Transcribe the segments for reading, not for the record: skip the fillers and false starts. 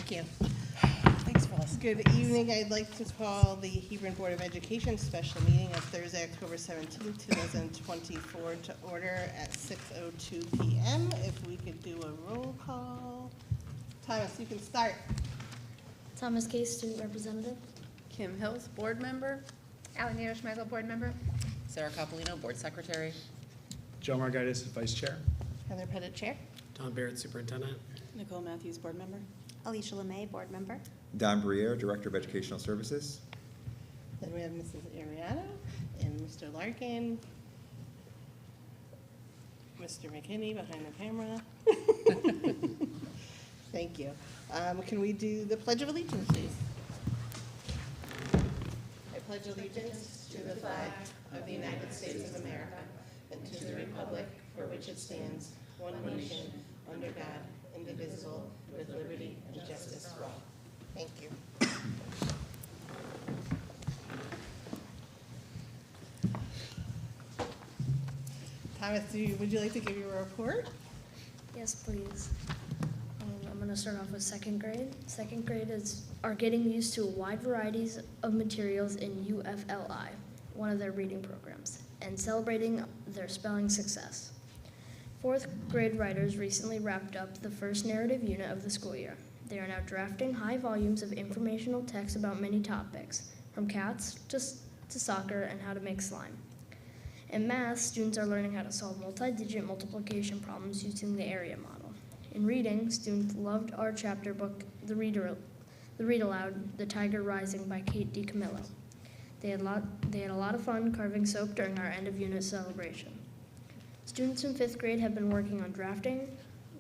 Thank you. Thanks, Phyllis. Good evening. I'd like to call the Hebron Board of Education special meeting of Thursday, October 17, 2024 to order at 6:02 p.m. If we could do a roll call. Thomas, you can start. Thomas Case, Student Representative. Kim Hills, Board Member. Alanita Schmegel, Board Member. Sarah Coppolino, Board Secretary. Joe Margaitis, Vice Chair. Heather Pettit, Chair. Don Barrett, Superintendent. Nicole Matthews, Board Member. Alicia LeMay, Board Member. Don Briere, Director of Educational Services. Then we have Mrs. Ariano and Mr. Larkin. Mr. McKinney behind the camera. Thank you. Can we do the Pledge of Allegiance, please? I pledge allegiance to the flag of the United States of America and to the republic for which it stands, one nation, under God, indivisible, with liberty and justice for all. Thank you. Thomas, would you like to give your report? Yes, please. I'm going to start off with second grade. Second graders are getting used to a wide varieties of materials in UFLI, one of their reading programs, and celebrating their spelling success. Fourth grade writers recently wrapped up the first narrative unit of the school year. They are now drafting high volumes of informational text about many topics, from cats to soccer and how to make slime. In math, students are learning how to solve multi-digit multiplication problems using the area model. In reading, students loved our chapter book, The Read Aloud, The Tiger Rising by Kate DiCamillo. They had a lot of fun carving soap during our end-of-unit celebration. Students in fifth grade have been working on drafting,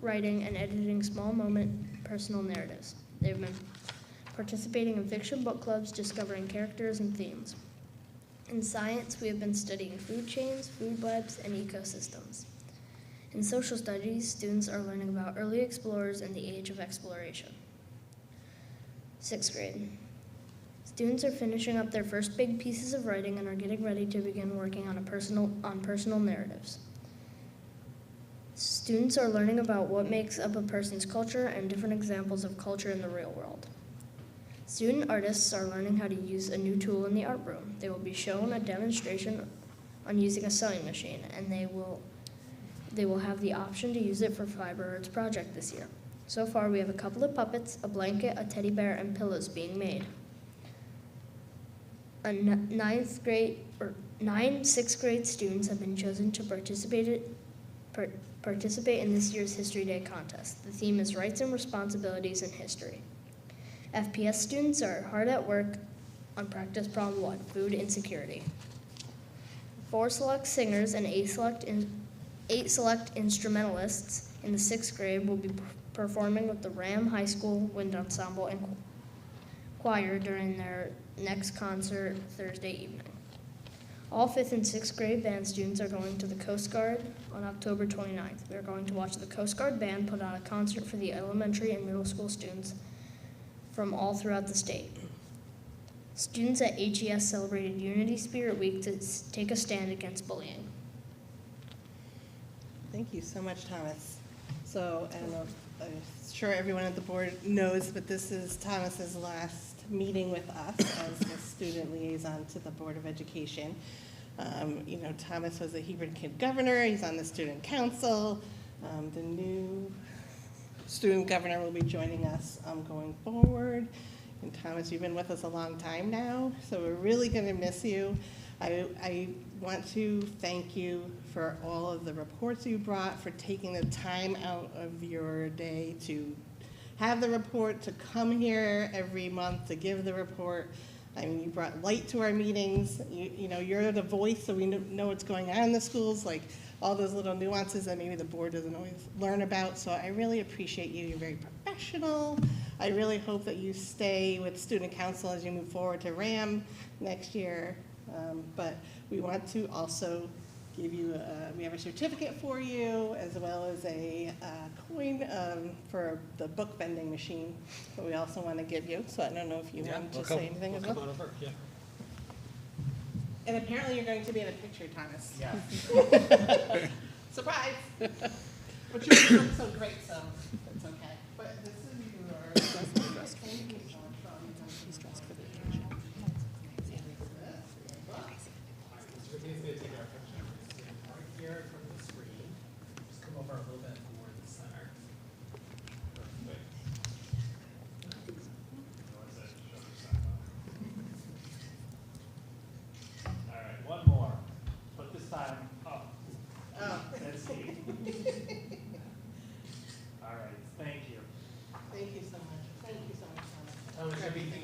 writing, and editing small moment personal narratives. They've been participating in fiction book clubs, discovering characters and themes. In science, we have been studying food chains, food webs, and ecosystems. In social studies, students are learning about early explorers and the age of exploration. Sixth grade. Students are finishing up their first big pieces of writing and are getting ready to begin working on personal narratives. Students are learning about what makes up a person's culture and different examples of culture in the real world. Student artists are learning how to use a new tool in the art room. They will be shown a demonstration on using a sewing machine, and they will have the option to use it for Fiber Arts project this year. So far, we have a couple of puppets, a blanket, a teddy bear, and pillows being made. Nine sixth grade students have been chosen to participate in this year's History Day contest. The theme is Rights and Responsibilities in History. FPS students are hard at work on practice problem 1, food insecurity. 4 select singers and 8 select instrumentalists in the 6th grade will be performing with the Ram High School Wind Ensemble and Choir during their next concert Thursday evening. All 5th and 6th grade band students are going to the Coast Guard on October 29th. We are going to watch the Coast Guard band put on a concert for the elementary and middle school students from all throughout the state. Students at HES celebrated Unity Spirit Week to take a stand against bullying. Thank you so much, Thomas. So, I don't know, I'm sure everyone at the board knows, but this is Thomas's last meeting with us as the student liaison to the Board of Education. Thomas was the Hebron Kid Governor. He's on the Student Council. The new student governor will be joining us going forward. And Thomas, you've been with us a long time now, so we're really going to miss you. I want to thank you for all of the reports you brought, for taking the time out of your day to have the report, to come here every month to give the report. I mean, you brought light to our meetings. You're the voice, so we know what's going on in the schools, like all those little nuances that maybe the board doesn't always learn about. So I really appreciate you. You're very professional. I really hope that you stay with Student Council as you move forward to RAM next year. But we want to also give you, we have a certificate for you, as well as a coin for the book vending machine that we also want to give you. So I don't know if you want to say anything as well. Come on over, yeah. And apparently you're going to be in a picture, Thomas. Yeah. Surprise! But you look so great, so it's okay. But this is yours.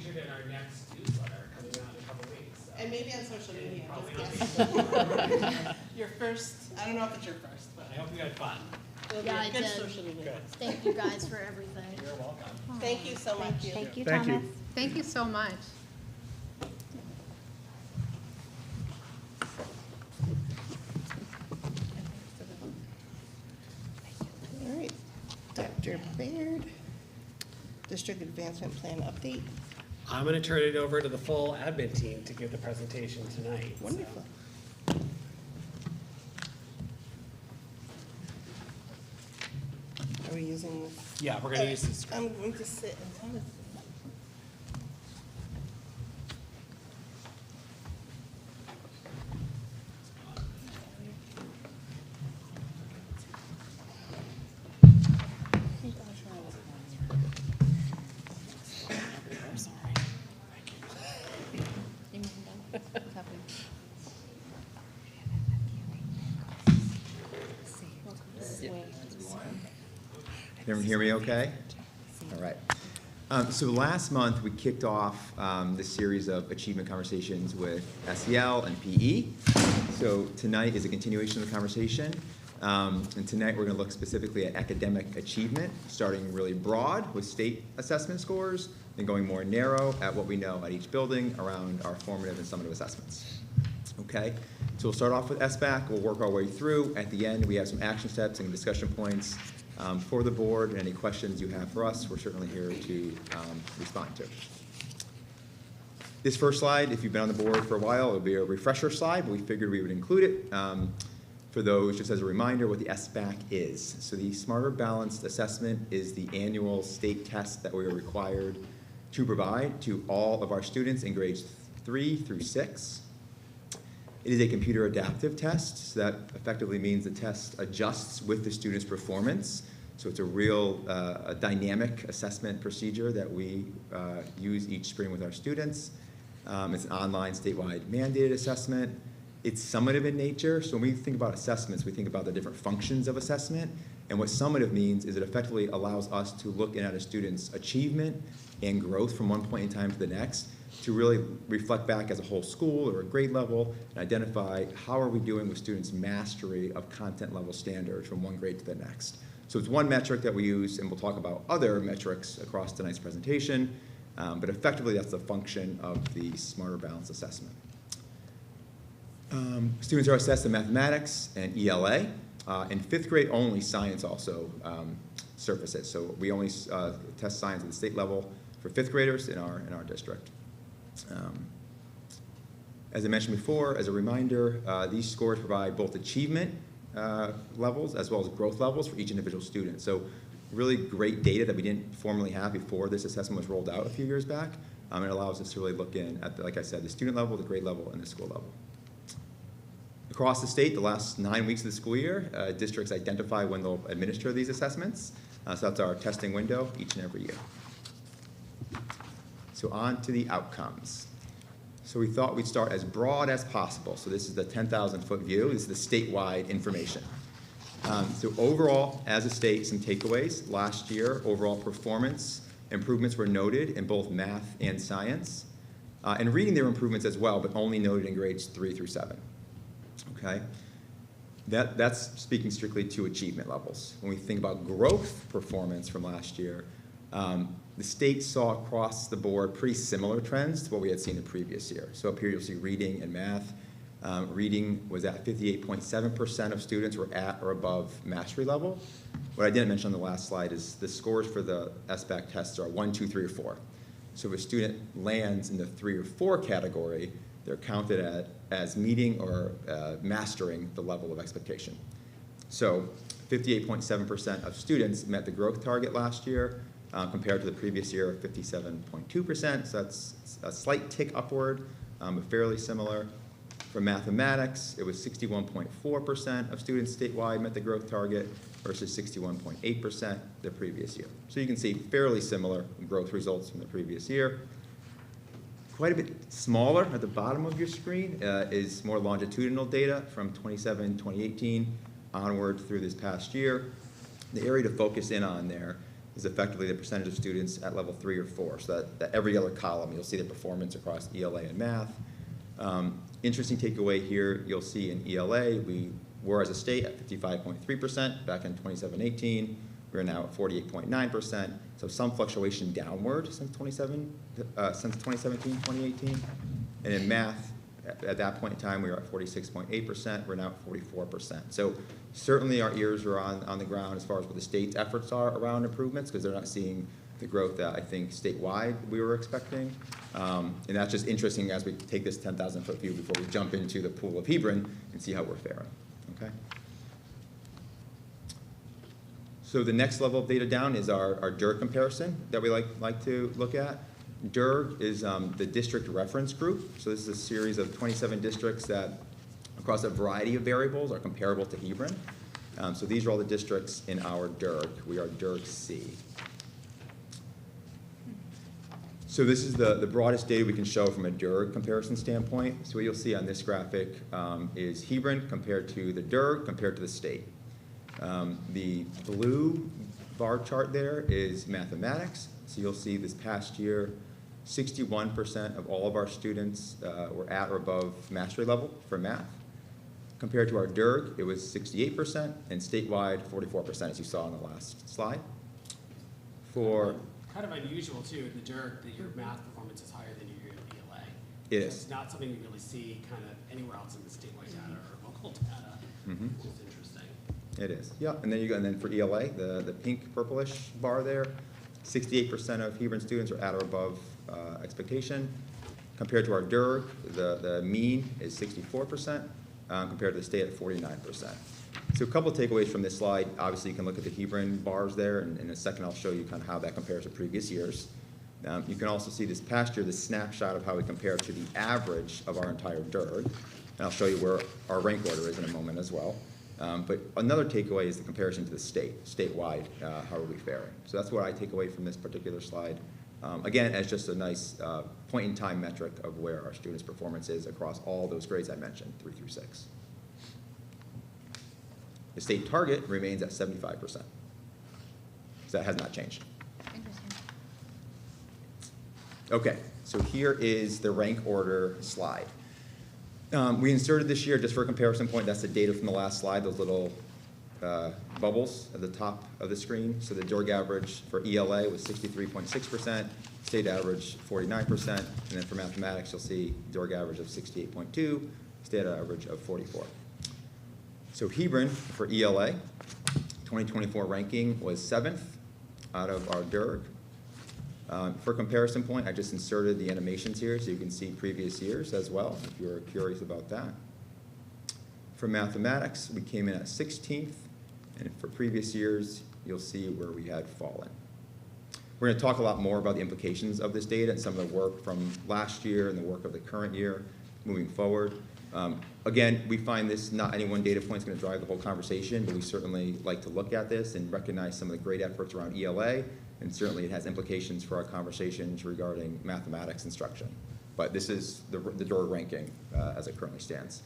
featured in our next newsletter coming out in a couple weeks. So. And maybe on social media. Probably just on guess. Your first, I don't know if it's your first, but I hope you had fun. it'll be Yeah, a I good did. social media. Good. Thank you guys for everything. You're welcome. Thank you so much. Thank you, Thank you. Thomas. Thank you so much. All right, Dr. Baird, District Advancement Plan update. I'm going to turn it over to the full admin team to give the presentation tonight. so. Wonderful. Are we using this? Yeah, we're going to use this. I'm going to sit and Thomas. Everyone hear me okay? All right. So last month, we kicked off the series of achievement conversations with SEL and PE. So tonight is a continuation of the conversation. And tonight, we're going to look specifically at academic achievement, starting really broad with state assessment scores, then going more narrow at what we know at each building around our formative and summative assessments. Okay? So we'll start off with SBAC. We'll work our way through. At the end, we have some action steps and discussion points for the board, and any questions you have for us, we're certainly here to respond to. This first slide, if you've been on the board for a while, it'll be a refresher slide, but we figured we would include it for those, just as a reminder, what the SBAC is. So the Smarter Balanced Assessment is the annual state test that we are required to provide to all of our students in grades 3 through 6. It is a computer adaptive test, so that effectively means the test adjusts with the student's performance. So it's a real dynamic assessment procedure that we use each spring with our students. It's an online statewide mandated assessment. It's summative in nature, so when we think about assessments, we think about the different functions of assessment. And what summative means is it effectively allows us to look at a student's achievement and growth from one point in time to the next, to really reflect back as a whole school or a grade level and identify how are we doing with students' mastery of content level standards from one grade to the next. So it's one metric that we use, and we'll talk about other metrics across tonight's presentation, but effectively that's the function of the Smarter Balanced Assessment. Students are assessed in mathematics and ELA. In 5th grade only, science also surfaces. So we only test science at the state level for 5th graders in our district. As I mentioned before, as a reminder, these scores provide both achievement levels as well as growth levels for each individual student. So really great data that we didn't formally have before this assessment was rolled out a few years back. It allows us to really look in at, like I said, the student level, the grade level, and the school level. Across the state, the last 9 weeks of the school year, districts identify when they'll administer these assessments. So that's our testing window each and every year. So on to the outcomes. So we thought we'd start as broad as possible. So this is the 10,000-foot view. This is the statewide information. So overall, as a state, some takeaways. Last year, overall performance improvements were noted in both math and science. And reading, there were improvements as well, but only noted in grades 3 through 7. Okay? That's speaking strictly to achievement levels. When we think about growth performance from last year, the state saw across the board pretty similar trends to what we had seen the previous year. So up here you'll see reading and math. Reading was at 58.7% of students were at or above mastery level. What I didn't mention on the last slide is the scores for the SBAC tests are 1, 2, 3, or 4. So if a student lands in the 3 or 4 category, they're counted as meeting or mastering the level of expectation. So 58.7% of students met the growth target last year, compared to the previous year of 57.2%. So that's a slight tick upward, but fairly similar. For mathematics, it was 61.4% of students statewide met the growth target versus 61.8% the previous year. So you can see fairly similar growth results from the previous year. Quite a bit smaller at the bottom of your screen is more longitudinal data from 2018 onward through this past year. The area to focus in on there is effectively the percentage of students at level 3 or 4. So that every other column, you'll see the performance across ELA and math. Interesting takeaway here, you'll see in ELA, we were as a state at 55.3% back in 27-18. We're now at 48.9%. So some fluctuation downward since 2017-2018. And in math, at that point in time, we were at 46.8%. We're now at 44%. So certainly our ears are on the ground as far as what the state's efforts are around improvements, because they're not seeing the growth that I think statewide we were expecting. And that's just interesting as we take this 10,000-foot view before we jump into the pool of Hebron and see how we're faring. Okay. So the next level of data down is our DIRG comparison that we like to look at. DIRG is the district reference group. So this is a series of 27 districts that, across a variety of variables, are comparable to Hebron. So these are all the districts in our DIRG. We are DIRG C. So this is the broadest data we can show from a DIRG comparison standpoint. So what you'll see on this graphic is Hebron compared to the DIRG compared to the state. The blue bar chart there is mathematics. So you'll see this past year, 61% of all of our students were at or above mastery level for math. Compared to our DIRG, it was 68%, and statewide, 44%, as you saw on the last slide. For Kind of unusual, too, in the DIRG, that your math performance is higher than your ELA. It So is. It's not something you really see kind of anywhere else in the statewide data or local data, which is interesting. It is, yeah. And then and then for ELA, the pink purplish bar there, 68% of Hebron students are at or above expectation. Compared to our DIRG, the mean is 64%, compared to the state at 49%. So a couple of takeaways from this slide. Obviously, you can look at the Hebron bars there, and in a second I'll show you kind of how that compares to previous years. You can also see this past year, the snapshot of how we compare to the average of our entire DIRG. And I'll show you where our rank order is in a moment as well. But another takeaway is the comparison to the statewide, how are we faring? So that's what I take away from this particular slide. Again, as just a nice point-in-time metric of where our students' performance is across all those grades I mentioned, 3 through 6. The state target remains at 75%. So that has not changed. Interesting. Okay, so here is the rank order slide. We inserted this year, just for a comparison point, that's the data from the last slide, those little bubbles at the top of the screen. So the DIRG average for ELA was 63.6%, state average 49%, and then for mathematics, you'll see DIRG average of 68.2, state average of 44. So Hebron for ELA, 2024 ranking was 7th out of our DIRG. For comparison point, I just inserted the animations here so you can see previous years as well, if you're curious about that. For mathematics, we came in at 16th, and for previous years, you'll see where we had fallen. We're going to talk a lot more about the implications of this data and some of the work from last year and the work of the current year moving forward. Again, we find this, not any one data point is going to drive the whole conversation, but we certainly like to look at this and recognize some of the great efforts around ELA, and certainly it has implications for our conversations regarding mathematics instruction. But this is the DIRG ranking as it currently stands.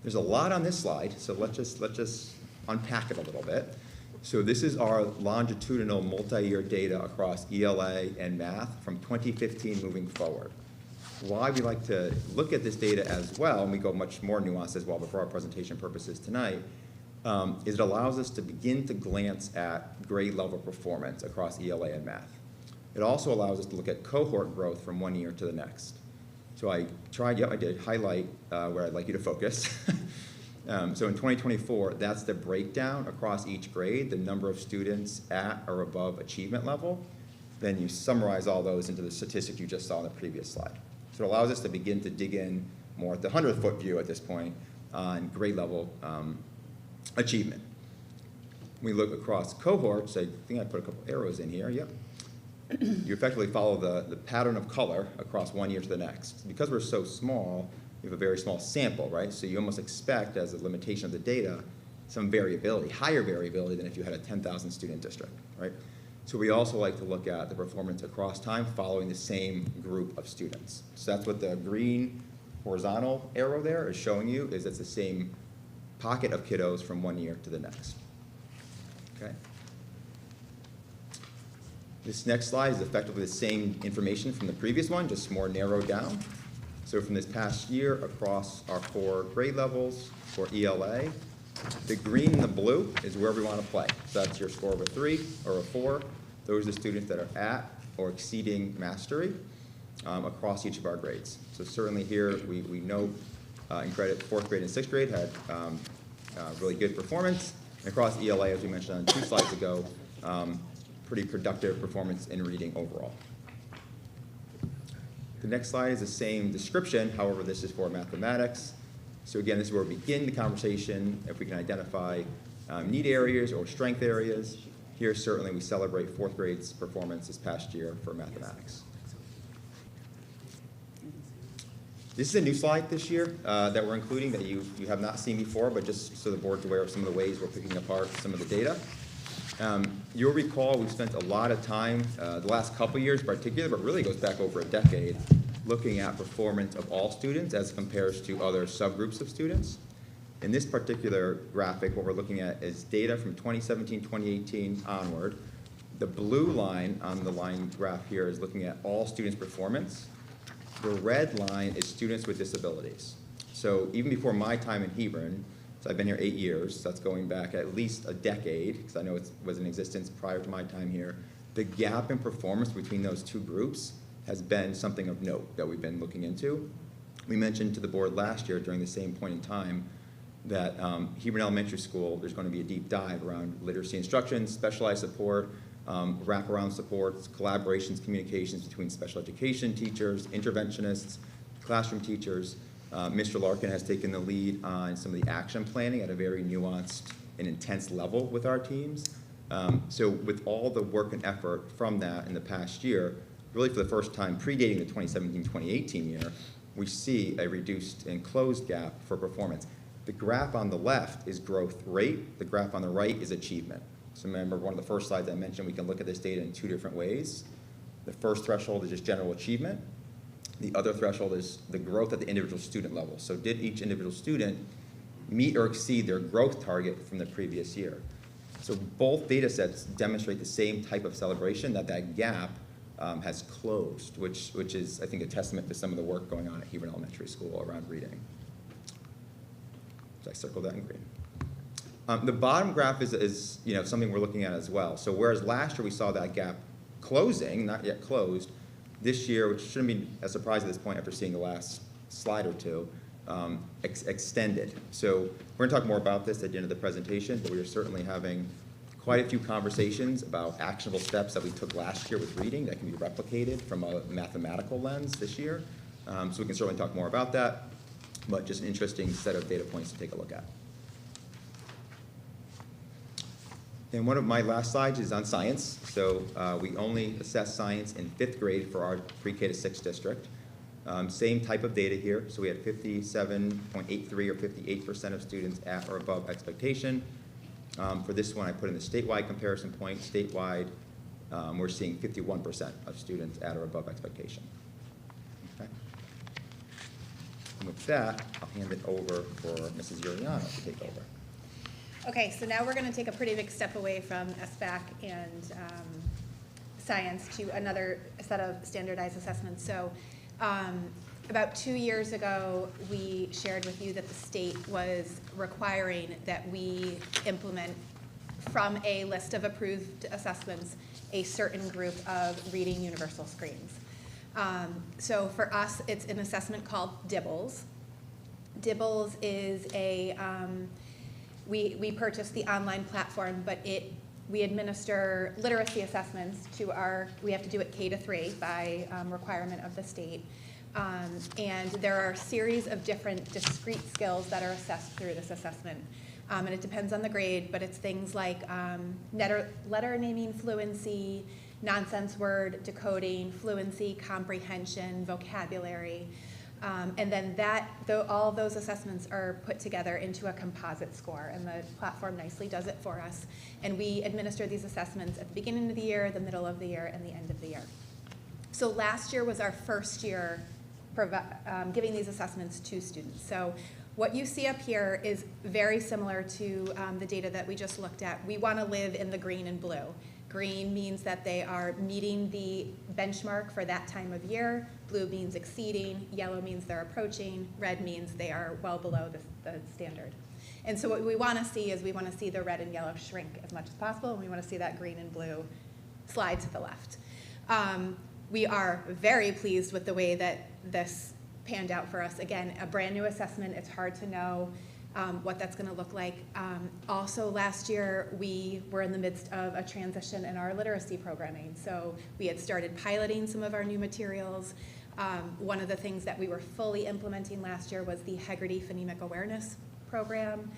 There's a lot on this slide, so let's just unpack it a little bit. So this is our longitudinal multi-year data across ELA and math from 2015 moving forward. Why we like to look at this data as well, and we go much more nuanced as well before our presentation purposes tonight, is it allows us to begin to glance at grade level performance across ELA and math. It also allows us to look at cohort growth from one year to the next. So I did highlight where I'd like you to focus. So in 2024, that's the breakdown across each grade, the number of students at or above achievement level. Then you summarize all those into the statistic you just saw in the previous slide. So it allows us to begin to dig in more at the 100-foot view at this point on grade level achievement. We look across cohorts. I think I put a couple arrows in here. Yep. You effectively follow the pattern of color across one year to the next. Because we're so small, we have a very small sample, right? So you almost expect, as a limitation of the data, some variability, higher variability than if you had a 10,000 student district, right? So we also like to look at the performance across time following the same group of students. So that's what the green horizontal arrow there is showing you, is it's the same pocket of kiddos from one year to the next. Okay. This next slide is effectively the same information from the previous one, just more narrowed down. So from this past year across our 4 grade levels for ELA, the green and the blue is where we want to play. So that's your score of a 3 or a 4. Those are the students that are at or exceeding mastery across each of our grades. So certainly here we know in credit 4th grade and 6th grade had really good performance. And across ELA, as we mentioned on 2 slides ago, pretty productive performance in reading overall. The next slide is the same description, however, this is for mathematics. So again, this is where we begin the conversation, if we can identify need areas or strength areas. Here, certainly, we celebrate 4th grade's performance this past year for mathematics. This is a new slide this year that we're including that you have not seen before, but just so the board's aware of some of the ways we're picking apart some of the data. You'll recall we've spent a lot of time, the last couple years in particular, but really goes back over a decade, looking at performance of all students as compares to other subgroups of students. In this particular graphic, what we're looking at is data from 2017, 2018 onward. The blue line on the line graph here is looking at all students' performance. The red line is students with disabilities. So even before my time in Hebron, so I've been here 8 years, so that's going back at least a decade, because I know it was in existence prior to my time here. The gap in performance between those 2 groups has been something of note that we've been looking into. We mentioned to the board last year during the same point in time that Hebron Elementary School, there's going to be a deep dive around literacy instruction, specialized support, wraparound supports, collaborations, communications between special education teachers, interventionists, classroom teachers. Mr. Larkin has taken the lead on some of the action planning at a very nuanced and intense level with our teams. So with all the work and effort from that in the past year, really for the first time predating the 2017-2018 year, we see a reduced and closed gap for performance. The graph on the left is growth rate. The graph on the right is achievement. So remember, one of the first slides I mentioned, we can look at this data in 2 different ways. The first threshold is just general achievement. The other threshold is the growth at the individual student level. So did each individual student meet or exceed their growth target from the previous year? So both data sets demonstrate the same type of celebration, that gap has closed, which is, I think, a testament to some of the work going on at Hebron Elementary School around reading. So I circled that in green. The bottom graph is something we're looking at as well. So whereas last year we saw that gap closing, not yet closed, this year, which shouldn't be a surprise at this point after seeing the last slide or 2, extended. So we're going to talk more about this at the end of the presentation, but we are certainly having quite a few conversations about actionable steps that we took last year with reading that can be replicated from a mathematical lens this year. So we can certainly talk more about that, but just an interesting set of data points to take a look at. And one of my last slides is on science. So we only assess science in 5th grade for our pre-K to 6 district. Same type of data here. So we had 57.83 or 58% of students at or above expectation. For this one, I put in the statewide comparison point. Statewide, we're seeing 51% of students at or above expectation. Okay. And with that, I'll hand it over for Mrs. Uriano to take over. Okay, so now we're going to take a pretty big step away from SBAC and science to another set of standardized assessments. So about 2 years ago, we shared with you that the state was requiring that we implement from a list of approved assessments a certain group of reading universal screens. So for us, it's an assessment called DIBBLS. DIBBLS is a we purchased the online platform, but we administer literacy assessments to we have to do it K to 3 by requirement of the state. And there are a series of different discrete skills that are assessed through this assessment. And it depends on the grade, but it's things like letter naming fluency, nonsense word decoding, fluency, comprehension, vocabulary. And then all of those assessments are put together into a composite score, and the platform nicely does it for us. And we administer these assessments at the beginning of the year, the middle of the year, and the end of the year. So last year was our first year giving these assessments to students. So what you see up here is very similar to the data that we just looked at. We want to live in the green and blue. Green means that they are meeting the benchmark for that time of year. Blue means exceeding. Yellow means they're approaching. Red means they are well below the standard. And so what we want to see is we want to see the red and yellow shrink as much as possible, and we want to see that green and blue slide to the left. We are very pleased with the way that this panned out for us. Again, a brand new assessment. It's hard to know what that's going to look like. Also, last year, we were in the midst of a transition in our literacy programming. So we had started piloting some of our new materials. One of the things that we were fully implementing last year was the Heggerty Phonemic Awareness program.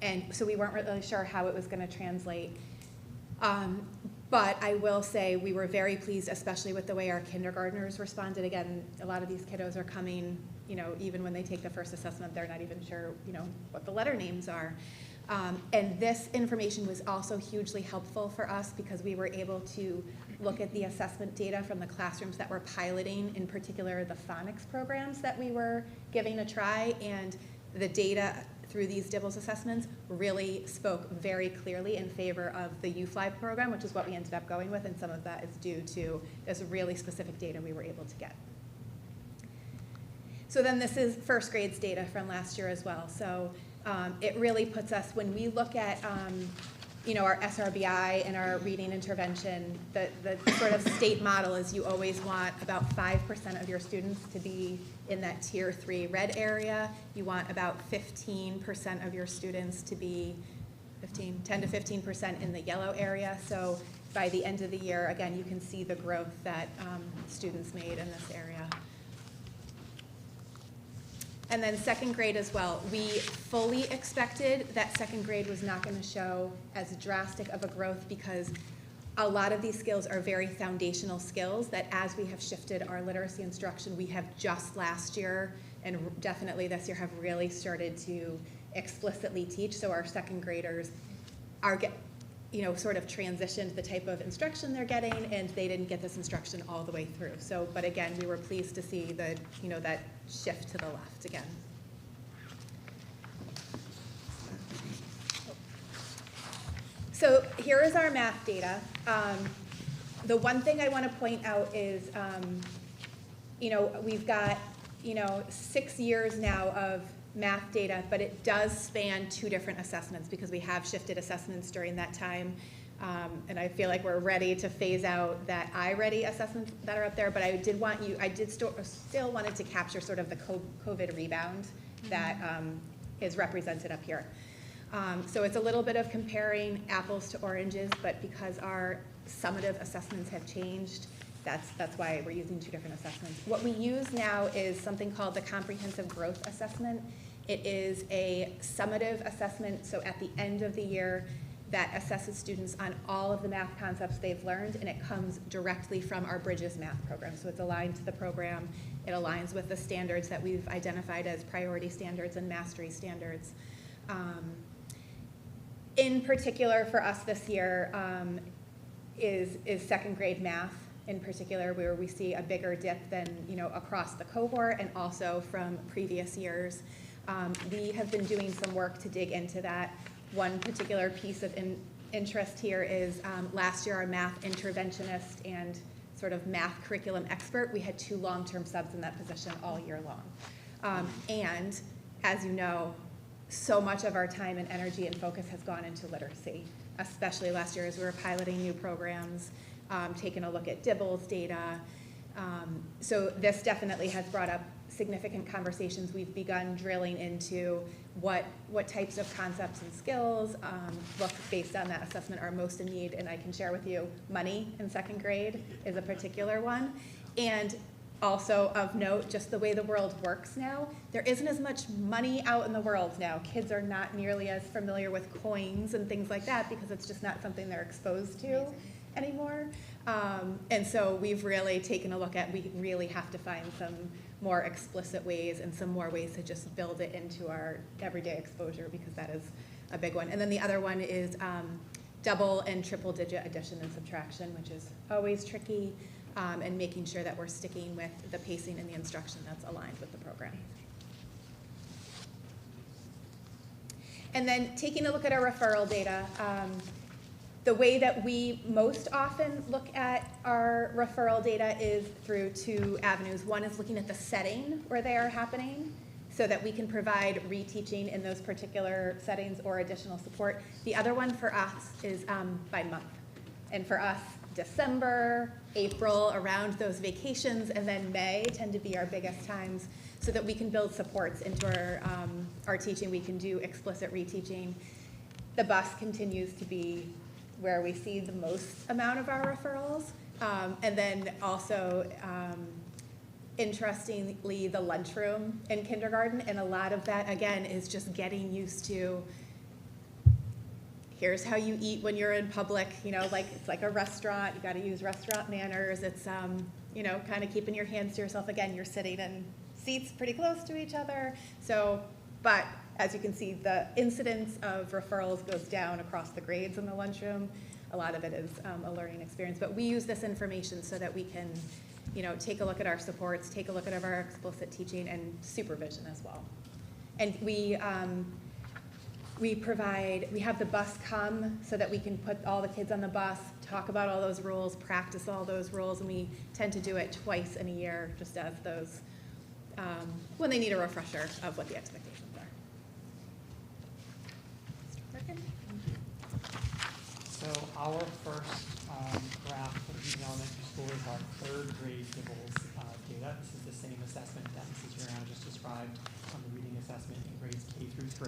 And so we weren't really sure how it was going to translate. But I will say we were very pleased, especially with the way our kindergartners responded. Again, a lot of these kiddos are coming, even when they take the first assessment, they're not even sure, what the letter names are. And this information was also hugely helpful for us because we were able to look at the assessment data from the classrooms that were piloting, in particular the phonics programs that we were giving a try, and the data through these DIBELS assessments really spoke very clearly in favor of the UFly program, which is what we ended up going with, and some of that is due to this really specific data we were able to get. So then this is first grades data from last year as well. So it really puts us, when we look at our SRBI and our reading intervention, the sort of state model is you always want about 5% of your students to be in that tier 3 red area. You want about 15% of your students to be 10 to 15% in the yellow area. So by the end of the year, again, you can see the growth that students made in this area. And then second grade as well. We fully expected that second grade was not going to show as drastic of a growth because a lot of these skills are very foundational skills that as we have shifted our literacy instruction, we have just last year and definitely this year have really started to explicitly teach. So our second graders are sort of transitioned the type of instruction they're getting, and they didn't get this instruction all the way through. So, but again, we were pleased to see the, that shift to the left again. So here is our math data. The one thing I want to point out is, we've got, 6 years now of math data, but it does span 2 different assessments because we have shifted assessments during that time. And I feel like we're ready to phase out that iReady assessments that are up there, but I did still wanted to capture sort of the COVID rebound that is represented up here. So it's a little bit of comparing apples to oranges, but because our summative assessments have changed, that's why we're using 2 different assessments. What we use now is something called the Comprehensive Growth Assessment. It is a summative assessment, so at the end of the year, that assesses students on all of the math concepts they've learned, and it comes directly from our Bridges math program. So it's aligned to the program. It aligns with the standards that we've identified as priority standards and mastery standards. In particular for us this year is second grade math in particular, where we see a bigger dip than across the cohort and also from previous years. We have been doing some work to dig into that. One particular piece of interest here is last year our math interventionist and sort of math curriculum expert, we had 2 long-term subs in that position all year long. And as you know, so much of our time and energy and focus has gone into literacy, especially last year as we were piloting new programs, taking a look at DIBELS data. So this definitely has brought up significant conversations. We've begun drilling into what types of concepts and skills, based on that assessment, are most in need. And I can share with you, money in second grade is a particular one. And also of note, just the way the world works now, there isn't as much money out in the world now. Kids are not nearly as familiar with coins and things like that because it's just not something they're exposed to anymore. And so we've really taken a look at, we really have to find some more explicit ways and some more ways to just build it into our everyday exposure, because that is a big one. And then the other one is double and triple digit addition and subtraction, which is always tricky, and making sure that we're sticking with the pacing and the instruction that's aligned with the program. And then taking a look at our referral data, The way that we most often look at our referral data is through two avenues. One is looking at the setting where they are happening so that we can provide reteaching in those particular settings or additional support. The other one for us is by month. And for us, December, April, around those vacations, and then May tend to be our biggest times so that we can build supports into our teaching. We can do explicit reteaching. The bus continues to be where we see the most amount of our referrals. And then also, interestingly, the lunchroom in kindergarten. And a lot of that, again, is just getting used to, here's how you eat when you're in public, you know, like it's like a restaurant, you gotta use restaurant manners. It's, you know, kind of keeping your hands to yourself. Again, you're sitting in seats pretty close to each other. So, but as you can see, the incidence of referrals goes down across the grades in the lunchroom. A lot of it is a learning experience, but we use this information so that we can, you know, take a look at our supports, take a look at our explicit teaching and supervision as well. And we have the bus come so that we can put all the kids on the bus, talk about all those rules, practice all those rules, and we tend to do it twice in a year, just as those, when they need a refresher of what the expectations are. So our first graph for the elementary school is our third grade Dibbles data. This is the same assessment that Mrs. Giuliano just described on the reading assessment in grades K through 3.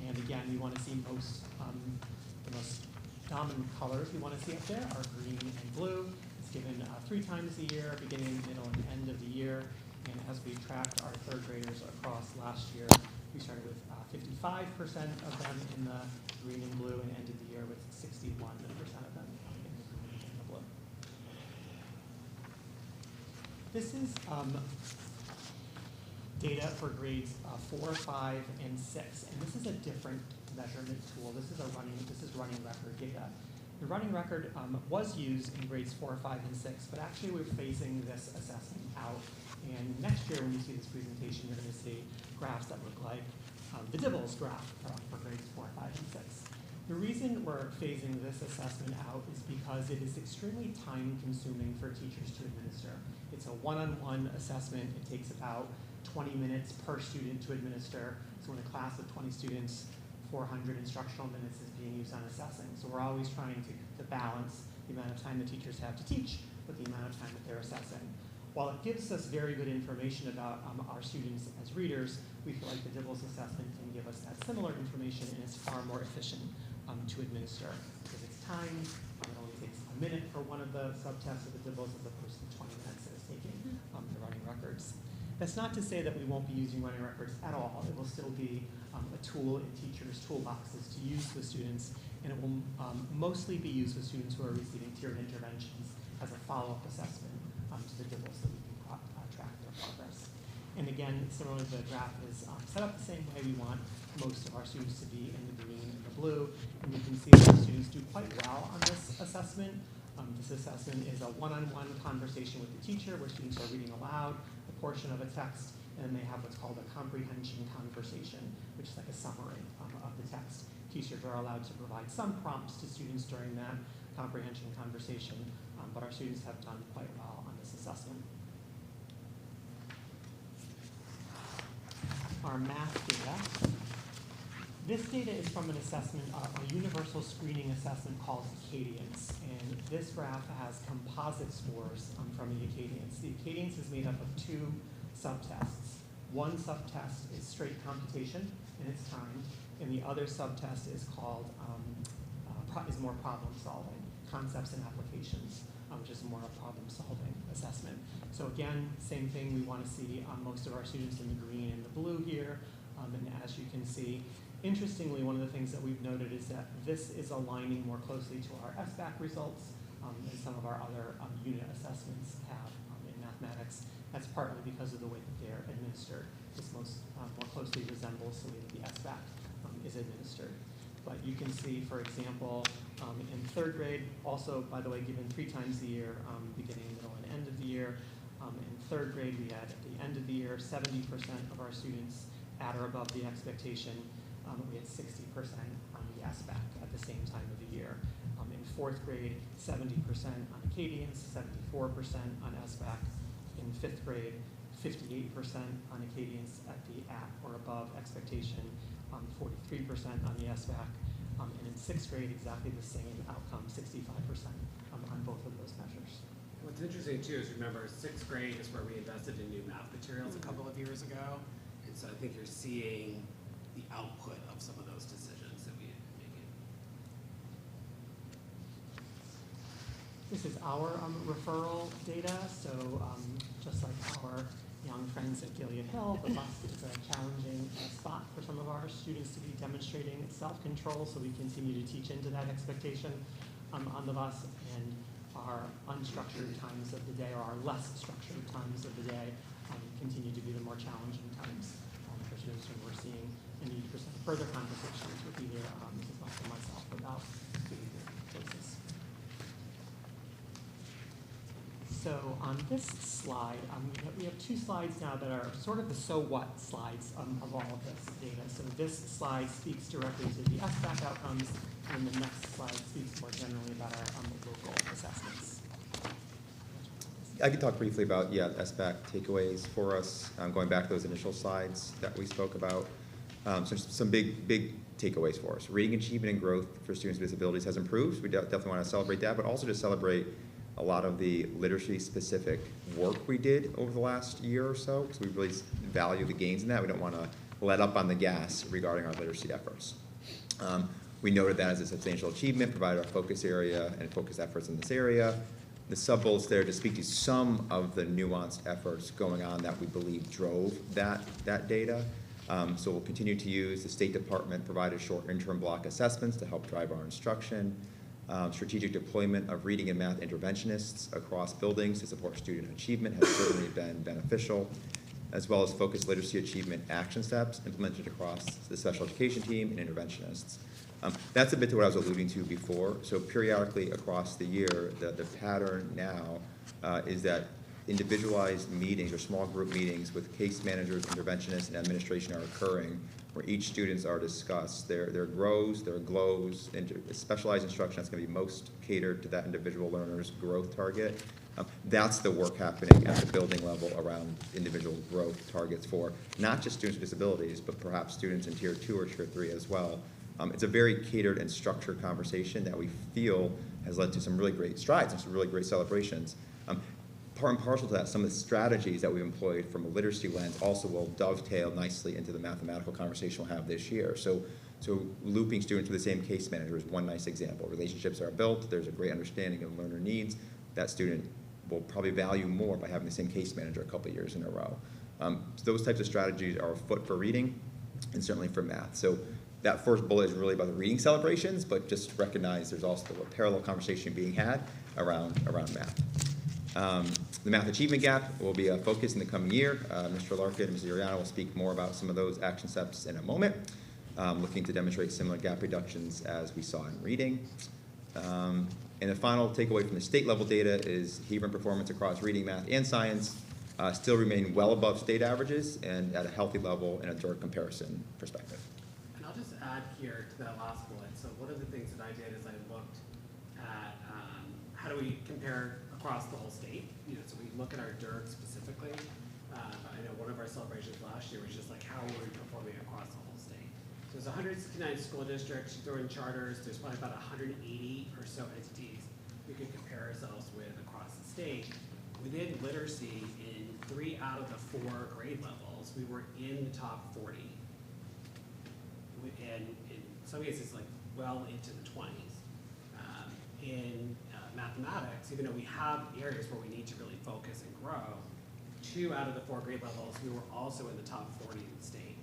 And again, we want to see the most dominant colors we want to see up there are green and blue. It's given 3 times a year, beginning, middle, and end of the year. And as we tracked our third graders across last year, we started with 55% of them in the green and blue and ended the year with 61% of them in the green and the blue. This is data for grades 4, 5, and 6, and this is a different measurement tool. This is running record data. The running record was used in grades 4, 5, and 6, but actually we're phasing this assessment out. And next year when you see this presentation, you're going to see graphs that look like the Dibbles graph for grades 4, 5, and 6. The reason we're phasing this assessment out is because it is extremely time-consuming for teachers to administer. It's a one-on-one assessment. It takes about 20 minutes per student to administer. So in a class of 20 students, 400 instructional minutes is being used on assessing. So we're always trying to balance the amount of time the teachers have to teach with the amount of time that they're assessing. While it gives us very good information about our students as readers, we feel like the Dibbles assessment can give us that similar information and it's far more efficient to administer because it's timed. It only takes a minute for one of the subtests of the Dibbles as opposed to 20 minutes that it's taking the running records. That's not to say that we won't be using running records at all. It will still be a tool in teachers' toolboxes to use with students, and it will mostly be used with students who are receiving tiered interventions as a follow-up assessment to the Dibbles so we can track their progress. And again, similarly, the graph is set up the same way. We want most of our students to be in the green and the blue, and you can see that our students do quite well on this assessment. This assessment is a one-on-one conversation with the teacher where students are reading aloud a portion of a text, and then they have what's called a comprehension conversation, which is like a summary of the text. Teachers are allowed to provide some prompts to students during that comprehension conversation, but our students have done quite well on this assessment. Our math data. This data is from an assessment, a universal screening assessment called Acadience, and this graph has composite scores from the Acadience. The Acadience is made up of 2 subtests. One subtest is straight computation, and it's timed, and the other subtest is called is more problem solving, concepts and applications, which is more a problem solving assessment. So again, same thing. We want to see most of our students in the green and the blue here, and as you can see. Interestingly, one of the things that we've noted is that this is aligning more closely to our SBAC results than some of our other unit assessments have in mathematics. That's partly because of the way that they're administered. This more closely resembles the way that the SBAC is administered. But you can see, for example, in 3rd grade, also, by the way, given 3 times a year, beginning, middle, and end of the year. In 3rd grade, we had, at the end of the year, 70% of our students at or above the expectation. We had 60% on the SBAC at the same time of the year. fourth grade, 70% on Acadians, 74% on SBAC. In fifth grade, 58% on Acadians at or above expectation, 43% on the SBAC, and in sixth grade, exactly the same outcome, 65% on both of those measures. What's interesting too is remember, sixth grade is where we invested in new math materials a couple of years ago. And so I think you're seeing the output of some of those decisions that we had been making. This is our referral data. So just like our young friends at Gilead Hill, the bus is a challenging spot for some of our students to be demonstrating self-control, so we continue to teach into that expectation on the bus. And our unstructured times of the day, or our less structured times of the day, continue to be the more challenging times for students, when we're seeing a need for some further conversations with either Mrs. Buck or myself about behavior choices. So on this slide, we have two slides now that are sort of the so what slides of all of this data. So this slide speaks directly to the SBAC outcomes, and the next slide speaks more generally about our local assessments. I could talk briefly about, SBAC takeaways for us, going back to those initial slides that we spoke about. So some big takeaways for us. Reading achievement and growth for students with disabilities has improved. We definitely want to celebrate that, but also to celebrate a lot of the literacy-specific work we did over the last year or so, because we really value the gains in that. We don't want to let up on the gas regarding our literacy efforts. We noted that as a substantial achievement, provided our focus area and focus efforts in this area. The sub-bullets there to speak to some of the nuanced efforts going on that we believe drove that data. So we'll continue to use the State Department provided short interim block assessments to help drive our instruction. Strategic deployment of reading and math interventionists across buildings to support student achievement has certainly been beneficial, as well as focused literacy achievement action steps implemented across the special education team and interventionists. That's a bit to what I was alluding to before. So periodically across the year, the pattern now is that individualized meetings or small group meetings with case managers, interventionists, and administration are occurring, where each students are discussed, their grows, their glows, specialized instruction that's going to be most catered to that individual learner's growth target. That's the work happening at the building level around individual growth targets for not just students with disabilities, but perhaps students in Tier 2 or Tier 3 as well. It's a very catered and structured conversation that we feel has led to some really great strides and some really great celebrations. Part and parcel to that, some of the strategies that we've employed from a literacy lens also will dovetail nicely into the mathematical conversation we'll have this year. So looping students with the same case manager is one nice example. Relationships are built, there's a great understanding of learner needs. That student will probably value more by having the same case manager a couple of years in a row. So those types of strategies are afoot for reading and certainly for math. So that first bullet is really about the reading celebrations, but just recognize there's also a parallel conversation being had around math. The math achievement gap will be a focus in the coming year. Mr. Larkin and Ms. Uriano will speak more about some of those action steps in a moment, looking to demonstrate similar gap reductions as we saw in reading. And the final takeaway from the state level data is Hebron performance across reading, math, and science still remain well above state averages and at a healthy level in a direct comparison perspective. And I'll just add here to that last bullet. So one of the things that I did is I looked at how do we compare across the whole state. So we look at our DIRG specifically. I know one of our celebrations last year was just like how were we performing across the whole state. So there's 169 school districts, you throw in charters, there's probably about 180 or so entities we could compare ourselves with across the state. Within literacy, in 3 out of the 4 grade levels, we were in the top 40. And in some cases, like well into the 20s. In mathematics, even though we have areas where we need to really focus and grow, 2 out of the 4 grade levels, we were also in the top 40 in the state.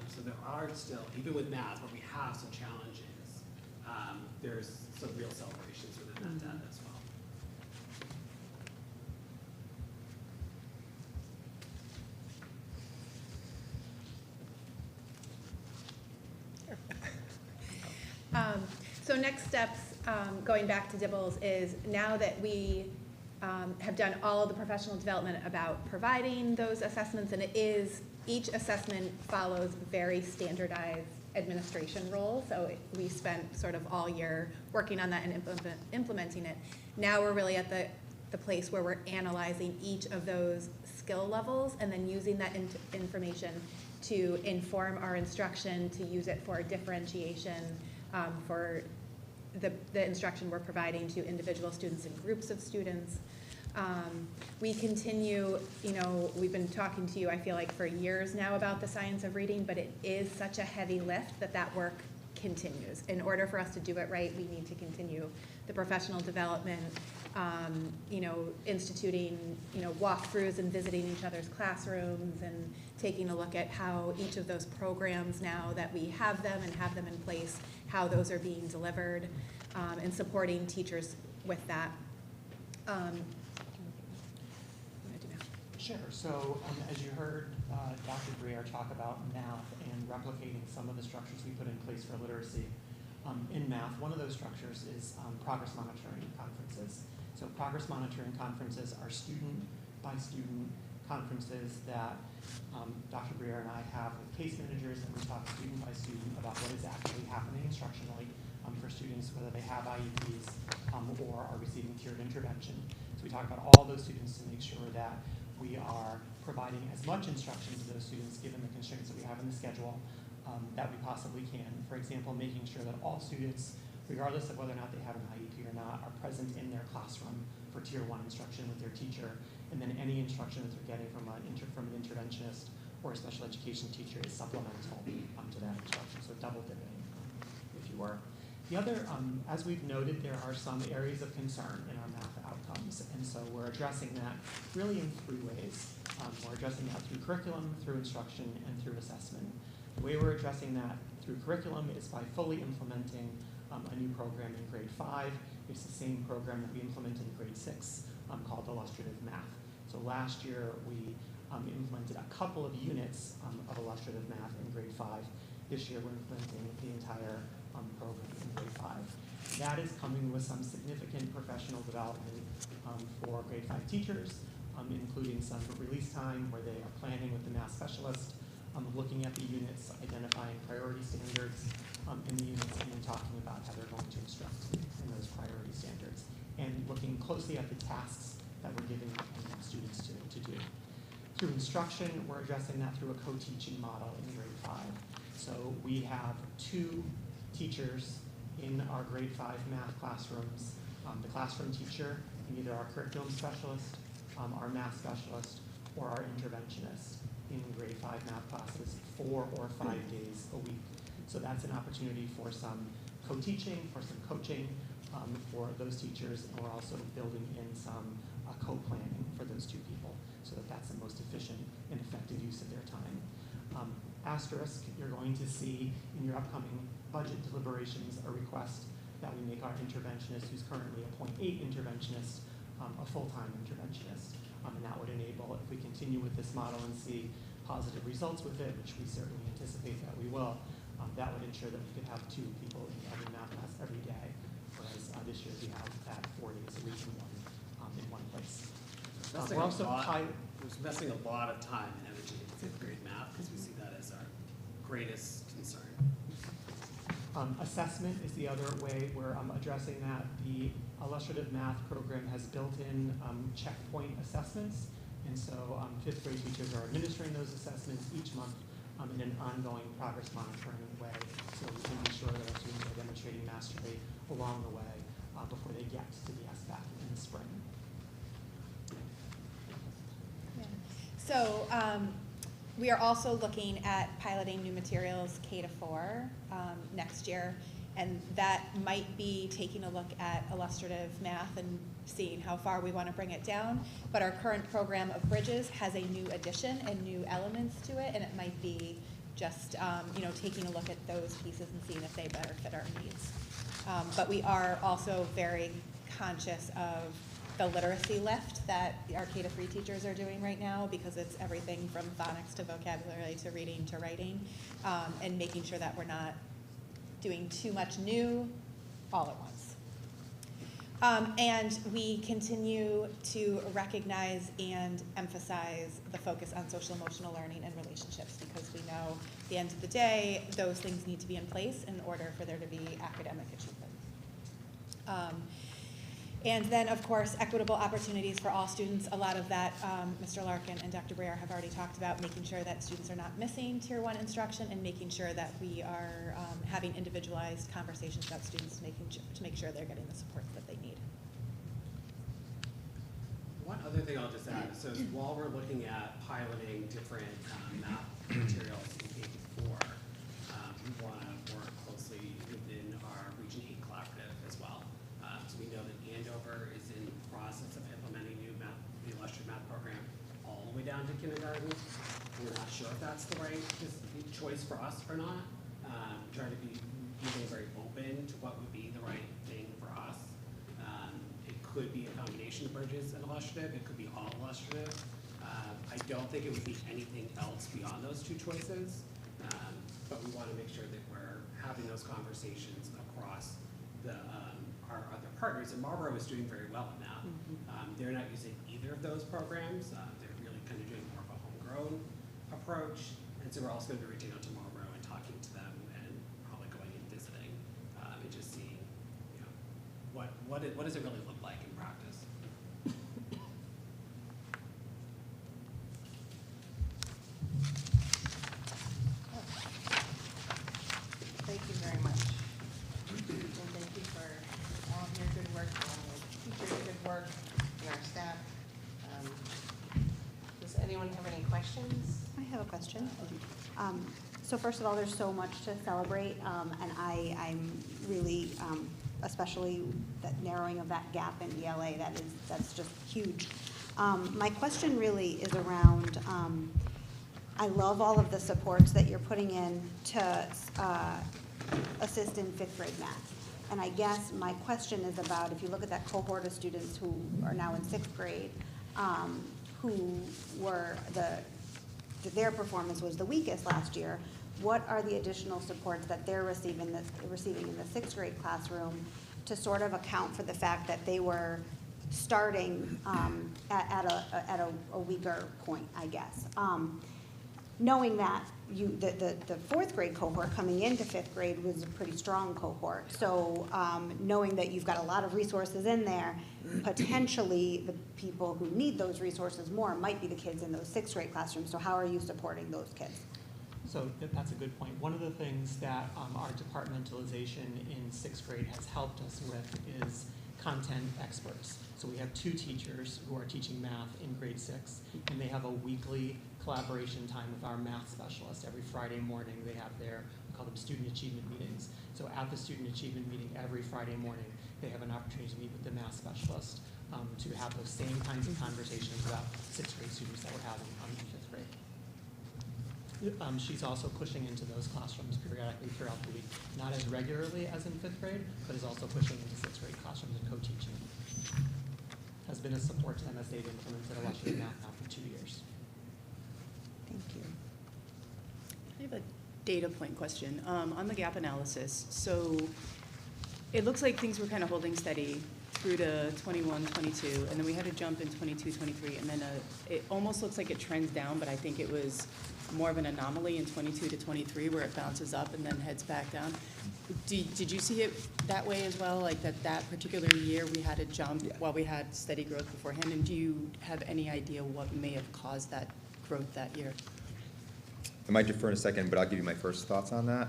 So there are still, even with math, where we have some challenges, there's some real celebrations within that data as well. So next steps, going back to Dibbles, is now that we have done all of the professional development about providing those assessments, and each assessment follows very standardized administration role. So we spent sort of all year working on that and implementing it. Now we're really at the place where we're analyzing each of those skill levels and then using that information to inform our instruction, to use it for differentiation, for the instruction we're providing to individual students and groups of students. We continue, we've been talking to you, I feel like, for years now about the science of reading, but it is such a heavy lift that work continues. In order for us to do it right, we need to continue the professional development, instituting, walkthroughs and visiting each other's classrooms and taking a look at how each of those programs, now that we have them and have them in place, how those are being delivered, and supporting teachers with that. Sure. So as you heard Dr. Briere talk about math and replicating some of the structures we put in place for literacy, in math, one of those structures is progress monitoring conferences. So progress monitoring conferences are student-by-student conferences that Dr. Briere and I have with case managers, and we talk student by student about what is actually happening instructionally for students, whether they have IEPs or are receiving tiered intervention. So we talk about all those students to make sure that we are providing as much instruction to those students, given the constraints that we have in the schedule, that we possibly can. For example, making sure that all students, regardless of whether or not they have an IEP or not, are present in their classroom for Tier 1 instruction with their teacher, and then any instruction that they're getting from an interventionist or a special education teacher is supplemental to that instruction, so double dipping, if you were. The other, as we've noted, there are some areas of concern in our math outcomes, and so we're addressing that really in 3 ways. We're addressing that through curriculum, through instruction, and through assessment. The way we're addressing that through curriculum is by fully implementing a new program in grade 5. It's the same program that we implemented in grade 6 called illustrative math. So last year we implemented a couple of units of illustrative math in grade 5. This year we're implementing the entire program in grade 5. That is coming with some significant professional development for grade 5 teachers, including some release time where they are planning with the math specialist, looking at the units, identifying priority standards in the units, and then talking about how they're going to instruct in those priority standards, and looking closely at the tasks that we're giving students to do. Through instruction, we're addressing that through a co-teaching model in grade 5. So we have 2 teachers in our grade 5 math classrooms, the classroom teacher, and either our curriculum specialist, our math specialist, or our interventionist in grade 5 math classes 4 or 5 days a week. So that's an opportunity for some co-teaching, for some coaching for those teachers, and we're also building in some co-planning for those 2 people so that that's the most efficient and effective use of their time. Asterisk, you're going to see in your upcoming budget deliberations a request that we make our interventionist, who's currently a .8 interventionist, a full-time interventionist. And that would enable, if we continue with this model and see positive results with it, which we certainly anticipate that we will, that would ensure that we could have 2 people in every math class every day, whereas this year we have that 4 days a week in one place. We're also investing a lot of time and energy in 5th grade math because we see that as our greatest concern. Assessment is the other way we're addressing that. The illustrative math program has built-in checkpoint assessments, and so 5th grade teachers are administering those assessments each month in an ongoing progress monitoring way, so we can be sure that our students are demonstrating mastery along the way before they get to the SBAC in the spring. Yeah. So we are also looking at piloting new materials K-4 next year, and that might be taking a look at illustrative math and seeing how far we want to bring it down. But our current program of Bridges has a new addition and new elements to it, and it might be just taking a look at those pieces and seeing if they better fit our needs. But we are also very conscious of the literacy lift that our K-3 teachers are doing right now, because it's everything from phonics to vocabulary to reading to writing, and making sure that we're not doing too much new all at once. And we continue to recognize and emphasize the focus on social emotional learning and relationships, because we know at the end of the day, those things need to be in place in order for there to be academic achievement. And then, of course, equitable opportunities for all students. A lot of that, Mr. Larkin and Dr. Breyer have already talked about, making sure that students are not missing Tier 1 instruction, and making sure that we are having individualized conversations about students, to make sure they're getting the support that they need. One other thing I'll just add, so while we're looking at piloting different math materials in K-4, we want to work closely within our Region 8 collaborative as well. So we know that Andover is in the process of implementing the illustrative math program all the way down to kindergarten. We're not sure if that's the right choice for us or not. Trying to be very open to what would be the right thing for us. It could be a combination of bridges and illustrative. It could be all illustrative. I don't think it would be anything else beyond those two choices. But we want to make sure that we're having those conversations across our other partners. And Marlboro is doing very well in that. They're not using either of those programs. They're really kind of doing more of a homegrown approach. And so we're also going to be reaching out to Marlboro and talking to them, and probably going and visiting, and just seeing, what does it really look like in practice. Thank you very much. And thank you for all of your good work, all the teachers' good work, and our staff. Does anyone have any questions? I have a question. So first of all, there's so much to celebrate, and I'm really, especially that narrowing of that gap in ELA, that's just huge. My question really is around, I love all of the supports that you're putting in to assist in 5th grade math. And I guess my question is about, if you look at that cohort of students who are now in 6th grade, who were their performance was the weakest last year, what are the additional supports that they're receiving in the 6th grade classroom to sort of account for the fact that they were starting at a weaker point, I guess? Knowing that the 4th grade cohort coming into 5th grade was a pretty strong cohort. So knowing that you've got a lot of resources in there, potentially the people who need those resources more might be the kids in those 6th grade classrooms. So how are you supporting those kids? So that's a good point. One of the things that our departmentalization in 6th grade has helped us with is content experts. So we have 2 teachers who are teaching math in grade 6, and they have a weekly collaboration time with our math specialist. Every Friday morning they have we call them student achievement meetings. So at the student achievement meeting every Friday morning, they have an opportunity to meet with the math specialist to have those same kinds of conversations about 6th grade students that we're having in 5th grade. She's also pushing into those classrooms periodically throughout the week, not as regularly as in 5th grade, but is also pushing into 6th grade classrooms and co-teaching. Has been a support to them as they've implemented illustrative math now for 2 years. Thank you. I have a data point question on the gap analysis. So it looks like things were kind of holding steady through to 21, 22, and then we had a jump in 22, 23, and then it almost looks like it trends down, but I think it was more of an anomaly in 22 to 23 where it bounces up and then heads back down. Did you see it that way as well, like that particular year we had a jump while we had steady growth beforehand? And do you have any idea what may have caused that growth that year? I might defer in a second, but I'll give you my first thoughts on that.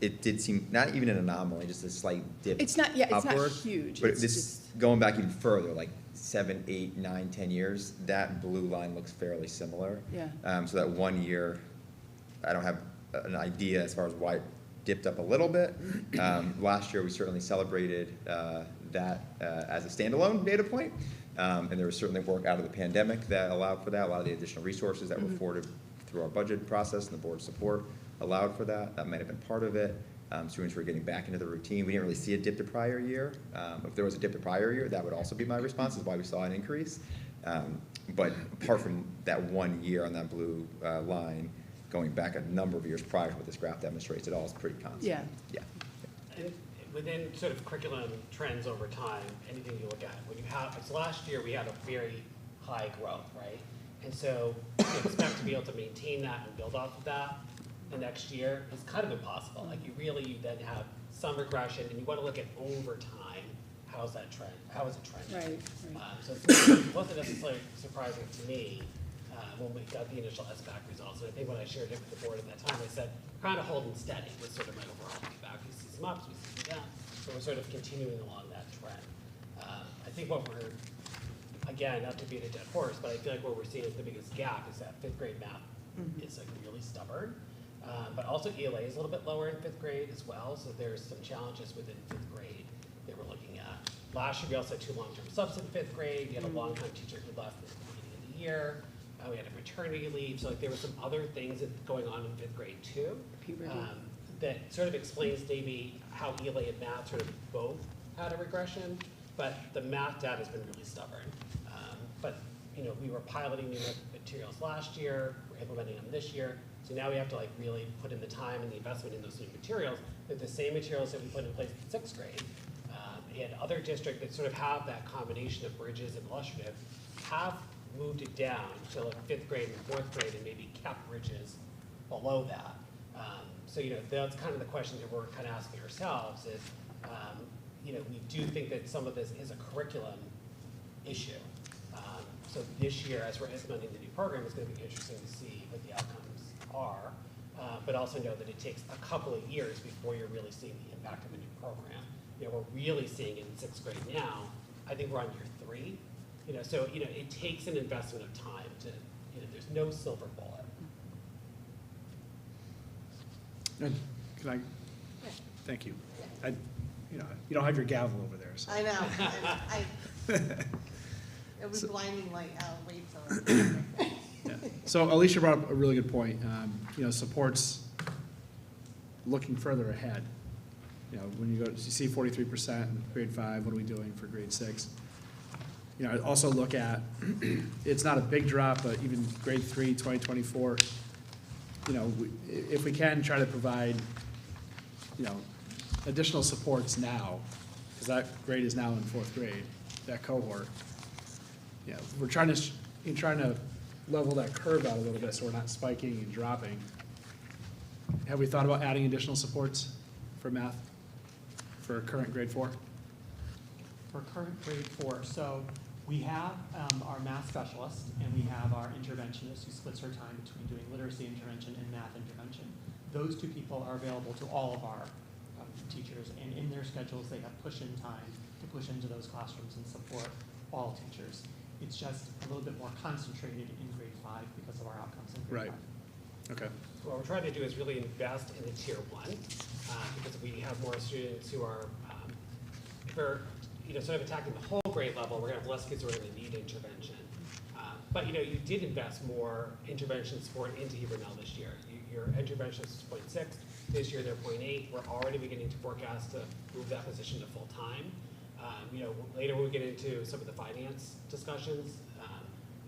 It did seem, not even an anomaly, just a slight dip It's not, yeah, it's not upward, huge. But It's this, just, going back even further, like 7, 8, 9, 10 years, that blue line looks fairly similar. yeah. So that 1 year, I don't have an idea as far as why it dipped up a little bit. Last year, we certainly celebrated that as a standalone data point. And there was certainly work out of the pandemic that allowed for that. A lot of the additional resources that were afforded through our budget process and the board support allowed for that. That might have been part of it. Students were getting back into the routine. We didn't really see a dip the prior year. If there was a dip the prior year, that would also be my response, is why we saw an increase. But apart from that 1 year on that blue line, going back a number of years prior to what this graph demonstrates, it all is pretty constant. Yeah. Yeah. And within sort of curriculum trends over time, anything you look at, when you have, so last year we had a very high growth, right? And so to expect to be able to maintain that and build off of that the next year is kind of impossible. Like you then have some regression, and you want to look at over time, how's that trend, how is it trending? Right. So it wasn't necessarily surprising to me when we got the initial SBAC results. And I think when I shared it with the board at that time, I said, kind of holding steady was sort of my overall feedback. We see some ups, we see some downs, but we're sort of continuing along that trend. I think what we're, again, not to beat a dead horse, but I feel like what we're seeing is the biggest gap is that fifth grade math is like really stubborn. But also ELA is a little bit lower in fifth grade as well, so there's some challenges within fifth grade that we're looking at. Last year we also had 2 long-term subs in fifth grade. We had a long-time teacher who left at the beginning of the year. We had a maternity leave, so like there were some other things going on in fifth grade too. That sort of explains maybe how ELA and math sort of both had a regression, but the math data has been really stubborn. But we were piloting new materials last year, we're implementing them this year, so now we have to like really put in the time and the investment in those new materials. They're the same materials that we put in place in sixth grade. And other districts that sort of have that combination of bridges and illustrative have moved it down to like fifth grade and fourth grade and maybe kept bridges below that. So that's kind of the question that we're kind of asking ourselves is, we do think that some of this is a curriculum issue. So this year, as we're implementing the new program, it's going to be interesting to see what the outcomes are, but also know that it takes a couple of years before you're really seeing the impact of a new program. We're really seeing it in sixth grade now. I think we're on year 3. So it takes an investment of time to, there's no silver bullet. And can I, thank you. You don't have your gavel over there, so. I know. It was blinding light, wait till. Yeah. So Alicia brought up a really good point. Supports looking further ahead. When you see 43% in grade 5, what are we doing for grade 6? Also look at, it's not a big drop, but even grade 3, 2024, if we can try to provide, additional supports now, because that grade is now in 4th grade, that cohort. We're trying to level that curve out a little bit so we're not spiking and dropping. Have we thought about adding additional supports for math for current grade 4? For current grade 4, so we have our math specialist and we have our interventionist who splits her time between doing literacy intervention and math intervention. Those 2 people are available to all of our teachers, and in their schedules they have push-in time to push into those classrooms and support all teachers. It's just a little bit more concentrated in grade 5 because of our outcomes in grade 5. Okay. So what we're trying to do is really invest in the tier 1, because we have more students who are, sort of attacking the whole grade level, we're going to have less kids who are going to need intervention. But you did invest more intervention support into Hebron this year. Your intervention is 0.6. This year they're 0.8. We're already beginning to forecast to move that position to full time. Later when we get into some of the finance discussions,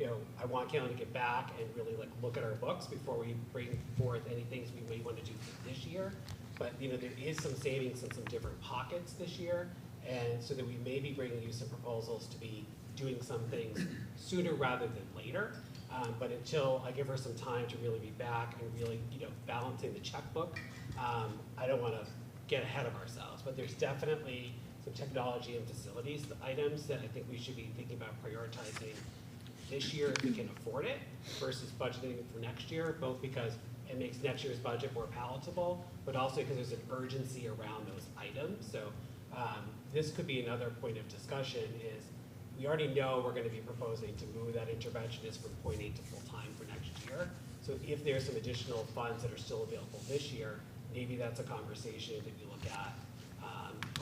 I want Caitlin to get back and really look at our books before we bring forth any things we may want to do this year. But there is some savings in some different pockets this year, and so that we may be bringing you some proposals to be doing some things sooner rather than later. But until I give her some time to really be back and really balancing the checkbook, I don't want to get ahead of ourselves. But there's definitely some technology and facilities items that I think we should be thinking about prioritizing this year if we can afford it versus budgeting for next year, both because it makes next year's budget more palatable, but also because there's an urgency around those items. So this could be another point of discussion is we already know we're going to be proposing to move that interventionist from 0.8 to full time for next year. So if there's some additional funds that are still available this year, maybe that's a conversation that we look at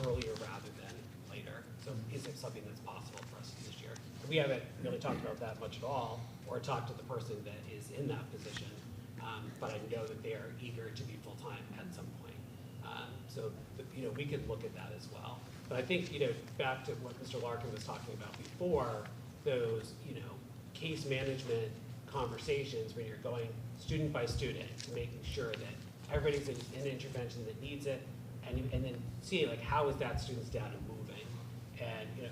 earlier rather than later. So is it something that's possible for us this year? We haven't really talked about that much at all, or talked to the person that is in that position, but I know that they are eager to be full-time at some point. So we could look at that as well. But I think back to what Mr. Larkin was talking about before, those case management conversations where you're going student by student to making sure that everybody's in intervention that needs it, and then seeing like how is that student's data moving. And,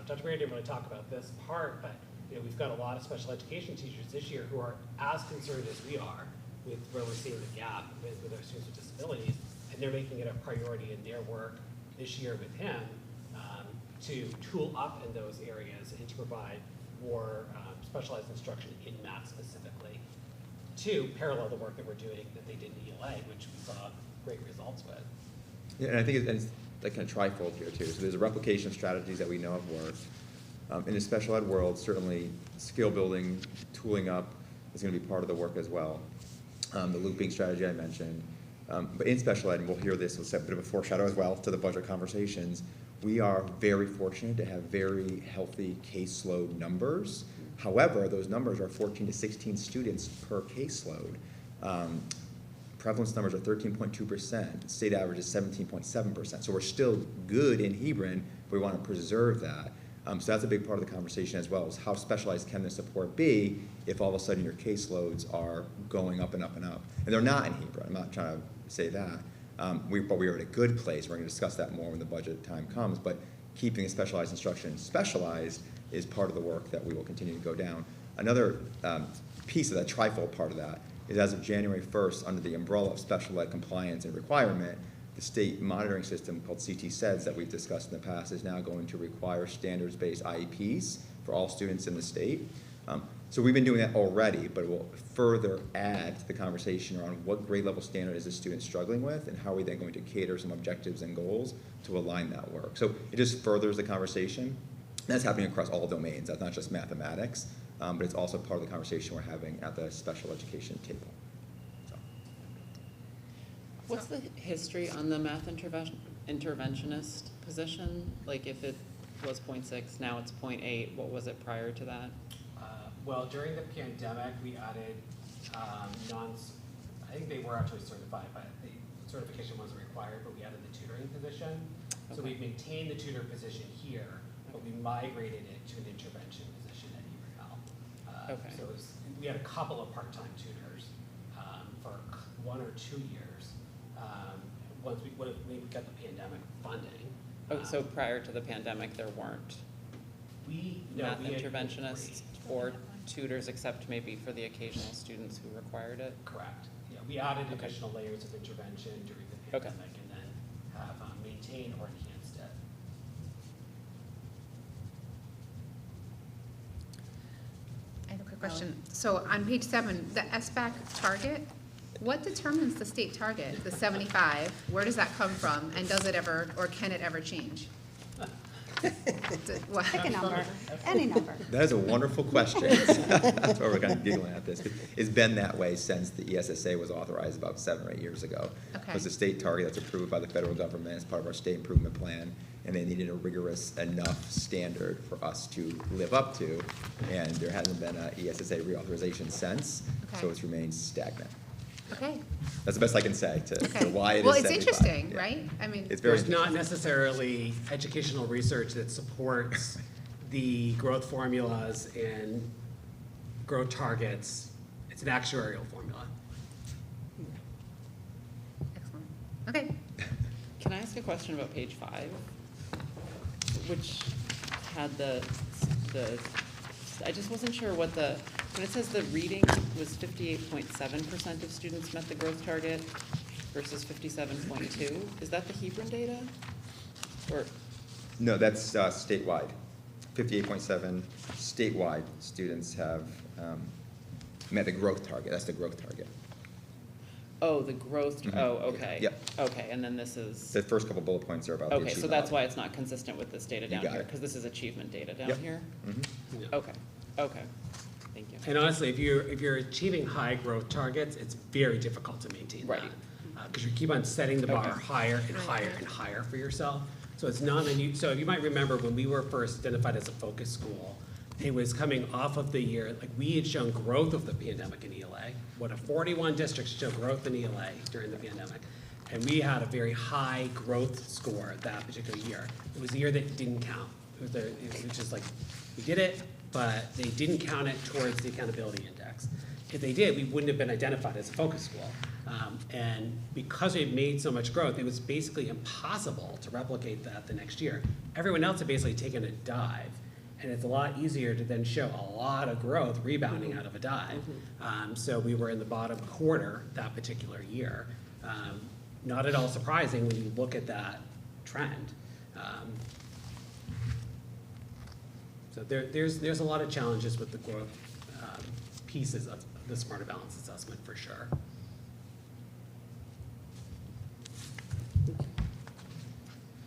Dr. Mayer didn't really talk about this part, but, we've got a lot of special education teachers this year who are as concerned as we are with where we're seeing the gap with our students with disabilities, and they're making it a priority in their work this year with him to tool up in those areas and to provide more specialized instruction in math specifically, to parallel the work that we're doing that they did in ELA, which we saw great results with. Yeah, and I think it's like kind of trifold here too. So there's a replication of strategies that we know have worked. In the special ed world, certainly skill building, tooling up is going to be part of the work as well. The looping strategy I mentioned. But in special ed, and we'll hear this, we'll set a bit of a foreshadow as well to the budget conversations, we are very fortunate to have very healthy caseload numbers. However, those numbers are 14 to 16 students per caseload. Prevalence numbers are 13.2%. State average is 17.7%. So we're still good in Hebron, but we want to preserve that. So that's a big part of the conversation as well, is how specialized can the support be if all of a sudden your caseloads are going up and up and up. And they're not in Hebron. I'm not trying to say that. But we are at a good place. We're going to discuss that more when the budget time comes. But keeping specialized instruction specialized is part of the work that we will continue to go down. Another piece of that trifold part of that is as of January 1st, under the umbrella of special ed compliance and requirement, the state monitoring system called CT SEDS that we've discussed in the past is now going to require standards-based IEPs for all students in the state. So we've been doing that already, but it will further add to the conversation around what grade level standard is the student struggling with and how are we then going to cater some objectives and goals to align that work. So it just furthers the conversation. That's happening across all domains. That's not just mathematics, but it's also part of the conversation we're having at the special education table. So. What's the history on the math interventionist position? Like if it was 0.6, now it's 0.8, what was it prior to that? Well, during the pandemic, we added I think they were actually certified, but the certification wasn't required, but we added the tutoring position. So we've maintained the tutor position here, but we migrated it to an intervention position at Hebron. Okay. So we had a couple of part-time tutors for 1 or 2 years once we got the pandemic funding. So prior to the pandemic, there weren't math interventionists or tutors, except maybe for the occasional students who required it? Correct. Yeah, we added additional layers of intervention during the pandemic and then have maintained or enhanced it. I have a quick question. So on page 7, the SBAC target, what determines the state target, the 75? Where does that come from? And does it ever, or can it ever change? Pick a number, any number. That is a wonderful question. That's why we're kind of giggling at this. It's been that way since the ESSA was authorized about 7 or 8 years ago. Okay. It was a state target that's approved by the federal government as part of our state improvement plan, and they needed a rigorous enough standard for us to live up to, and there hasn't been a ESSA reauthorization since, Okay. so it's remained stagnant. Okay. That's the best I can say to Okay. why it is Well, it's 75. interesting, Yeah. right? I mean, It's very There's not necessarily educational research that supports the growth formulas and growth targets. It's an actuarial formula. excellent. Okay. Can I ask a question about page 5, which had I just wasn't sure what when it says the reading was 58.7% of students met the growth target versus 57.2, is that the Hebron data? Or, No, that's statewide. 58.7 statewide students have met the growth target. That's the growth target. oh, the growth, Mhm. oh, okay. Yep. Okay, and then this is, The first couple bullet points are about the okay, so achievement that's level. why it's not consistent with this data You down got here, it. because this is achievement data down Yep. here? Mhm. Okay, okay, thank you. And honestly, if you're achieving high growth targets, it's very difficult to maintain that. Right. Because you keep on setting the bar Okay. higher and higher and higher for yourself. So it's not so you might remember when we were first identified as a focus school, it was coming off of the year, like we had shown growth of the pandemic in ELA. 41 districts showed growth in ELA during the pandemic. And we had a very high growth score that particular year. It was the year that didn't count. It was just like, we did it, but they didn't count it towards the accountability index. If they did, we wouldn't have been identified as a focus school. And because we made so much growth, it was basically impossible to replicate that the next year. Everyone else had basically taken a dive, and it's a lot easier to then show a lot of growth rebounding out of a dive. So we were in the bottom quarter that particular year. Not at all surprising when you look at that trend. So there's a lot of challenges with the growth pieces of the Smarter Balance assessment for sure.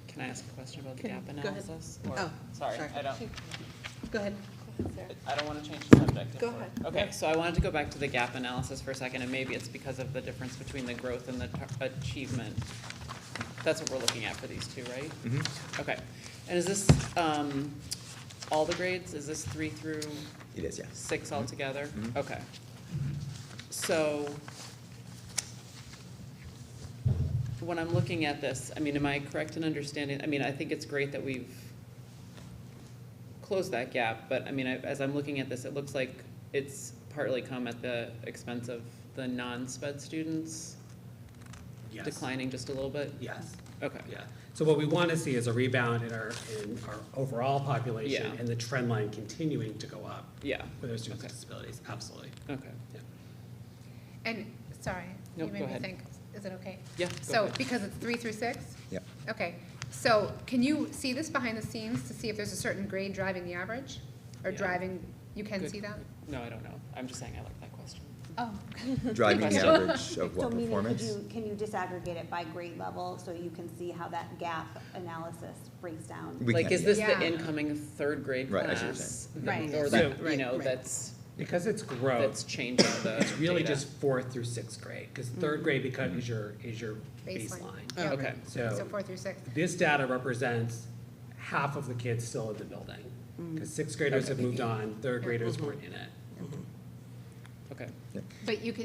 Can I ask a question about the Can- gap go ahead. analysis? Or- Oh, Sorry, sorry. I don't, Go ahead. I don't want to change the subject. Go ahead. Okay, so I wanted to go back to the gap analysis for a second, and maybe it's because of the difference between the growth and the achievement. That's what we're looking at for these two, right? Okay, and is this, all the grades? Is this 3 through It is, yeah. 6 altogether? Mhm. Okay. So, when I'm looking at this, I mean, am I correct in understanding, I mean, I think it's great that we've closed that gap, but I mean, as I'm looking at this, it looks like it's partly come at the expense of the non-sped students Yes. declining just a little bit? Yes. Okay. Yeah. So what we want to see is a rebound in our overall population Yeah. and the trend line continuing to go up Yeah, with our students with Okay. disabilities. Absolutely. okay. Yeah. And, sorry, Nope, you go made me ahead. think, is it okay? Yeah, go So, ahead. because it's 3 through 6? Yeah. Okay, so can you see this behind the scenes to see if there's a certain grade driving the average? Or Yeah. driving, you can Good. see that? No, I don't know. I'm just saying I like that question. Oh. Driving the Question. average of So what meaning, performance? can you disaggregate it by grade level so you can see how that gap analysis breaks down? We Like, can, is this yeah. the incoming third grade Right, I see what you're class? Right. Or So- that, you Right, know, right. that's Because it's growth, changing the it's really data. just 4th through 6th grade, because third grade is your Baseline. baseline. Yeah. Okay. So 4 through 6. This data represents half of the kids still in the building, because 6th graders have moved on, 3rd graders weren't in it. Okay.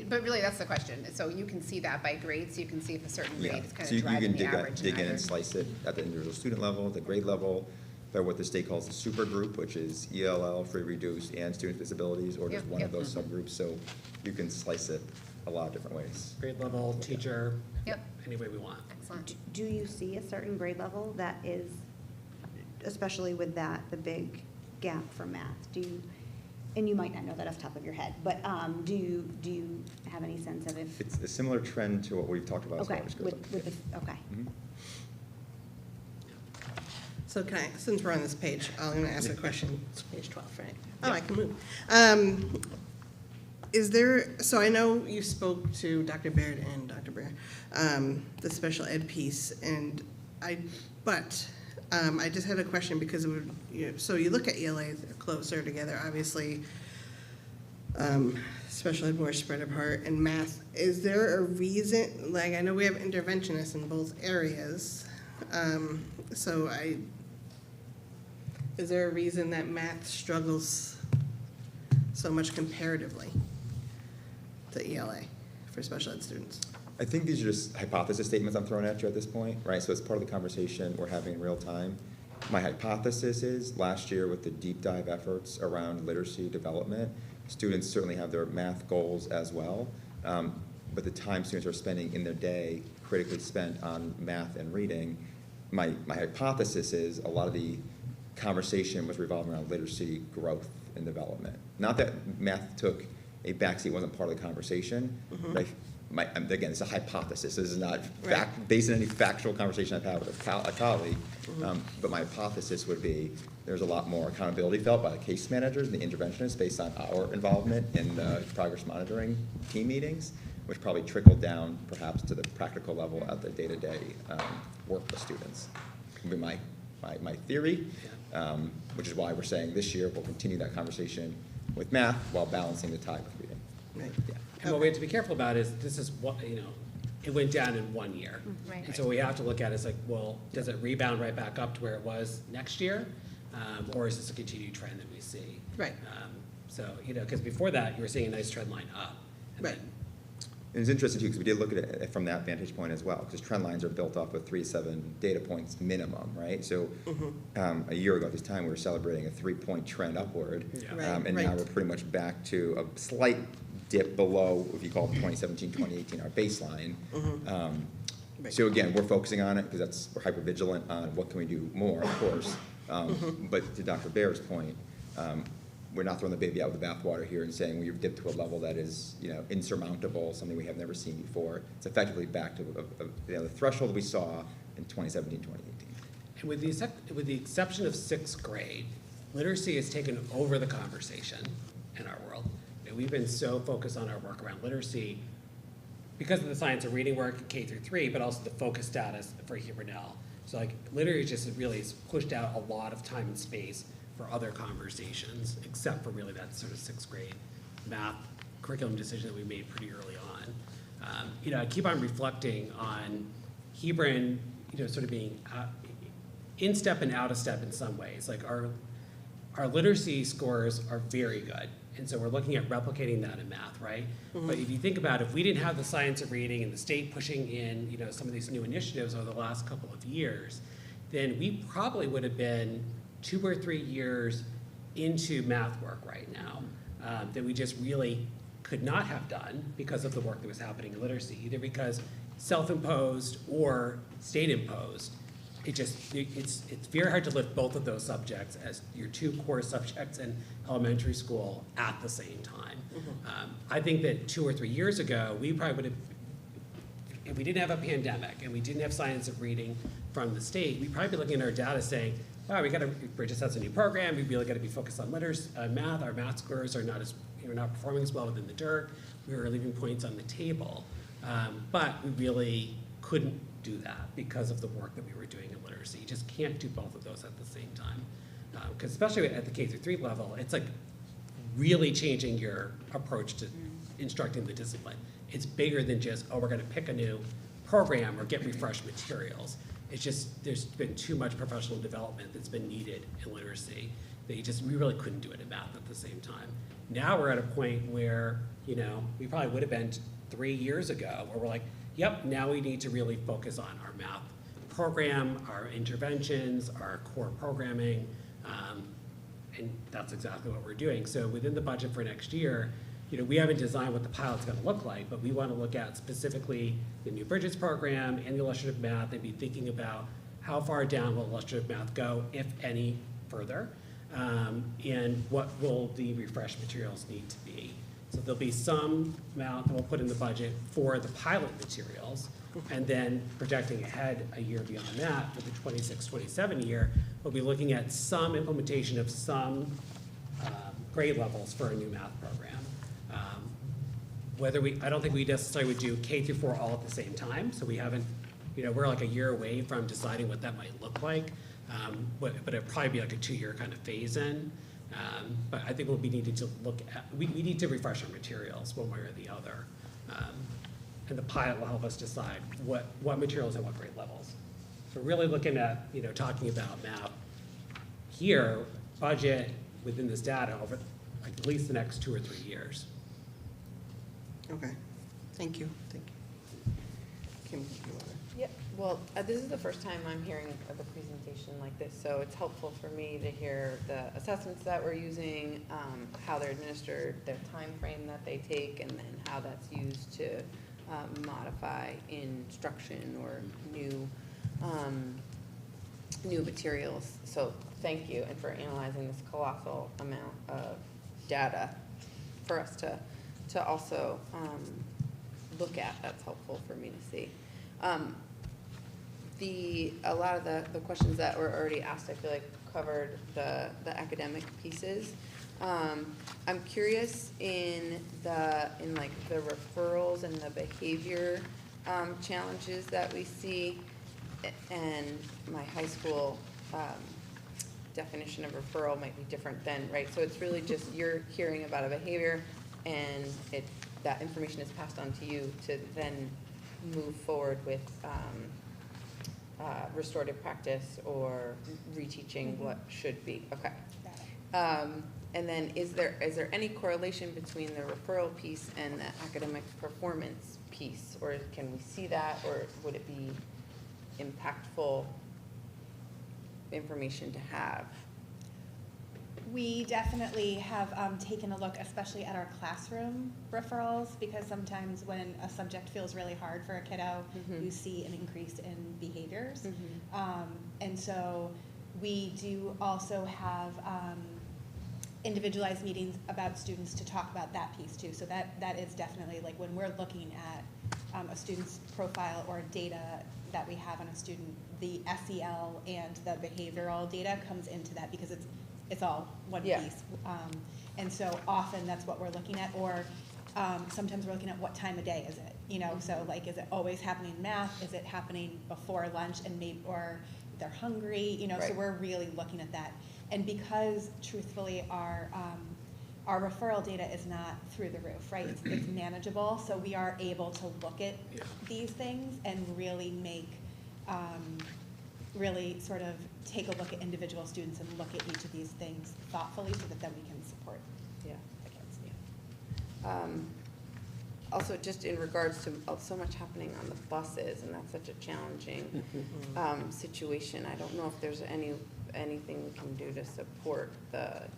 But really, that's the question. So you can see that by grade, so you can see if a certain Yeah, grade is kind so of you driving can the dig average. dig in either. and slice it at the individual student level, the grade level, by what the state calls the super group, which is ELL, free reduced, and student with disabilities, or just Yep, one of yep. those subgroups, so you can slice it a lot of different ways. Grade level, teacher, Yep, any way we want. excellent. Do you see a certain grade level that is, especially with that, the big gap for math? Do you, and you might not know that off the top of your head, but do you have any sense of if? It's a similar trend to what we've talked about as far Okay, as grade with level. the, okay. Mhm. So can I, since we're on this page, I'm gonna ask a question. It's page 12, right? Oh, Yeah. I can move. Is there, so I know you spoke to Dr. Baird and Dr. Breer, the special ed piece, and I just had a question because it would, so you look at ELA, they're closer together, obviously. Special ed more spread apart, and math, is there a reason, like, I know we have interventionists in both areas, so is there a reason that math struggles so much comparatively to ELA for special ed students? I think these are just hypothesis statements I'm throwing at you at this point, right? So it's part of the conversation we're having in real time. My hypothesis is last year with the deep dive efforts around literacy development, students certainly have their math goals as well, but the time students are spending in their day critically spent on math and reading, my hypothesis is a lot of the conversation was revolving around literacy growth and development. Not that math took a backseat, wasn't part of the conversation, but again, it's a hypothesis. This is not based on any factual conversation I've had with a colleague, but my hypothesis would be there's a lot more accountability felt by the case managers and the interventionists based on our involvement in the progress monitoring team meetings, which probably trickled down perhaps to the practical level at the day-to-day work with students. Would be my theory, which is why we're saying this year we'll continue that conversation with math while balancing the tide with reading. Right. Yeah. And what we have to be careful about is, this is what, it went down in 1 year. Right. And so we have to look at it as like, well, does it rebound right back up to where it was next year? Or is this a continued trend that we see? Right. So, because before that, you were seeing a nice trend line up. and Right. then- And it's interesting too, because we did look at it from that vantage point as well, because trend lines are built off of 3 to 7 data points minimum, right? So a year ago at this time, we were celebrating a 3-point trend upward. Yeah. Right, And now right. we're pretty much back to a slight dip below, if you call it 2017, 2018, our baseline. Right. So again, we're focusing on it because we're hyper vigilant on what can we do more, of course. But to Dr. Baer's point, we're not throwing the baby out with the bathwater here and saying we've dipped to a level that is, insurmountable, something we have never seen before. It's effectively back to the threshold we saw in 2017, 2018. And with the exception of sixth grade, literacy has taken over the conversation in our world. We've been so focused on our work around literacy because of the science of reading work K through 3, but also the focus status for Hebron. So like literacy just really has pushed out a lot of time and space for other conversations, except for really that sort of sixth grade math curriculum decision that we made pretty early on. I keep on reflecting on Hebron, sort of being in step and out of step in some ways. Like our literacy scores are very good. And so we're looking at replicating that in math, right? But if you think about it, if we didn't have the science of reading and the state pushing in, some of these new initiatives over the last couple of years, then we probably would have been 2 or 3 years into math work right now that we just really could not have done because of the work that was happening in literacy, either because self-imposed or state-imposed. It's very hard to lift both of those subjects as your 2 core subjects in elementary school at the same time. I think that 2 or 3 years ago, we probably would have, if we didn't have a pandemic and we didn't have science of reading from the state, we'd probably be looking at our data saying, wow, Bridges has a new program, we really got to be focused on math, our math scores are not performing as well within the DIRC, we were leaving points on the table, but we really couldn't do that because of the work that we were doing in literacy. You just can't do both of those at the same time. Because especially at the K through 3 level, it's like really changing your approach to instructing the discipline. It's bigger than just, oh, we're gonna pick a new program or get refreshed materials. It's just, there's been too much professional development that's been needed in literacy that we really couldn't do it in math at the same time. Now we're at a point where, we probably would have been 3 years ago where we're like, yep, now we need to really focus on our math program, our interventions, our core programming, and that's exactly what we're doing. So within the budget for next year, we haven't designed what the pilot's gonna look like, but we wanna look at specifically the new Bridges program and the illustrative math and be thinking about how far down will illustrative math go, if any further, and what will the refreshed materials need to be. So there'll be some amount that we'll put in the budget for the pilot materials, and then projecting ahead a year beyond that for the 26-27 year, we'll be looking at some implementation of some grade levels for a new math program. I don't think we necessarily would do K through 4 all at the same time, so we haven't, we're like a year away from deciding what that might look like, but it'd probably be like a 2-year kind of phase in. But I think we'll be needing to look at, we need to refresh our materials one way or the other. And the pilot will help us decide what materials and what grade levels. So really looking at, talking about math here, budget within this data over like at least the next 2 or 3 years. Okay, thank you. Kim, you wanna? Yep, well, this is the first time I'm hearing of a presentation like this, so it's helpful for me to hear the assessments that we're using, how they're administered, their time frame that they take, and then how that's used to modify instruction or new materials. So thank you, and for analyzing this colossal amount of data for us to also look at. That's helpful for me to see. A lot of the questions that were already asked, I feel like covered the academic pieces. I'm curious in the referrals and the behavior challenges that we see, and my high school definition of referral might be different than, right? So it's really just you're hearing about a behavior, and that information is passed on to you to then move forward with restorative practice or reteaching what should be. Okay. And then is there any correlation between the referral piece and the academic performance piece, or can we see that, or would it be impactful information to have? We definitely have taken a look, especially at our classroom referrals, because sometimes when a subject feels really hard for a kiddo, you see an increase in behaviors. And so we do also have individualized meetings about students to talk about that piece too. So that is definitely, like, when we're looking at a student's profile or data that we have on a student, the SEL and the behavioral data comes into that, because it's all one piece. And so often that's what we're looking at, or sometimes we're looking at what time of day is it, you know, so like, is it always happening in math? Is it happening before lunch and maybe, or they're hungry, you know, so we're really looking at that. And because truthfully our referral data is not through the roof, right? It's manageable, so we are able to look at these things and really make, really sort of take a look at individual students and look at each of these things thoughtfully so that then we can support the kids. Also, just in regards to so much happening on the buses, and that's such a challenging situation. I don't know if there's anything we can do to support the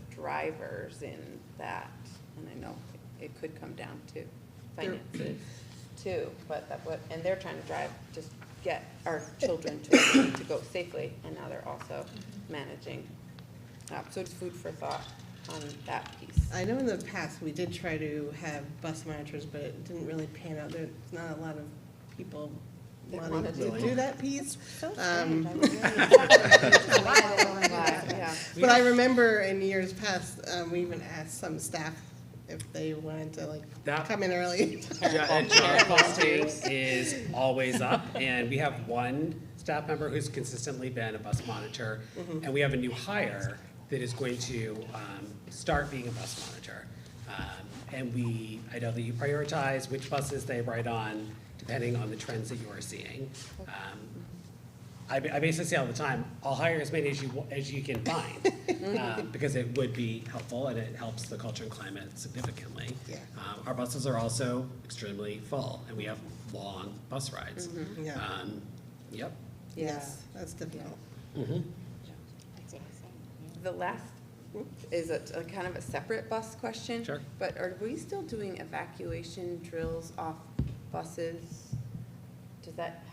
drivers in that. And I know it could come down to finances too, and they're trying to drive, just get our children to go safely, and now they're also managing. So it's food for thought on that piece. I know in the past, we did try to have bus monitors, but it didn't really pan out. There's not a lot of people wanting to do that piece. So strange. But I remember in years past, we even asked some staff if they wanted to come in early. And our posting is always up, and we have one staff member who's consistently been a bus monitor, and we have a new hire that is going to start being a bus monitor. And I know that you prioritize which buses they ride on depending on the trends that you are seeing. I basically say all the time, I'll hire as many as you can find, because it would be helpful and it helps the culture and climate significantly. Yeah. Our buses are also extremely full, and we have long bus rides. Yeah. Yep. Yes, that's difficult. The last is a kind of a separate bus question. Sure. But are we still doing evacuation drills off buses? Does that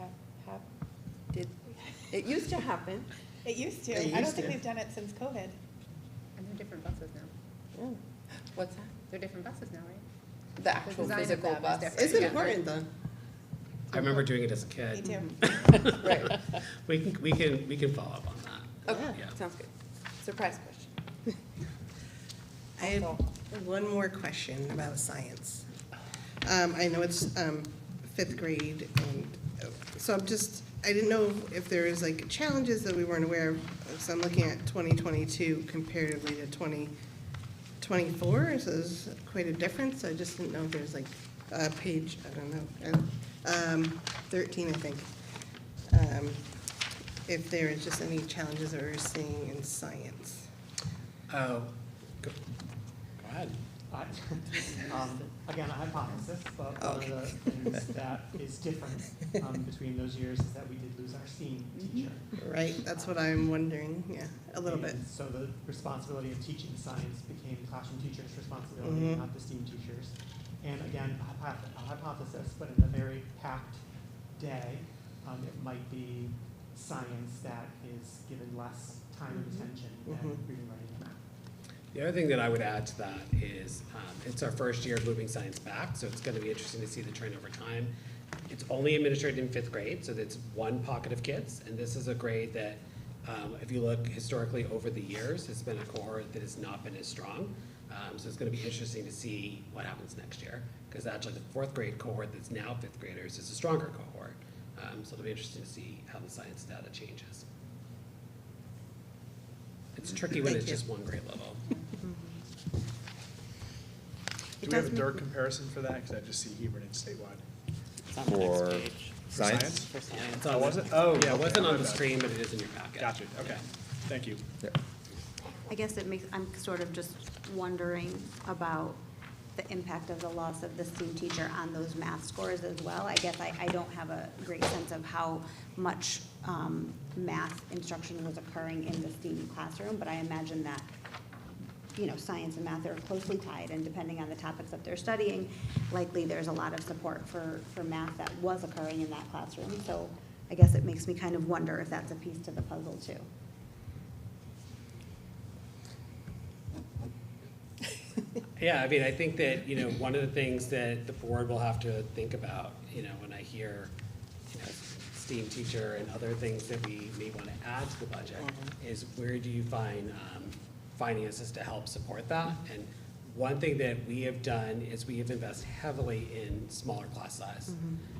it used to happen? It used to. It I don't used think to. we've done it since COVID. And they're different buses now. What's that? They're different buses now, right? The actual design of physical them is bus? different. It's important though. I remember doing it as a kid. Me too. Right. We can follow up on that. Okay, Yeah. sounds good. Surprise question. I have one more question about science. I know it's 5th grade, and so I didn't know if there was challenges that we weren't aware of. So I'm looking at 2022 comparatively to 2024, so there's quite a difference. I just didn't know if there's a page, I don't know, 13, I think. If there is just any challenges that we're seeing in science. Oh, go ahead. Again, a hypothesis, but one of the things that is different between those years is that we did lose our STEAM teacher. Right, that's what I'm wondering, yeah, a little bit. And so the responsibility of teaching science became the classroom teacher's responsibility, not the STEAM teachers. And again, a hypothesis, but in a very packed day, it might be science that is given less time and attention than reading, writing, and math. The other thing that I would add to that is it's our first year of moving science back, so it's going to be interesting to see the trend over time. It's only administered in 5th grade, so that's one pocket of kids, and this is a grade that, if you look historically over the years, has been a cohort that has not been as strong. So it's going to be interesting to see what happens next year, because actually the 4th grade cohort that's now 5th graders is a stronger cohort. So it'll be interesting to see how the science data changes. It's tricky when it's just one grade level. Do we have a DIRT comparison for that? Because I just see Hebron and statewide. It's on the For next page. science? For science. It's on Oh, the- was it? Oh, Yeah, it okay, wasn't my on the bad. screen, but it is in your packet. Gotcha, okay, thank you. Yeah. I guess I'm sort of just wondering about the impact of the loss of the STEAM teacher on those math scores as well. I guess I don't have a great sense of how much math instruction was occurring in the STEAM classroom, but I imagine that science and math are closely tied, and depending on the topics that they're studying, likely there's a lot of support for math that was occurring in that classroom. So I guess it makes me kind of wonder if that's a piece to the puzzle too. Yeah, I mean, I think that, one of the things that the board will have to think about, when I hear, STEAM teacher and other things that we may want to add to the budget, is where do you find finances to help support that? And one thing that we have done is we have invested heavily in smaller class size.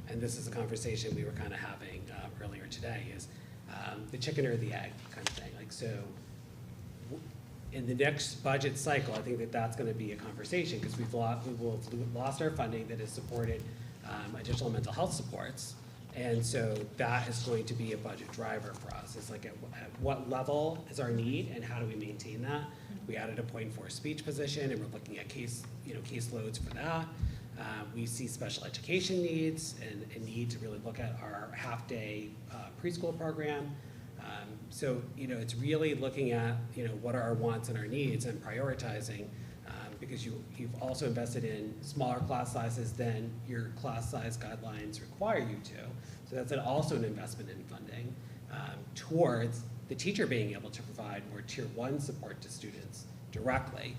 And this is a conversation we were kind of having earlier today, is the chicken or the egg kind of thing. Like, so in the next budget cycle, I think that that's going to be a conversation, because we will have lost our funding that has supported additional mental health supports. And so that is going to be a budget driver for us. It's like at what level is our need and how do we maintain that? We added a .4 speech position, and we're looking at caseloads for that. We see special education needs and a need to really look at our half-day preschool program. So, it's really looking at, what are our wants and our needs and prioritizing, because you've also invested in smaller class sizes than your class size guidelines require you to. So that's also an investment in funding towards the teacher being able to provide more tier 1 support to students directly.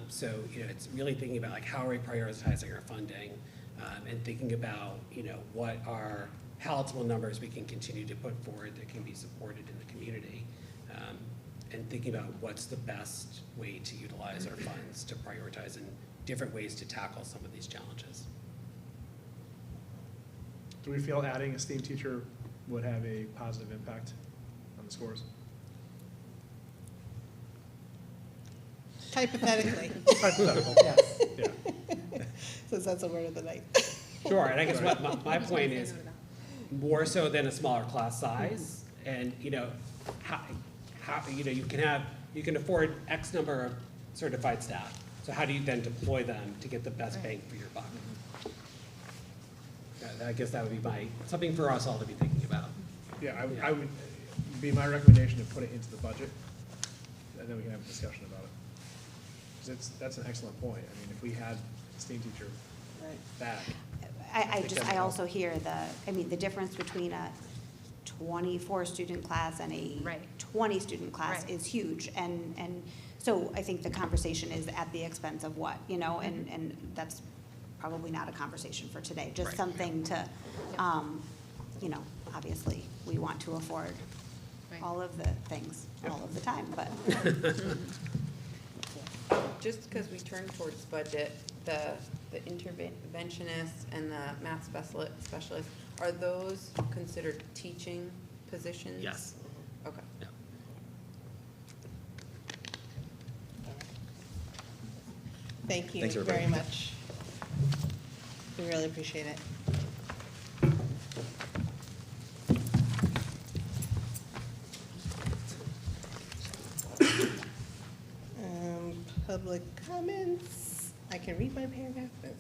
So, it's really thinking about like, how are we prioritizing our funding, and thinking about, what are palatable numbers we can continue to put forward that can be supported in the community, and thinking about what's the best way to utilize our funds to prioritize in different ways to tackle some of these challenges. Do we feel adding a STEAM teacher would have a positive impact on the scores? Hypothetically, Hypothetical. Yes. Yeah. since that's a word of the night. Sure, and I guess what my point is, more so than a smaller class size, and, how, you can afford X number of certified staff. So how do you then deploy them to get the best bang for your buck? I guess that would be something for us all to be thinking about. Yeah, I would be my recommendation to put it into the budget, and then we can have a discussion about it. Because that's an excellent point. I mean, if we had a STEAM teacher back. I also hear the difference between a 24 student class and a 20 student class is huge. And so I think the conversation is at the expense of what, and that's probably not a conversation for today. Just something to, obviously we want to afford all of the things all of the time, but. Just because we turn towards budget, the interventionists and the math specialists, are those considered teaching positions? Yes. Okay. Yeah. Thank you Thanks, everybody. very much. We really appreciate it. Public comments. I can read my paragraph, but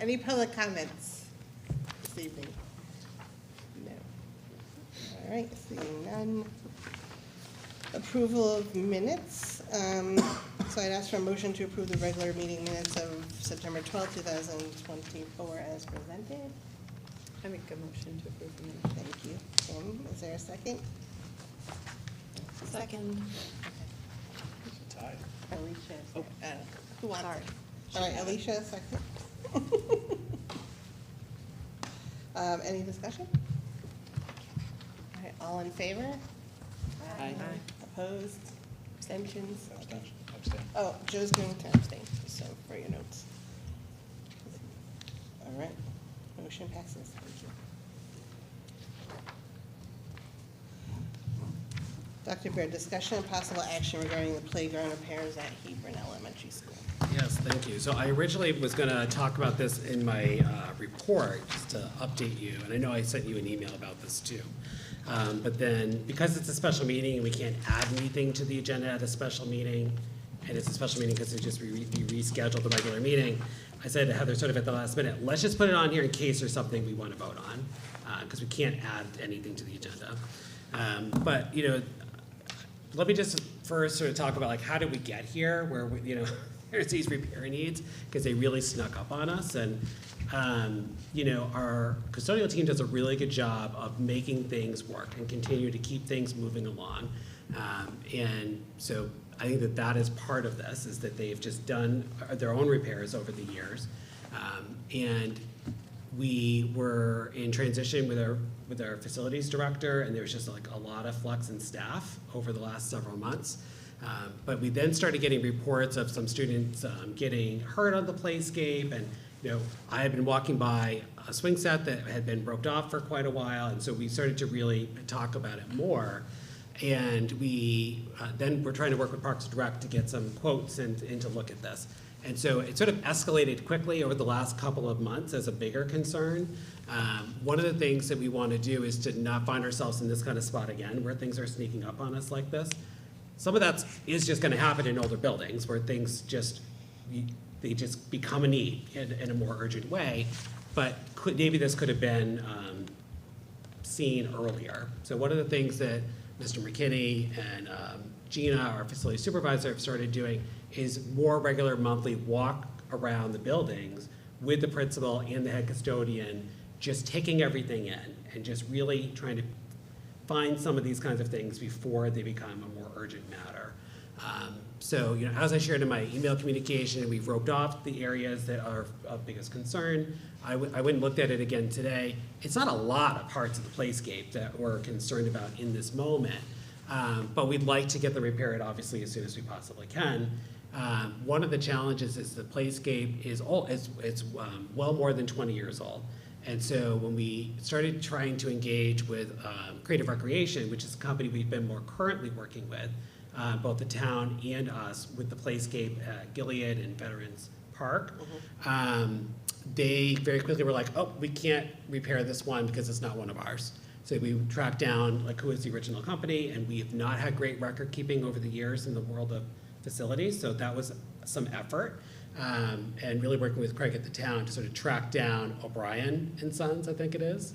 any public comments this evening? No. All right, seeing none. Approval of minutes. So I'd ask for a motion to approve the regular meeting minutes of September 12th, 2024 as presented. I make a motion to approve the minutes. Thank you. Kim, is there a second? Second. Tied. Alicia, who wants Sorry. it? All right, Alicia, second. Any discussion? All right, all in favor? Aye. Opposed? Abstentions? Okay. Abstain. Oh, Joe's going to abstain, so for your notes. All right, motion passes. Thank you. Dr. Baird, discussion and possible action regarding the playground repairs at Hebron Elementary School. Yes, thank you. So I originally was going to talk about this in my report, just to update you, and I know I sent you an email about this too. But then, because it's a special meeting and we can't add anything to the agenda at a special meeting, and it's a special meeting because it just be rescheduled the regular meeting, I said to Heather sort of at the last minute, let's just put it on here in case there's something we want to vote on, because we can't add anything to the agenda. But, let me just first sort of talk about like, how did we get here where, we, you know, there's these repair needs, because they really snuck up on us. And, you know, our custodial team does a really good job of making things work and continue to keep things moving along. And so I think that that is part of this, is that they've just done their own repairs over the years. And we were in transition with our facilities director, and there was just like a lot of flux in staff over the last several months. But we then started getting reports of some students getting hurt on the playscape, and you know, I had been walking by a swing set that had been roped off for quite a while, and so we started to really talk about it more. And we then we're trying to work with Parks and Rec to get some quotes and to look at this. And so it sort of escalated quickly over the last couple of months as a bigger concern. One of the things that we want to do is to not find ourselves in this kind of spot again, where things are sneaking up on us like this. Some of that is just going to happen in older buildings, where things just, they just become a need in a more urgent way. But maybe this could have been seen earlier. So one of the things that Mr. McKinney and Gina, our facility supervisor, have started doing is more regular monthly walk around the buildings with the principal and the head custodian, just taking everything in and just really trying to find some of these kinds of things before they become a more urgent matter. So, you know, as I shared in my email communication, we've roped off the areas that are of biggest concern. I went and looked at it again today. It's not a lot of parts of the playscape that we're concerned about in this moment, but we'd like to get them repaired, obviously, as soon as we possibly can. One of the challenges is the playscape is old. It's well more than 20 years old. And so when we started trying to engage with Creative Recreation, which is a company we've been more currently working with, both the town and us, with the playscape at Gilead and Veterans Park, they very quickly were like, oh, we can't repair this one because it's not one of ours. So we tracked down like who is the original company, and we have not had great record keeping over the years in the world of facilities, so that was some effort. And really working with Craig at the town to sort of track down O'Brien and Sons, I think it is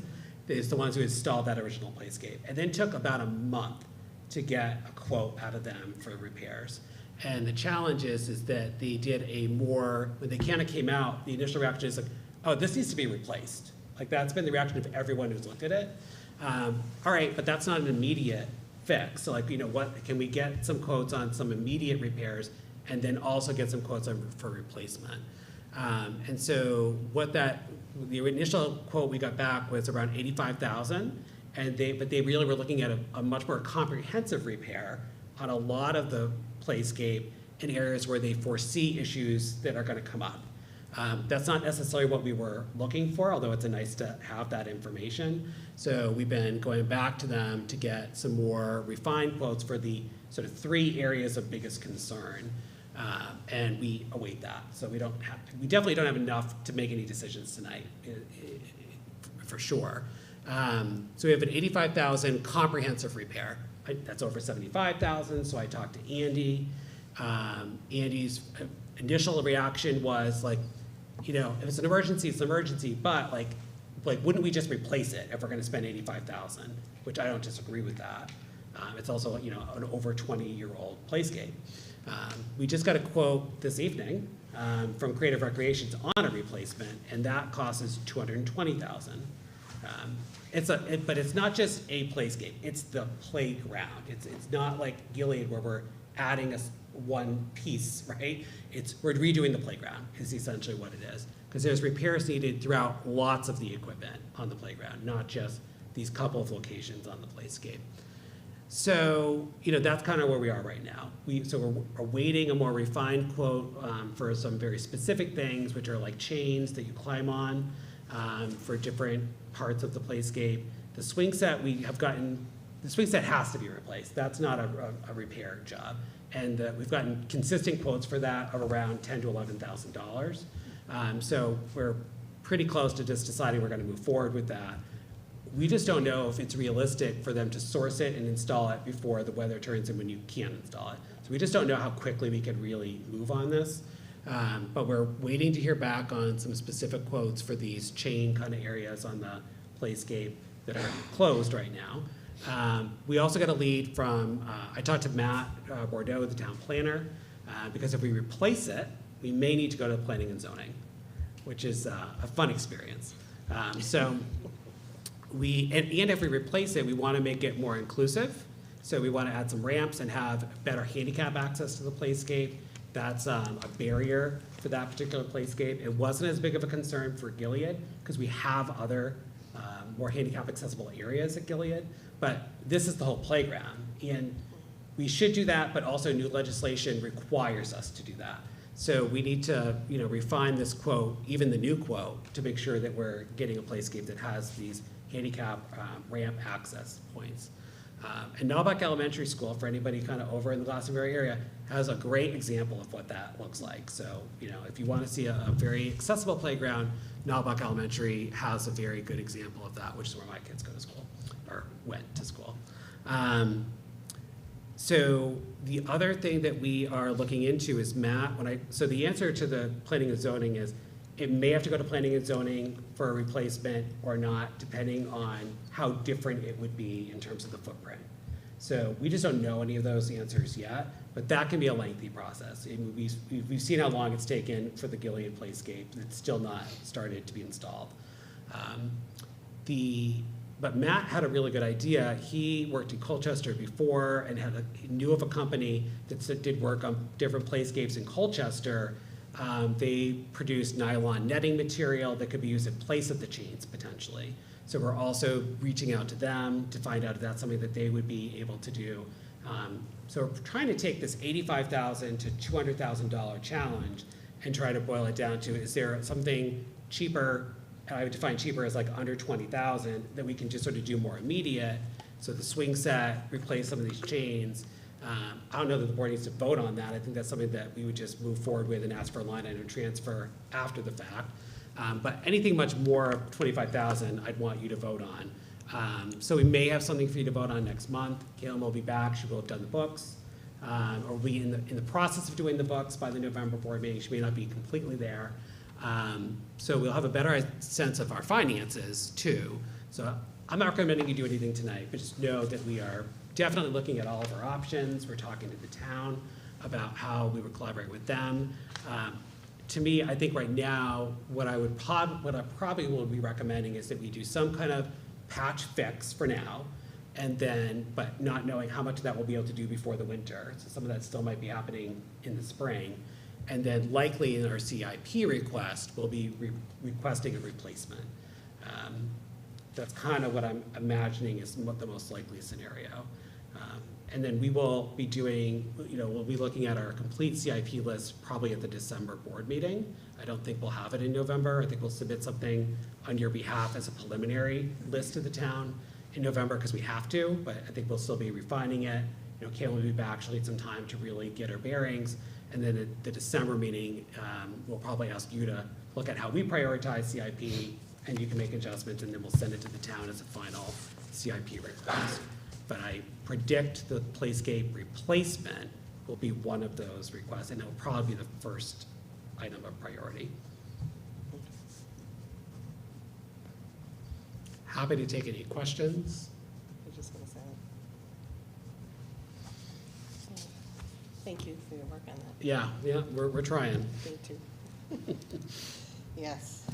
the ones who installed that original playscape. And then took about a month to get a quote out of them for repairs. And the challenge is that they did when they kind of came out, the initial reaction is like, oh, this needs to be replaced. Like that's been the reaction of everyone who's looked at it. All right, but that's not an immediate fix. So like, you know, what, can we get some quotes on some immediate repairs and then also get some quotes for replacement? And so the initial quote we got back was around $85,000, but they really were looking at a much more comprehensive repair on a lot of the playscape in areas where they foresee issues that are going to come up. That's not necessarily what we were looking for, although it's nice to have that information. So we've been going back to them to get some more refined quotes for the sort of 3 areas of biggest concern. And we await that. So we definitely don't have enough to make any decisions tonight, for sure. So we have an $85,000 comprehensive repair. That's over $75,000, so I talked to Andy. Andy's initial reaction was like, you know, if it's an emergency, it's an emergency, but like wouldn't we just replace it if we're gonna spend $85,000, which I don't disagree with that. It's also, you know, an over 20-year-old playscape. We just got a quote this evening from Creative Recreations on a replacement, and that cost us $220,000. But it's not just a playscape; it's the playground. It's not like Gilead where we're adding one piece, right? We're redoing the playground is essentially what it is, because there's repairs needed throughout lots of the equipment on the playground, not just these couple of locations on the playscape. So, you know, that's kind of where we are right now. So we're awaiting a more refined quote for some very specific things, which are like chains that you climb on for different parts of the playscape. The swing set the swing set has to be replaced. That's not a repair job. And we've gotten consistent quotes for that of around $10,000 to $11,000. So we're pretty close to just deciding we're going to move forward with that. We just don't know if it's realistic for them to source it and install it before the weather turns and when you can't install it. So we just don't know how quickly we could really move on this. But we're waiting to hear back on some specific quotes for these chain kind of areas on the playscape that are closed right now. We also got a lead from, I talked to Matt Bordeaux, the town planner, because if we replace it, we may need to go to planning and zoning, which is a fun experience. So and if we replace it, we want to make it more inclusive. So we want to add some ramps and have better handicap access to the playscape. That's a barrier for that particular playscape. It wasn't as big of a concern for Gilead because we have other more handicap accessible areas at Gilead, but this is the whole playground. And we should do that, but also new legislation requires us to do that. So we need to, refine this quote, even the new quote, to make sure that we're getting a playscape that has these handicap ramp access points. And Knobloch Elementary School, for anybody kind of over in the Glastonbury area, has a great example of what that looks like. So, if you want to see a very accessible playground, Knobloch Elementary has a very good example of that, which is where my kids go to school, or went to school. So the other thing that we are looking into is Matt, so the answer to the planning and zoning is it may have to go to planning and zoning for a replacement or not, depending on how different it would be in terms of the footprint. So we just don't know any of those answers yet, but that can be a lengthy process. And we've seen how long it's taken for the Gilead playscape. It's still not started to be installed. But Matt had a really good idea. He worked in Colchester before and he knew of a company that did work on different playscapes in Colchester. They produced nylon netting material that could be used in place of the chains potentially. So we're also reaching out to them to find out if that's something that they would be able to do. So we're trying to take this $85,000 to $200,000 challenge and try to boil it down to, is there something cheaper? I would define cheaper as like under $20,000 that we can just sort of do more immediate. So the swing set, replace some of these chains. I don't know that the board needs to vote on that. I think that's something that we would just move forward with and ask for a line item transfer after the fact. But anything much more $25,000, I'd want you to vote on. So we may have something for you to vote on next month. Kaylin will be back. She will have done the books. Or be in the process of doing the books by the November board meeting. She may not be completely there. So we'll have a better sense of our finances too. So I'm not recommending you do anything tonight, but just know that we are definitely looking at all of our options. We're talking to the town about how we would collaborate with them. To me, I think right now, what I probably will be recommending is that we do some kind of patch fix for now, and then, but not knowing how much that we'll be able to do before the winter. So some of that still might be happening in the spring. And then likely in our CIP request, we'll be requesting a replacement. That's kind of what I'm imagining is the most likely scenario. And then we will be doing, we'll be looking at our complete CIP list probably at the December board meeting. I don't think we'll have it in November. I think we'll submit something on your behalf as a preliminary list to the town in November because we have to, but I think we'll still be refining it. Kaylin will be back. She'll need some time to really get her bearings. And then at the December meeting, we'll probably ask you to look at how we prioritize CIP, and you can make adjustments, and then we'll send it to the town as a final CIP request. But I predict the playscape replacement will be one of those requests, and it will probably be the first item of priority. Happy to take any questions. I was just gonna say that. Thank you for your work on that. Yeah, we're trying. Thank you. Yes.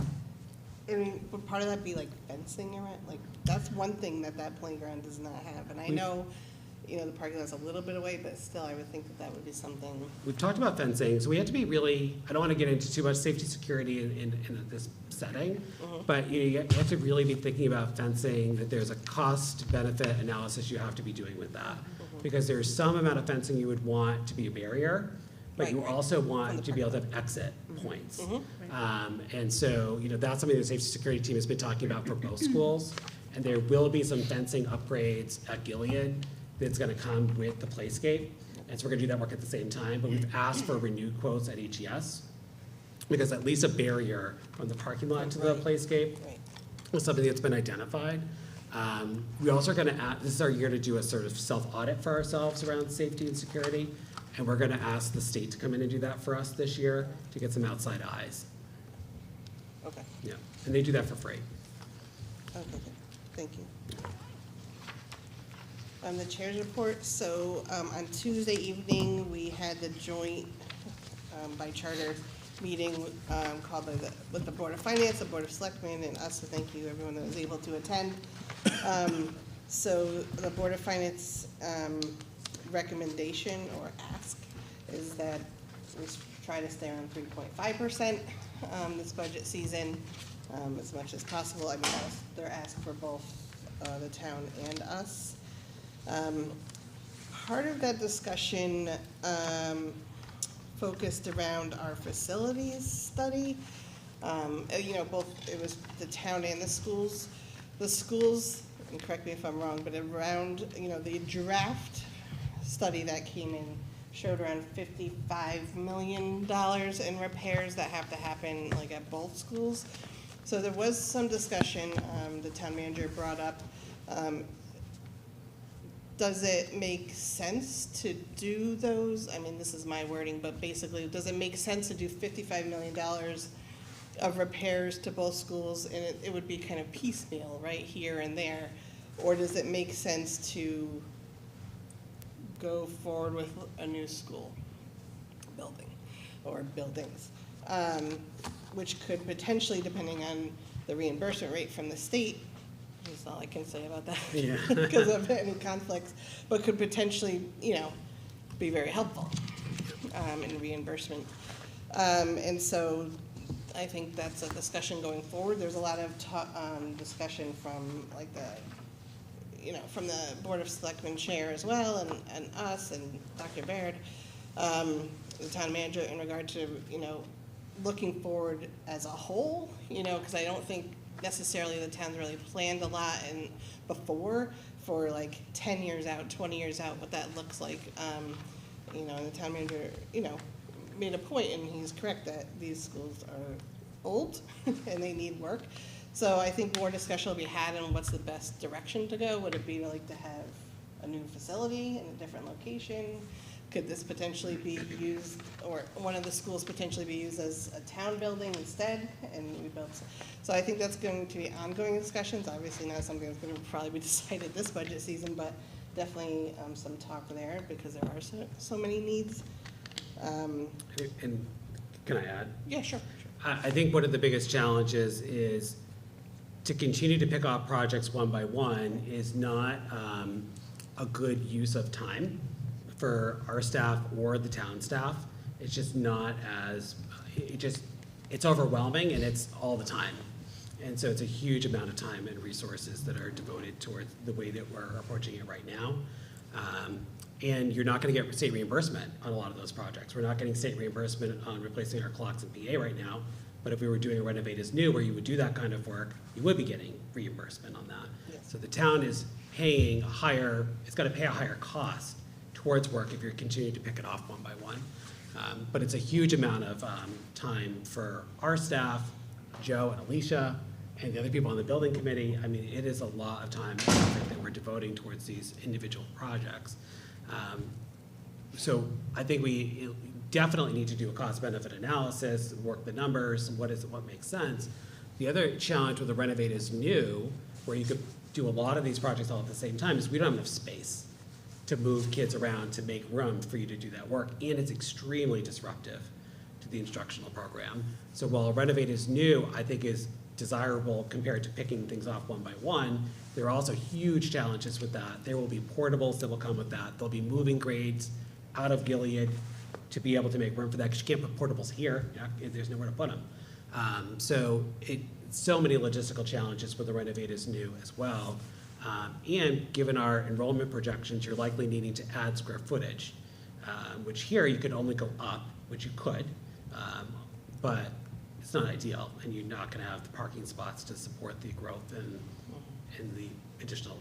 I mean, would part of that be like fencing around? Like, that's one thing that playground does not have. And I know, the parking lot's a little bit away, but still, I would think that would be something. We've talked about fencing, so we have to be really, I don't want to get into too much safety security in this setting, but you have to really be thinking about fencing, that there's a cost-benefit analysis you have to be doing with that. Because there's some amount of fencing you would want to be a barrier, but you also want to be able to have exit points. And so, that's something the safety security team has been talking about for both schools. And there will be some fencing upgrades at Gilead that's gonna come with the playscape. And so we're gonna do that work at the same time, but we've asked for renewed quotes at HES because at least a barrier from the parking lot to the playscape was something that's been identified. We also are gonna this is our year to do a sort of self-audit for ourselves around safety and security. And we're gonna ask the state to come in and do that for us this year to get some outside eyes. Okay. Yeah, and they do that for free. Okay, good. Thank you. The chair's report. So on Tuesday evening, we had the joint, by charter, meeting called with the Board of Finance, the Board of Selectmen, and us. So thank you, everyone that was able to attend. So the Board of Finance recommendation or ask is that we try to stay around 3.5% this budget season as much as possible. I mean, they're asked for both the town and us. Part of that discussion focused around our facilities study. You know, both, it was the town and the schools. The schools, and correct me if I'm wrong, but around, you know, the draft study that came in showed around $55 million in repairs that have to happen like at both schools. So there was some discussion, the town manager brought up, does it make sense to do those? I mean, this is my wording, but basically, does it make sense to do $55 million of repairs to both schools, and it would be kind of piecemeal, right, here and there? Or does it make sense to go forward with a new school building or buildings? Which could potentially, depending on the reimbursement rate from the state, that's all I can say about that, Yeah. because of any conflicts, but could potentially, you know, be very helpful in reimbursement. And so I think that's a discussion going forward. There's a lot of discussion from like the, you know, from the Board of Selectmen chair as well, and us and Dr. Baird, the town manager, in regard to, you know, looking forward as a whole, you know, because I don't think necessarily the town's really planned a lot before for like 10 years out, 20 years out, what that looks like. You know, and the town manager, you know, made a point, and he's correct, that these schools are old and they need work. So I think more discussion will be had on what's the best direction to go. Would it be like to have a new facility in a different location? Could this potentially be used, or one of the schools potentially be used as a town building instead and rebuilt? So I think that's going to be ongoing discussions. Obviously not something that's going to probably be decided this budget season, but definitely some talk there, because there are so many needs. And can I add? Yeah, sure. I think one of the biggest challenges is to continue to pick off projects one by one is not a good use of time for our staff or the town staff. It's just not as, it's overwhelming, and it's all the time. And so it's a huge amount of time and resources that are devoted towards the way that we're approaching it right now. And you're not gonna get state reimbursement on a lot of those projects. We're not getting state reimbursement on replacing our clocks in PA right now, but if we were doing a renovate as new, where you would do that kind of work, you would be getting reimbursement on that. Yes. So the town is paying a higher, it's gotta pay a higher cost towards work if you're continuing to pick it off one by one. But it's a huge amount of time for our staff, Joe and Alicia, and the other people on the building committee. I mean, it is a lot of time and effort that we're devoting towards these individual projects. So I think we definitely need to do a cost-benefit analysis, work the numbers, what makes sense. The other challenge with the renovate is new, where you could do a lot of these projects all at the same time, is we don't have enough space to move kids around to make room for you to do that work, and it's extremely disruptive to the instructional program. So while renovate is new, I think is desirable compared to picking things off one by one, there are also huge challenges with that. There will be portables that will come with that. There'll be moving grades out of Gilead to be able to make room for that, because you can't put portables here. There's nowhere to put them. So many logistical challenges with the renovate is new as well. And given our enrollment projections, you're likely needing to add square footage, which here you could only go up, which you could, but it's not ideal, and you're not gonna have the parking spots to support the growth and the additional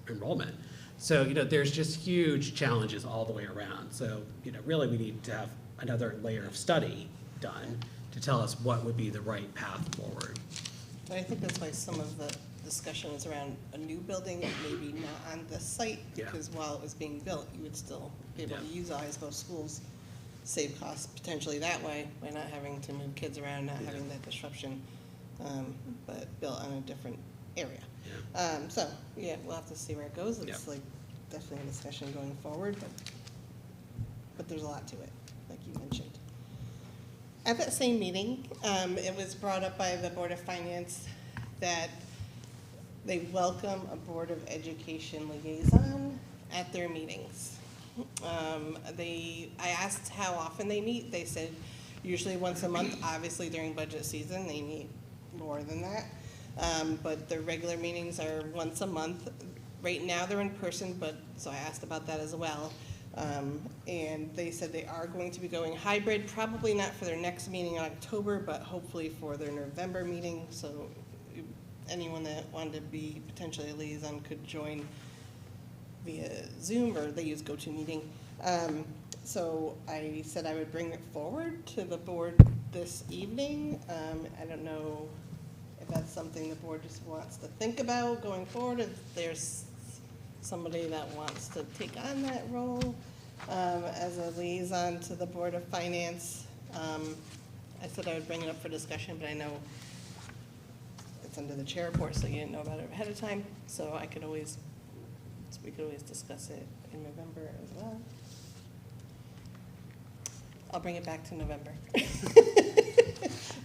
enrollment. So, you know, there's just huge challenges all the way around. So, you know, really we need to have another layer of study done to tell us what would be the right path forward. I think that's why some of the discussion is around a new building, maybe not on the site, Yeah. because while it was being built, you would still be able to utilize those schools, save costs potentially that way by not having to move kids around, not having that disruption, but built on a different area. Yeah. So, yeah, we'll have to see where it goes. It's Yeah. like definitely a discussion going forward, but there's a lot to it, like you mentioned. At that same meeting, it was brought up by the Board of Finance that they welcome a Board of Education liaison at their meetings. I asked how often they meet. They said usually once a month. Obviously during budget season, they meet more than that. But their regular meetings are once a month. Right now they're in person, but so I asked about that as well. And they said they are going to be going hybrid, probably not for their next meeting in October, but hopefully for their November meeting. So anyone that wanted to be potentially a liaison could join via Zoom, or they use GoToMeeting. So I said I would bring it forward to the board this evening. I don't know if that's something the board just wants to think about going forward, if there's somebody that wants to take on that role as a liaison to the Board of Finance. I said I would bring it up for discussion, but I know it's under the chair report, so you didn't know about it ahead of time. So we could always discuss it in November as well. I'll bring it back to November.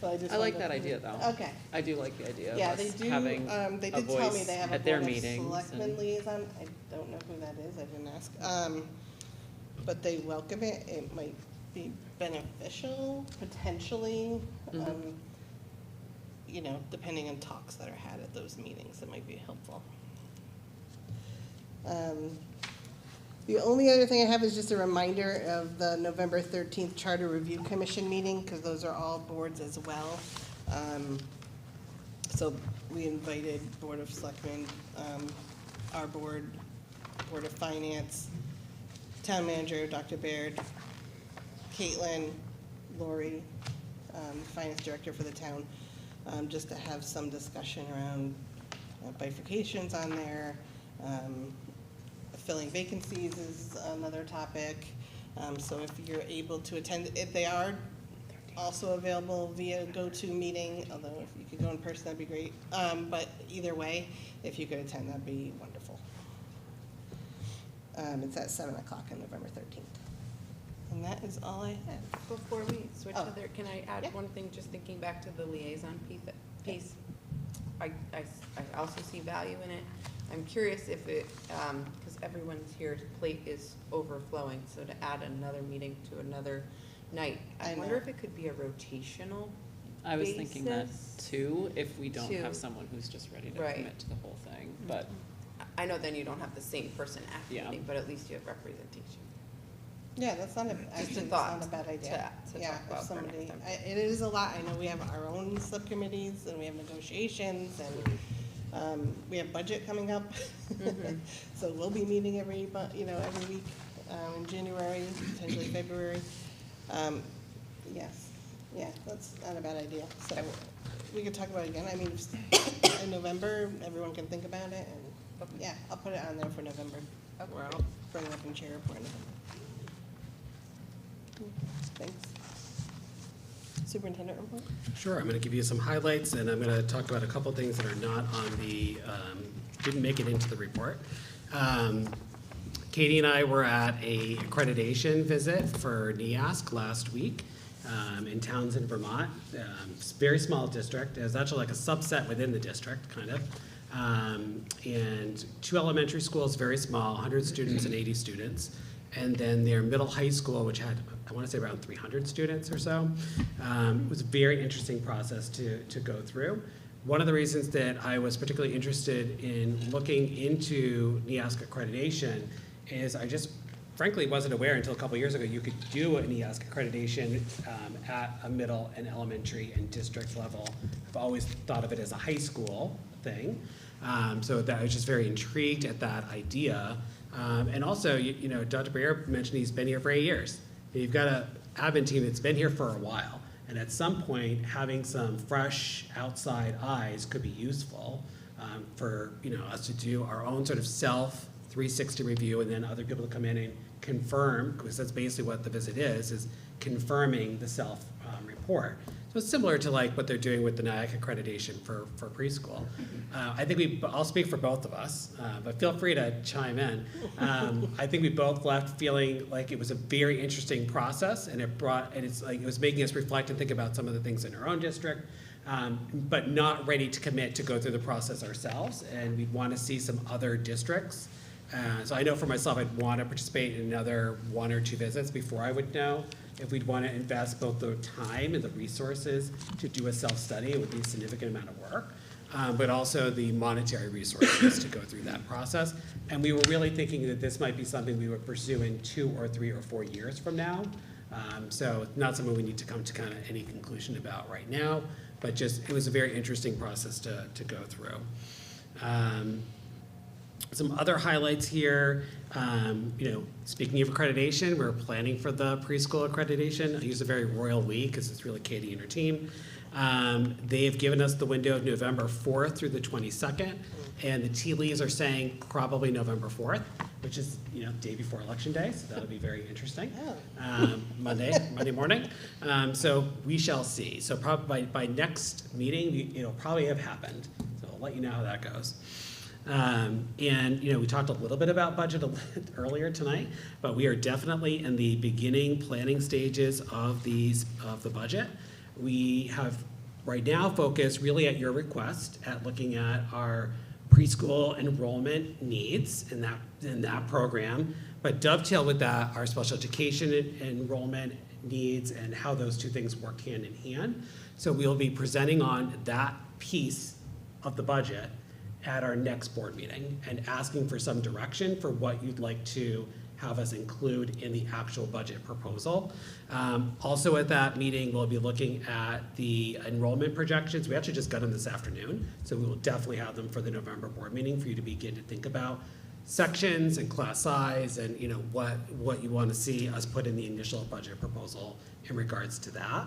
But I like that idea, though. Okay. I do like the idea of Yeah, us they do, having they a did tell me voice they have a at their Board of meetings. Selectmen and- liaison. I don't know who that is, I didn't ask. But they welcome it. It might be beneficial, potentially. Mhm. You know, depending on talks that are had at those meetings, it might be helpful. The only other thing I have is just a reminder of the November 13th Charter Review Commission meeting, because those are all boards as well. So we invited Board of Selectmen, our board, Board of Finance, Town Manager, Dr. Baird, Caitlin, Lori, Finance Director for the town, just to have some discussion around bifurcations on there. Filling vacancies is another topic. So if you're able to attend, if they are also available via GoToMeeting, although if you could go in person, that'd be great. But either way, if you could attend, that'd be wonderful. It's at 7 o'clock on November 13th. And that is all I have. Before we switch Oh. to there, can I add Yeah. one thing, just thinking back to the liaison piece? I also see value in it. I'm curious if it, because everyone's here, plate is overflowing, so to add another meeting to another night, I I wonder know. if it could be a rotational I was thinking that basis too, if we don't to- have someone who's just ready to Right. commit to the whole thing, but I know then you don't have the same person at the Yeah. meeting, but at least you have representation. Yeah, that's not a, Just a actually, that's thought not a bad idea. to Yeah, talk if about for next somebody, time. it is a lot. I know we have our own subcommittees and we have negotiations and, we have budget coming up. Mhm. So we'll be meeting every week, in January, potentially February. Yes, yeah, that's not a bad idea. So we could talk about it again. I mean, in November, everyone can think about it and, yeah, I'll put it on there for November. Okay, Or great. I'll bring it up in chair report. Thanks. Superintendent report? Sure, I'm going to give you some highlights, and I'm going to talk about a couple things that are not on the, didn't make it into the report. Katie and I were at a accreditation visit for NEASC last week in Townsend, Vermont. It's a very small district. It's actually like a subset within the district, kind of. And 2 elementary schools, very small, 100 students and 80 students. And then their middle high school, which had, I want to say around 300 students or so. It was a very interesting process to go through. One of the reasons that I was particularly interested in looking into NEASC accreditation is I just frankly wasn't aware until a couple years ago you could do an NEASC accreditation at a middle and elementary and district level. I've always thought of it as a high school thing. So that I was just very intrigued at that idea. And also, you know, Dr. Baird mentioned he's been here for 8 years. You've got an admin team that's been here for a while. And at some point, having some fresh outside eyes could be useful for, you know, us to do our own sort of self 360 review, and then other people to come in and confirm, because that's basically what the visit is confirming the self report. So it's similar to like what they're doing with the NIAC accreditation for preschool. I think I'll speak for both of us, but feel free to chime in. I think we both left feeling like it was a very interesting process, and it was making us reflect and think about some of the things in our own district, but not ready to commit to go through the process ourselves, and we'd want to see some other districts. So I know for myself, I'd want to participate in another 1 or 2 visits before I would know if we'd want to invest both the time and the resources to do a self-study. It would be a significant amount of work, but also the monetary resources to go through that process. And we were really thinking that this might be something we would pursue in 2 or 3 or 4 years from now. So not something we need to come to kind of any conclusion about right now, but just it was a very interesting process to go through. Some other highlights here, speaking of accreditation, we're planning for the preschool accreditation. I use a very royal we because it's really Katie and her team. They have given us the window of November 4th through the 22nd, and the tea leaves are saying probably November 4th, which is, day before Election Day, so that'll be very interesting. Monday morning. So we shall see. So probably by next meeting, it'll probably have happened. So I'll let you know how that goes. We talked a little bit about budget earlier tonight, but we are definitely in the beginning planning stages of the budget. We have right now focused really at your request at looking at our preschool enrollment needs in that program, but dovetail with that our special education enrollment needs and how those two things work hand in hand. So we'll be presenting on that piece of the budget at our next board meeting and asking for some direction for what you'd like to have us include in the actual budget proposal. Also at that meeting, we'll be looking at the enrollment projections. We actually just got them this afternoon, so we will definitely have them for the November board meeting for you to begin to think about sections and class size and what you want to see us put in the initial budget proposal in regards to that.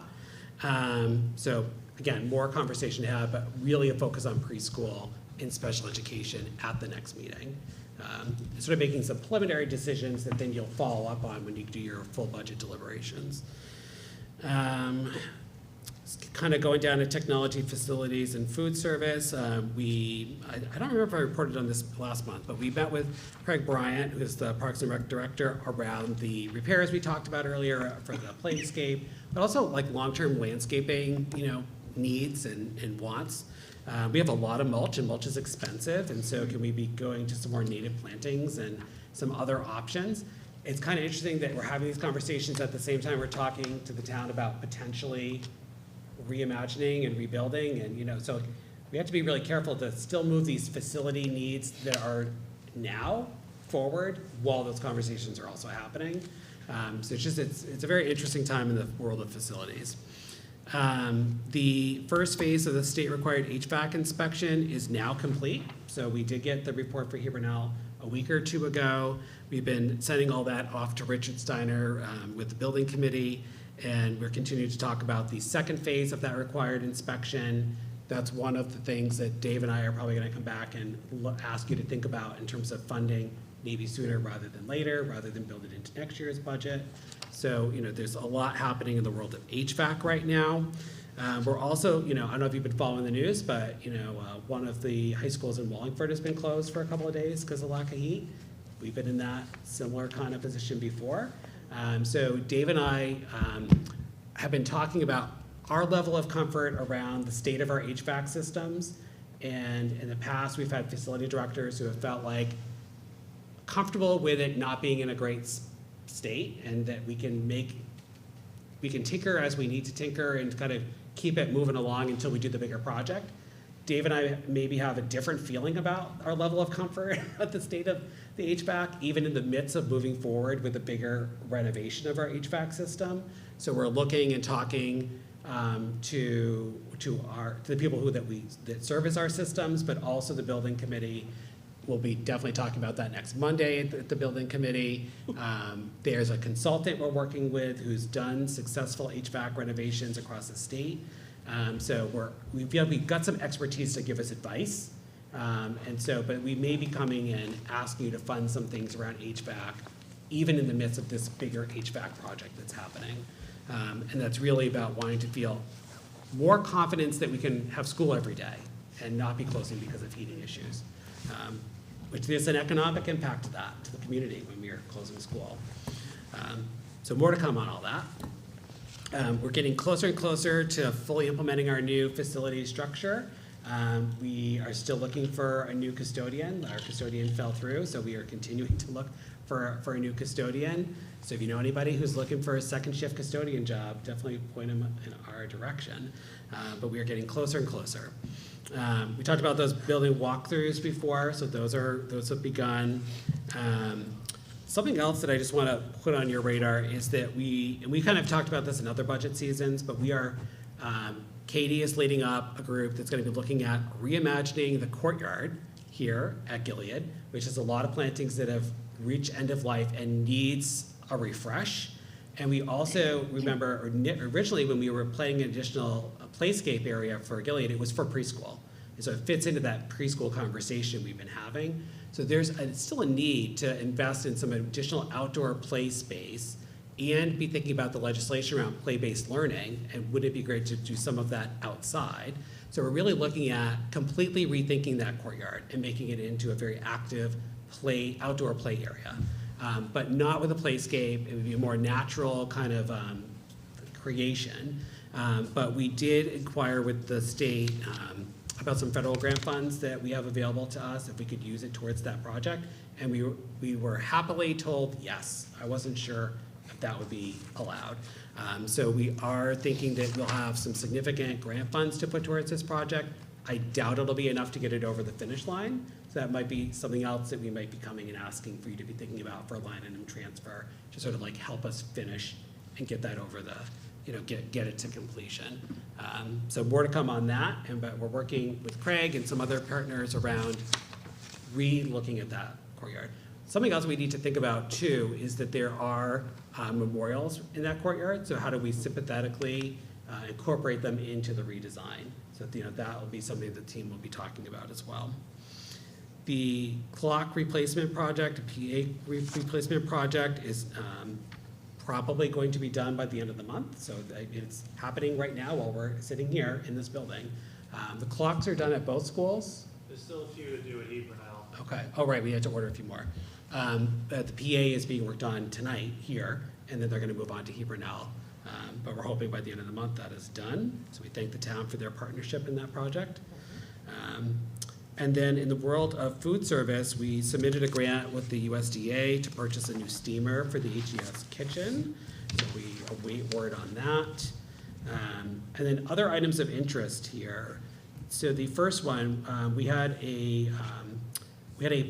So again, more conversation to have, but really a focus on preschool in special education at the next meeting. Sort of making some preliminary decisions that then you'll follow up on when you do your full budget deliberations. Kind of going down to technology, facilities, and food service. I don't remember if I reported on this last month, but we met with Craig Bryant, who is the Parks and Rec Director, around the repairs we talked about earlier for the playscape, but also like long-term landscaping, needs and wants. We have a lot of mulch, and mulch is expensive, and so can we be going to some more native plantings and some other options? It's kind of interesting that we're having these conversations at the same time we're talking to the town about potentially reimagining and rebuilding, and so we have to be really careful to still move these facility needs that are now forward while those conversations are also happening. So it's a very interesting time in the world of facilities. The first phase of the state-required HVAC inspection is now complete. So we did get the report for Hebron a week or 2 ago. We've been sending all that off to Richard Steiner with the building committee, and we're continuing to talk about the second phase of that required inspection. That's one of the things that Dave and I are probably going to come back and ask you to think about in terms of funding, maybe sooner rather than later, rather than build it into next year's budget. So, there's a lot happening in the world of HVAC right now. We're also, I don't know if you've been following the news, but, one of the high schools in Wallingford has been closed for a couple of days because of lack of heat. We've been in that similar kind of position before. So Dave and I have been talking about our level of comfort around the state of our HVAC systems. And in the past, we've had facility directors who have felt like comfortable with it not being in a great state, and that we can tinker as we need to tinker and kind of keep it moving along until we do the bigger project. Dave and I maybe have a different feeling about our level of comfort at the state of the HVAC, even in the midst of moving forward with a bigger renovation of our HVAC system. So we're looking and talking to the people that service our systems, but also the building committee. We'll be definitely talking about that next Monday at the building committee. There's a consultant we're working with who's done successful HVAC renovations across the state. So we've got some expertise to give us advice. But we may be coming in asking you to fund some things around HVAC, even in the midst of this bigger HVAC project that's happening. And that's really about wanting to feel more confidence that we can have school every day and not be closing because of heating issues, which there's an economic impact to that, to the community when we are closing school. So more to come on all that. We're getting closer and closer to fully implementing our new facility structure. We are still looking for a new custodian. Our custodian fell through, so we are continuing to look for a new custodian. So if you know anybody who's looking for a second shift custodian job, definitely point them in our direction. But we are getting closer and closer. We talked about those building walkthroughs before, so those have begun. Something else that I just want to put on your radar is that we kind of talked about this in other budget seasons, but we are, Katie is leading up a group that's going to be looking at reimagining the courtyard here at Gilead, which is a lot of plantings that have reached end of life and needs a refresh. And we also remember originally when we were planning an additional playscape area for Gilead, it was for preschool. And so it fits into that preschool conversation we've been having. So there's still a need to invest in some additional outdoor play space and be thinking about the legislation around play-based learning, and wouldn't it be great to do some of that outside? So we're really looking at completely rethinking that courtyard and making it into a very active outdoor play area, but not with a playscape. It would be a more natural kind of creation. But we did inquire with the state about some federal grant funds that we have available to us if we could use it towards that project. And we were happily told yes. I wasn't sure if that would be allowed. So we are thinking that we'll have some significant grant funds to put towards this project. I doubt it'll be enough to get it over the finish line. So that might be something else that we might be coming and asking for you to be thinking about for a line item transfer to sort of like help us finish and get that over the, get it to completion. So more to come on that, but we're working with Craig and some other partners around re-looking at that courtyard. Something else we need to think about too is that there are memorials in that courtyard. So how do we sympathetically incorporate them into the redesign? So that will be something the team will be talking about as well. The clock replacement project, PA replacement project is probably going to be done by the end of the month. So it's happening right now while we're sitting here in this building. The clocks are done at both schools. There's still a few to do at Hebron. Okay. Oh, right. We had to order a few more. But the PA is being worked on tonight here, and then they're going to move on to Hebron. But we're hoping by the end of the month that is done. So we thank the town for their partnership in that project. And then in the world of food service, we submitted a grant with the USDA to purchase a new steamer for the HES kitchen. So we await word on that. And then other items of interest here. So the first one, we had a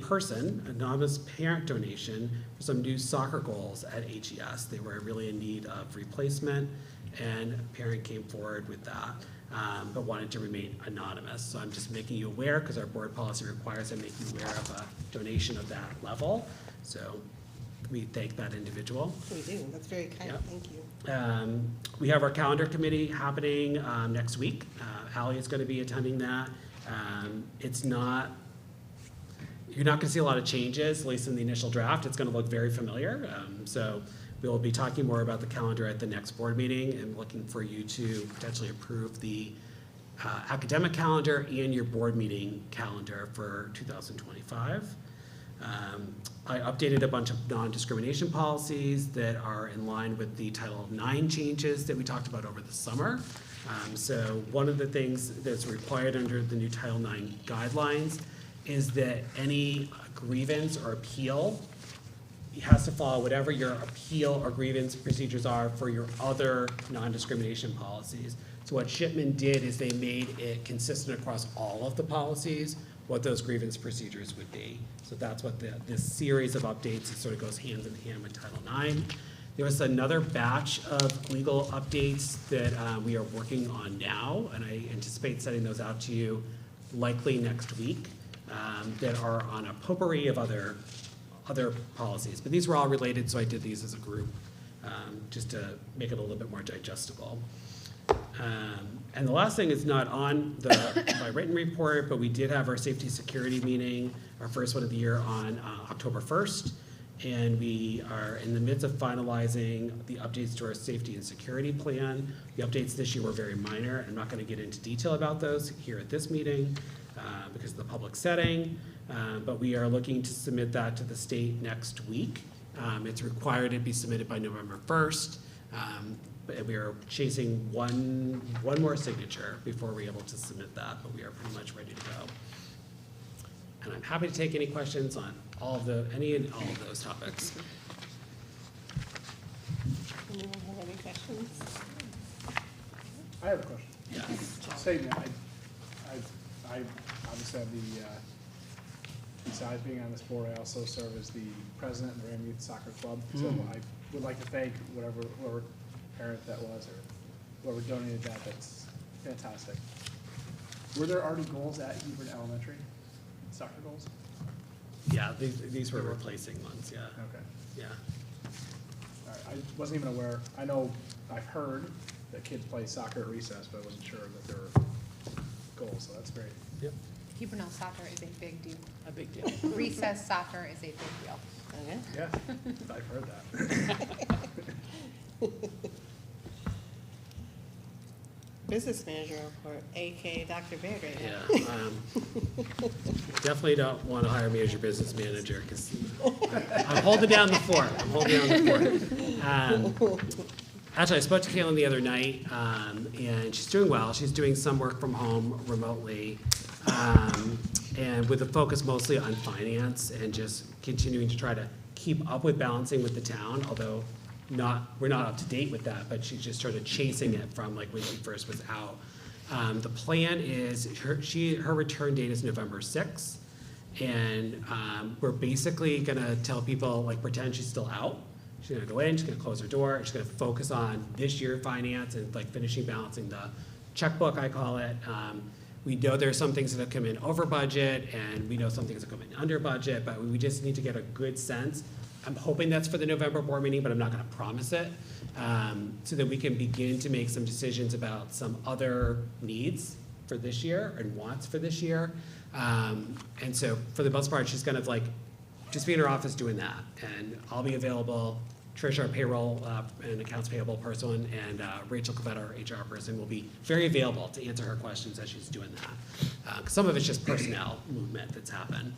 person, anonymous parent donation for some new soccer goals at HES. They were really in need of replacement, and a parent came forward with that, but wanted to remain anonymous. So I'm just making you aware, because our board policy requires I make you aware of a donation of that level. So we thank that individual. We do. That's very kind. Yep. Thank you. We have our calendar committee happening next week. Allie is going to be attending that. You're not going to see a lot of changes, at least in the initial draft. It's going to look very familiar. So we'll be talking more about the calendar at the next board meeting and looking for you to potentially approve the academic calendar and your board meeting calendar for 2025. I updated a bunch of non-discrimination policies that are in line with the Title IX changes that we talked about over the summer. So one of the things that's required under the new Title IX guidelines is that any grievance or appeal has to follow whatever your appeal or grievance procedures are for your other non-discrimination policies. So what Shipman did is they made it consistent across all of the policies what those grievance procedures would be. So that's what this series of updates, it sort of goes hand in hand with Title IX. There was another batch of legal updates that we are working on now, and I anticipate sending those out to you likely next week, that are on a potpourri of other policies. But these were all related, so I did these as a group, just to make it a little bit more digestible. And the last thing is not on my written report, but we did have our safety security meeting, our first one of the year, on October 1st. And we are in the midst of finalizing the updates to our safety and security plan. The updates this year were very minor. I'm not going to get into detail about those here at this meeting because of the public setting. But we are looking to submit that to the state next week. It's required to be submitted by November 1st. But we are chasing one more signature before we're able to submit that, but we are pretty much ready to go. And I'm happy to take any questions on any and all of those topics. Anyone have any questions? I have a question. Yes. Statement, I obviously have besides being on this board, I also serve as the president of the Ram Youth Soccer Club. So I would like to thank whoever parent that was or whoever donated that. That's fantastic. Were there already goals at Hebron Elementary, soccer goals? Yeah, these were replacing ones, yeah. Okay. Yeah. All right, I wasn't even aware. I know, I've heard that kids play soccer at recess, but I wasn't sure that there were goals, so that's great. Yep. Hebron soccer is a big deal. A big deal. Recess soccer is a big deal. Okay. Yeah, I've heard that. Business manager report, AK Dr. Baird right now. Yeah. Definitely don't want to hire me as your business manager because I'm holding down the fort. Actually, I spoke to Kaylin the other night, and she's doing well. She's doing some work from home remotely, and with a focus mostly on finance and just continuing to try to keep up with balancing with the town, although we're not up to date with that, but she's just sort of chasing it from like when she first was out. The plan is her return date is November 6th, and we're basically gonna tell people, like, pretend she's still out. She's gonna go in, she's gonna close her door, she's gonna focus on this year finance and like finishing balancing the checkbook, I call it. We know there are some things that have come in over budget, and we know some things that come in under budget, but we just need to get a good sense. I'm hoping that's for the November board meeting, but I'm not gonna promise it, so that we can begin to make some decisions about some other needs for this year and wants for this year. And so for the most part, she's kind of like, just be in her office doing that, and I'll be available. Trish, our payroll and accounts payable person, and Rachel Covetta, our HR person, will be very available to answer her questions as she's doing that. 'Cause some of it's just personnel movement that's happened.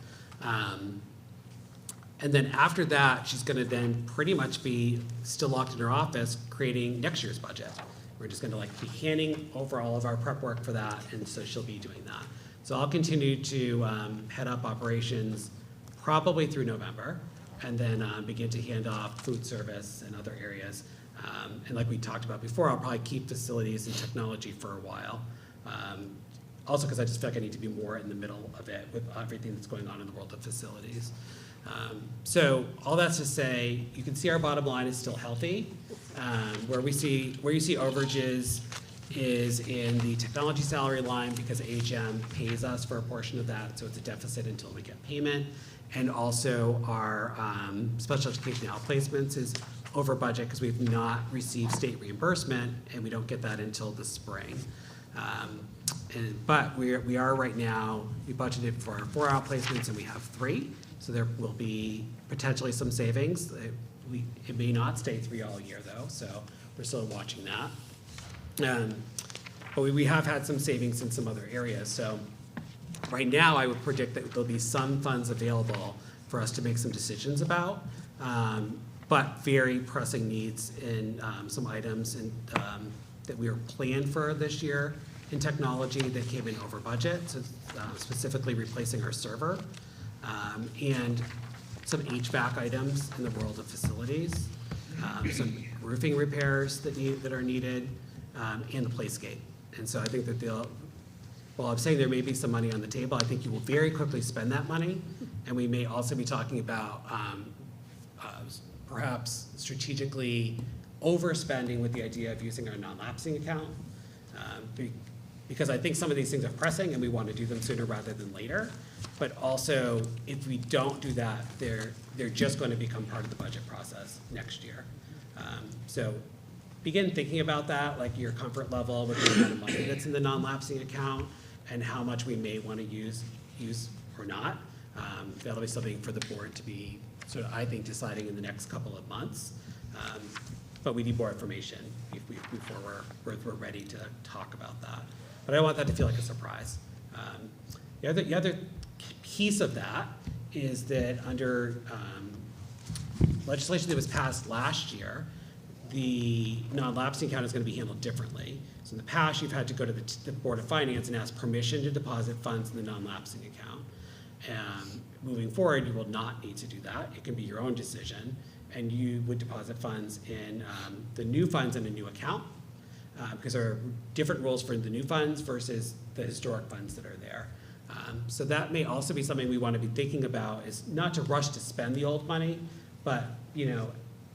And then after that, she's gonna then pretty much be still locked in her office creating next year's budget. We're just gonna like be handing over all of our prep work for that, and so she'll be doing that. So I'll continue to head up operations probably through November, and then begin to hand off food service and other areas. And like we talked about before, I'll probably keep facilities and technology for a while. Also, because I just feel like I need to be more in the middle of it with everything that's going on in the world of facilities. So all that's to say, you can see our bottom line is still healthy. Where you see overages is in the technology salary line because HM pays us for a portion of that, so it's a deficit until we get payment. And also our special education outplacements is over budget because we've not received state reimbursement, and we don't get that until the spring. But we are right now, we budgeted for 4 outplacements and we have 3. So there will be potentially some savings. It may not stay 3 all year though, so we're still watching that. But we have had some savings in some other areas. So right now, I would predict that there'll be some funds available for us to make some decisions about, but very pressing needs in some items that we were planned for this year in technology that came in over budget, so specifically replacing our server, and some HVAC items in the world of facilities, some roofing repairs that are needed, and the playscape. And so I think that while I'm saying there may be some money on the table, I think you will very quickly spend that money, and we may also be talking about perhaps strategically overspending with the idea of using our non-lapsing account, because I think some of these things are pressing and we want to do them sooner rather than later. But also, if we don't do that, they're just going to become part of the budget process next year. So begin thinking about that, like your comfort level with the amount of money that's in the non-lapsing account and how much we may want to use or not. That'll be something for the board to be sort of, I think, deciding in the next couple of months. But we need more information before we're ready to talk about that. But I don't want that to feel like a surprise. The other piece of that is that under legislation that was passed last year, the non-lapsing account is going to be handled differently. So in the past, you've had to go to the Board of Finance and ask permission to deposit funds in the non-lapsing account. And moving forward, you will not need to do that. It can be your own decision, and you would deposit funds in the new funds in a new account, because there are different rules for the new funds versus the historic funds that are there. So that may also be something we want to be thinking about, is not to rush to spend the old money, but, you know,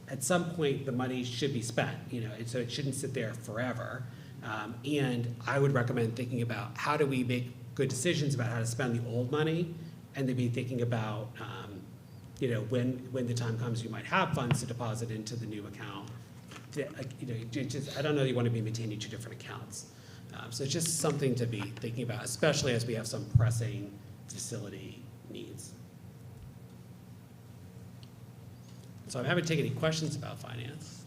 at some point the money should be spent, you know, and so it shouldn't sit there forever. And I would recommend thinking about how do we make good decisions about how to spend the old money, and then be thinking about, you know, when the time comes, you might have funds to deposit into the new account. You know, I don't know, you want to be maintaining two different accounts. So it's just something to be thinking about, especially as we have some pressing facility needs. So I'm happy to take any questions about finance.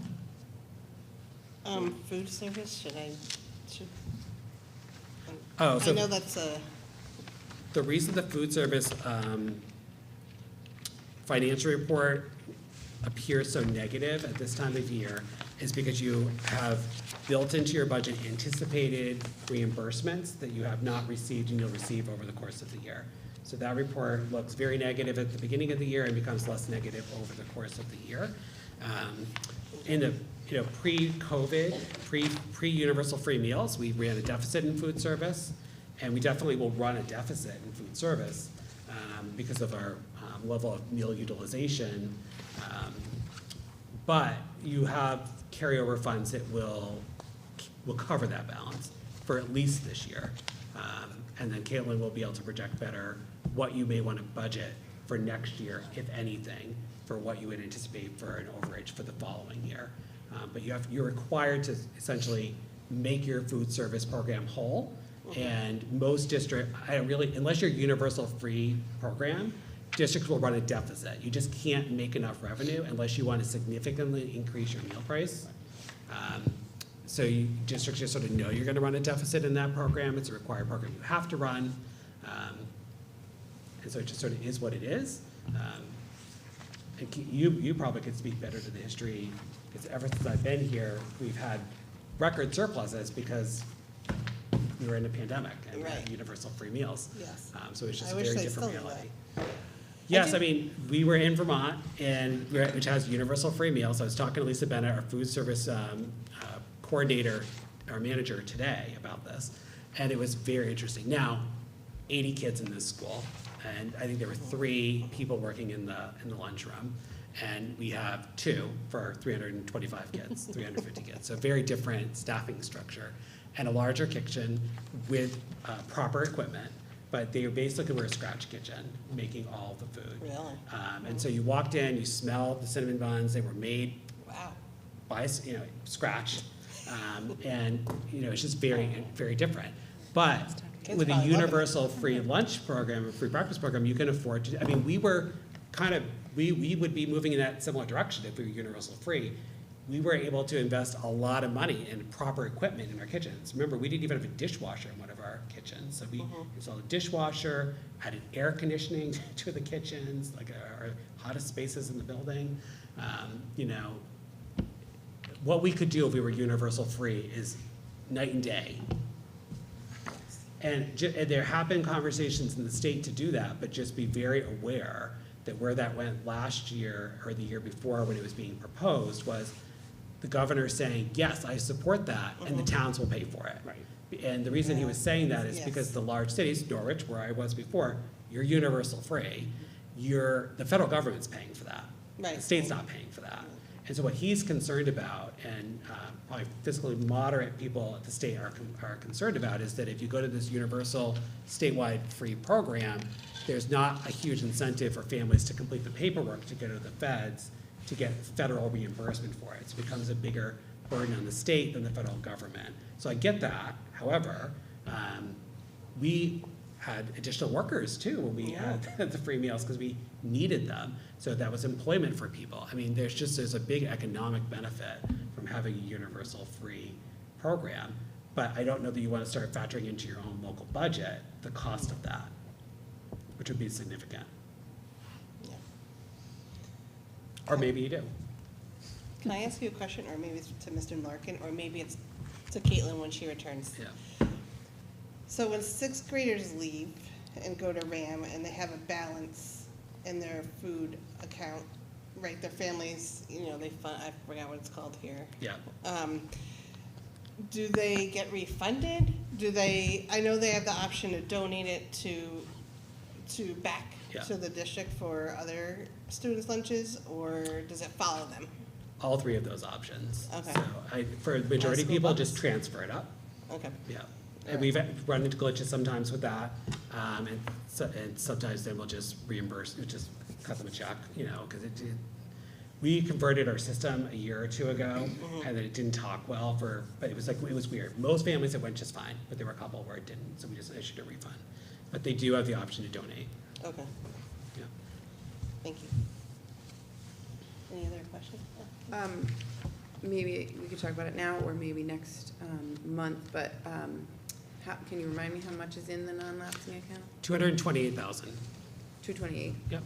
Food service, should Oh, so I know that's the reason the food service financial report appears so negative at this time of year is because you have built into your budget anticipated reimbursements that you have not received and you'll receive over the course of the year. So that report looks very negative at the beginning of the year and becomes less negative over the course of the year. In the pre-COVID, pre-universal free meals, we ran a deficit in food service, and we definitely will run a deficit in food service because of our level of meal utilization. But you have carryover funds that will cover that balance for at least this year. And then Caitlin will be able to project better what you may want to budget for next year, if anything, for what you would anticipate for an overage for the following year. But you're required to essentially make your food service program whole. And most districts, unless you're a universal free program, districts will run a deficit. You just can't make enough revenue unless you want to significantly increase your meal price. So districts just sort of know you're going to run a deficit in that program. It's a required program you have to run. And so it just sort of is what it is. And you probably could speak better to the history, because ever since I've been here, we've had record surpluses because we were in a pandemic and we had universal free meals. Yes. So it's just I a wish very they different still did reality. that. Yes, I mean, we were in Vermont, which has universal free meals. I was talking to Lisa Bennett, our food service coordinator, our manager today about this, and it was very interesting. Now, 80 kids in this school, and I think there were 3 people working in the lunchroom, and we have 2 for 325 kids, 350 kids. So very different staffing structure, and a larger kitchen with proper equipment. But they basically were a scratch kitchen, making all the food. Really? And so you walked in, you smelled the cinnamon buns. They were made by scratch, and it's just very, very different. But Kids with a probably love it. universal free lunch program, a free breakfast program, you can afford to. I mean, we were we would be moving in that similar direction if we were universal free. We were able to invest a lot of money in proper equipment in our kitchens. Remember, we didn't even have a dishwasher in one of our kitchens. So we installed a dishwasher, added air conditioning to the kitchens, like our hottest spaces in the building. What we could do if we were universal free is night and day. And there have been conversations in the state to do that, but just be very aware that where that went last year or the year before when it was being proposed was the governor saying, yes, I support that, and the towns will pay for it. Right. And the reason he was saying that is because the large cities, Norwich, where I was before, you're universal free. The federal government's paying for that. Right. The state's not paying for that. And so what he's concerned about, and probably fiscally moderate people at the state are concerned about, is that if you go to this universal statewide free program, there's not a huge incentive for families to complete the paperwork to go to the feds to get federal reimbursement for it. So it becomes a bigger burden on the state than the federal government. So I get that. However, we had additional workers too when we had the free meals because we needed them. So that was employment for people. I mean, there's a big economic benefit from having a universal free program. But I don't know that you want to start factoring into your own local budget the cost of that, which would be significant. Yeah. Or maybe you do. Can I ask you a question, or maybe it's to Mr. Larkin, or maybe it's to Caitlin when she returns? Yeah. So when sixth graders leave and go to RAM and they have a balance in their food account, right, their families, they fund, I forgot what it's called here. Yeah. Do they get refunded? I know they have the option to donate it to back Yeah. to the district for other students' lunches, or does it follow them? All three of those options. Okay. So for the majority of School people, bucks? just transfer it up. Okay. Yeah. And we've run into glitches sometimes with that. And sometimes then we'll just reimburse, just cut them a check, because we converted our system a year or two ago, and then it didn't talk well but it was weird. Most families it went just fine, but there were a couple where it didn't, so we just issued a refund. But they do have the option to donate. Okay, Yeah. thank you. Any other questions? Maybe we could talk about it now or maybe next month, but can you remind me how much is in the non-lapsing account? 228,000. 228. Yep.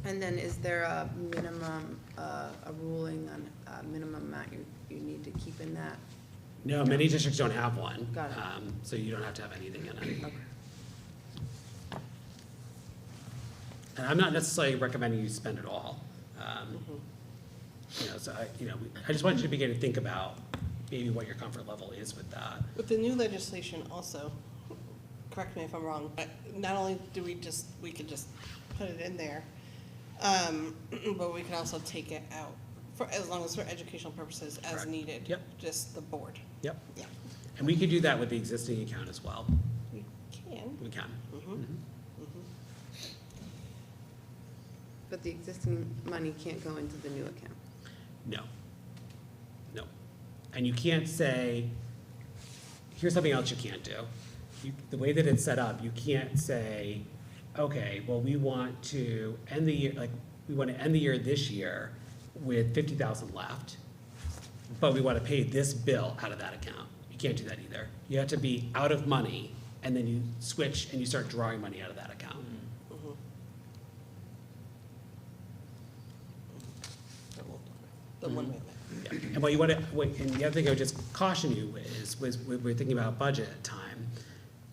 And then is there a minimum, a ruling on a minimum amount you need to keep in that? No, many districts don't have one. Got it. So you don't have to have anything in it. Okay. And I'm not necessarily recommending you spend it all. So I just want you to begin to think about maybe what your comfort level is with that. With the new legislation also, correct me if I'm wrong, but not only do we could just put it in there, but we can also take it out as long as for educational purposes as Correct. needed. Yep. Just the board. Yep. Yeah. And we could do that with the existing account as well. We can. We can. Mhm. But the existing money can't go into the new account. No. No. And you can't say, here's something else you can't do. The way that it's set up, you can't say, okay, well, we want to end the year, we want to end the year this year with 50,000 left, but we want to pay this bill out of that account. You can't do that either. You have to be out of money, and then you switch and you start drawing money out of that account. The one way. Yeah. And what you want to, and the other thing I would just caution you is, when we're thinking about budget time,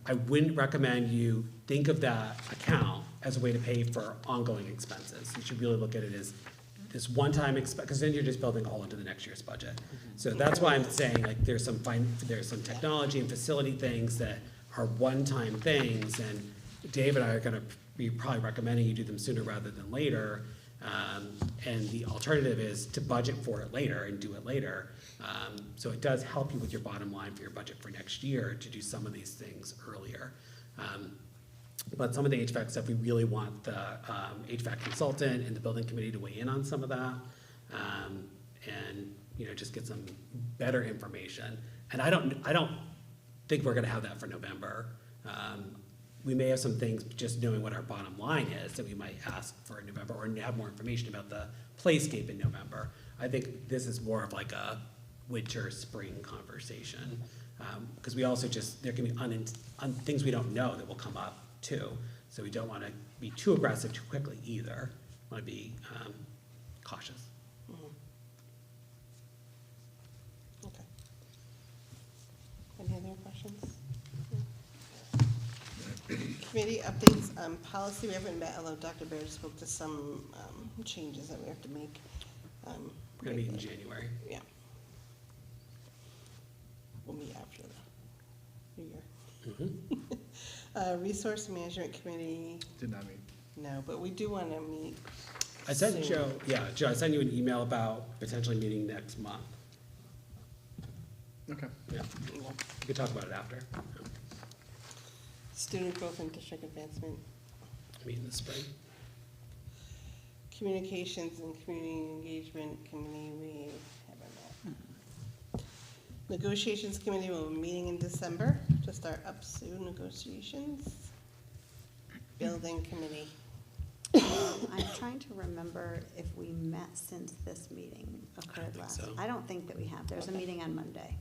I wouldn't recommend you think of that account as a way to pay for ongoing expenses. You should really look at it as this one-time expense, because then you're just building a hole into the next year's budget. So that's why I'm saying, there's some technology and facility things that are one-time things, and Dave and I are gonna be probably recommending you do them sooner rather than later. And the alternative is to budget for it later and do it later. So it does help you with your bottom line for your budget for next year to do some of these things earlier. But some of the HVAC stuff, we really want the HVAC consultant and the building committee to weigh in on some of that. And, just get some better information. And I don't think we're gonna have that for November. We may have some things, just knowing what our bottom line is, that we might ask for in November, or have more information about the playscape in November. I think this is more of like a winter, spring conversation. Because we also there can be things we don't know that will come up too. So we don't want to be too aggressive too quickly either. Want to be cautious. Okay. Any other questions? Committee updates, policy, we haven't met, although Dr. Baird spoke to some changes that we have to make. We're going to meet in January. Yeah. We'll meet after the new year. Resource Management Committee, Did not meet. no, but we do want to meet I sent soon. Joe, Joe, I sent you an email about potentially meeting next month. Okay. Yeah, we could talk about it after. Student growth and district advancement, Meet in the spring. Communications and Community Engagement Committee, we haven't met. Negotiations Committee will be meeting in December to start up soon negotiations. Building committee. I'm trying to remember if we met since this meeting occurred think last. so. I don't think that we have. There's a Okay. meeting on Monday.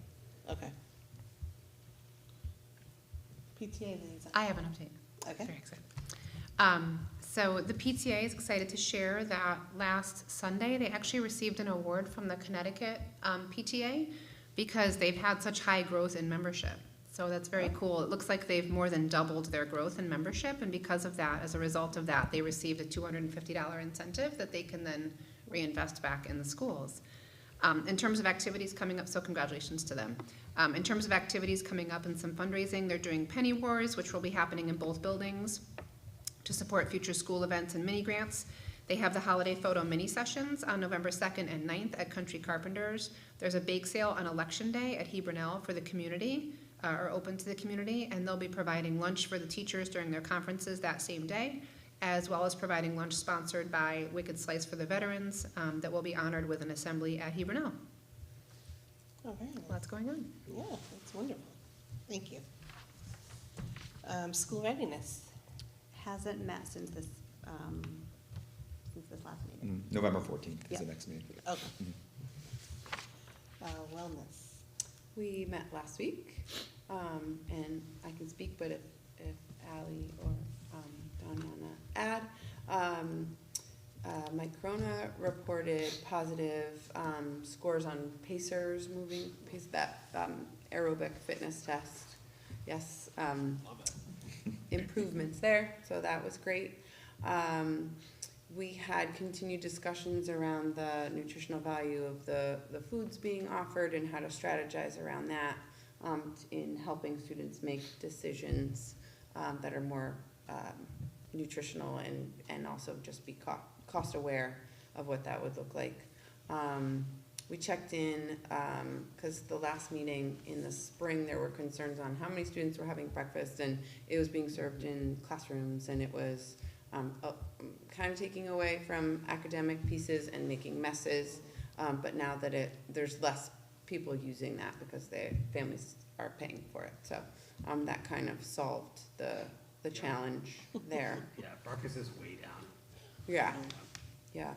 Okay. PTA liaison. I have an update. Okay. Very excited. So the PTA is excited to share that last Sunday, they actually received an award from the Connecticut PTA because they've had such high growth in membership. So that's very cool. It looks like they've more than doubled their growth in membership, and because of that, as a result of that, they received a $250 incentive that they can then reinvest back in the schools. In terms of activities coming up, so congratulations to them. In terms of activities coming up and some fundraising, they're doing Penny Wars, which will be happening in both buildings to support future school events and mini grants. They have the holiday photo mini sessions on November 2nd and 9th at Country Carpenters. There's a bake sale on Election Day at Hebron for the community, or open to the community, and they'll be providing lunch for the teachers during their conferences that same day, as well as providing lunch sponsored by Wicked Slice for the veterans that will be honored with an assembly at Hebron. Oh, very nice. Lots going on. Yeah, that's wonderful. Thank you. School readiness. Hasn't met since this last meeting. November 14th is the Yeah. next meeting. Okay. Wellness. We met last week, and I can speak, but if Ally or Don wanna add, Mike Corona reported positive scores on Pacers that aerobic fitness test. Yes, improvements there, so that was great. We had continued discussions around the nutritional value of the foods being offered and how to strategize around that in helping students make decisions that are more nutritional and also just be cost aware of what that would look like. We checked in, because the last meeting in the spring, there were concerns on how many students were having breakfast, and it was being served in classrooms, and it was kind of taking away from academic pieces and making messes, but now that there's less people using that because their families are paying for it, so that kind of solved the challenge there. Yeah, breakfast is way down. Yeah, yeah.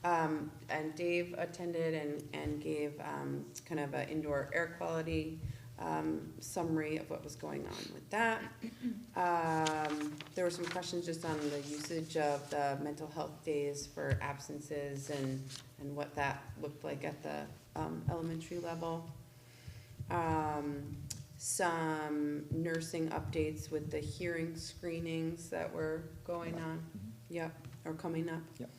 And Dave attended and gave kind of an indoor air quality summary of what was going on with that. There were some questions just on the usage of the mental health days for absences and what that looked like at the elementary level. Some nursing updates with the hearing screenings that were going on. Yep, or coming up. Yep.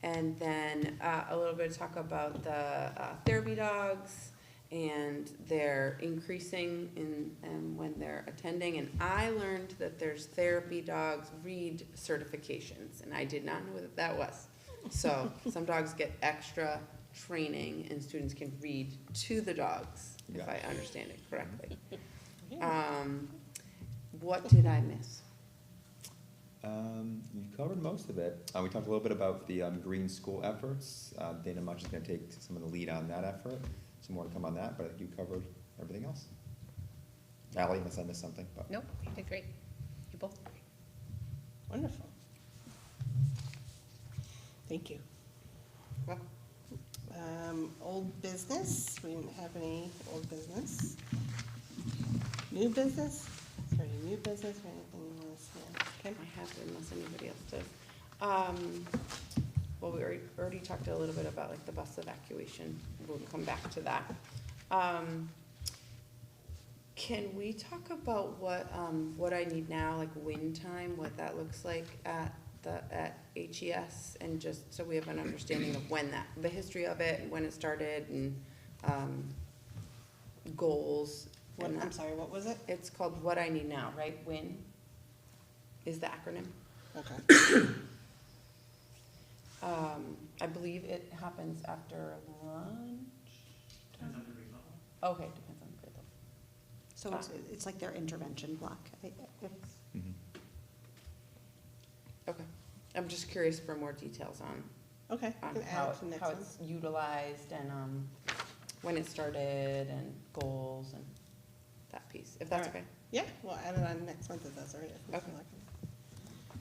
And then a little bit of talk about the therapy dogs and their increasing in when they're attending. And I learned that there's therapy dogs read certifications, and I did not know what that was. So some dogs get extra training, and students can read to the dogs, if I understand it correctly. What did I miss? You covered most of it. We talked a little bit about the green school efforts. Dana Much is going to take some of the lead on that effort. Some more to come on that, but you covered everything else. Ally, unless I missed something. But. Nope, you did great. You both. Wonderful. Thank you. Well, Old business, we didn't have any old business. New business? Is there any new business or anything you want to say? I have it unless anybody else does. Well, we already talked a little bit about like the bus evacuation. We'll come back to that. Can we talk about what I need now, like win time, what that looks like at HES, and just so we have an understanding of when the history of it and when it started and goals. I'm sorry, what was it? It's called What I Need Now, right? WIN is the acronym. Okay. I believe it happens after lunch. Depends on the grade level. Okay, depends on the grade level. So it's like their intervention block. Mhm. Okay, I'm just curious for more details on Okay. on can how add to next how one. it's utilized and when it started and goals and that piece, if that's All right. okay. Yeah, we'll add it on next month if that's all right. Okay.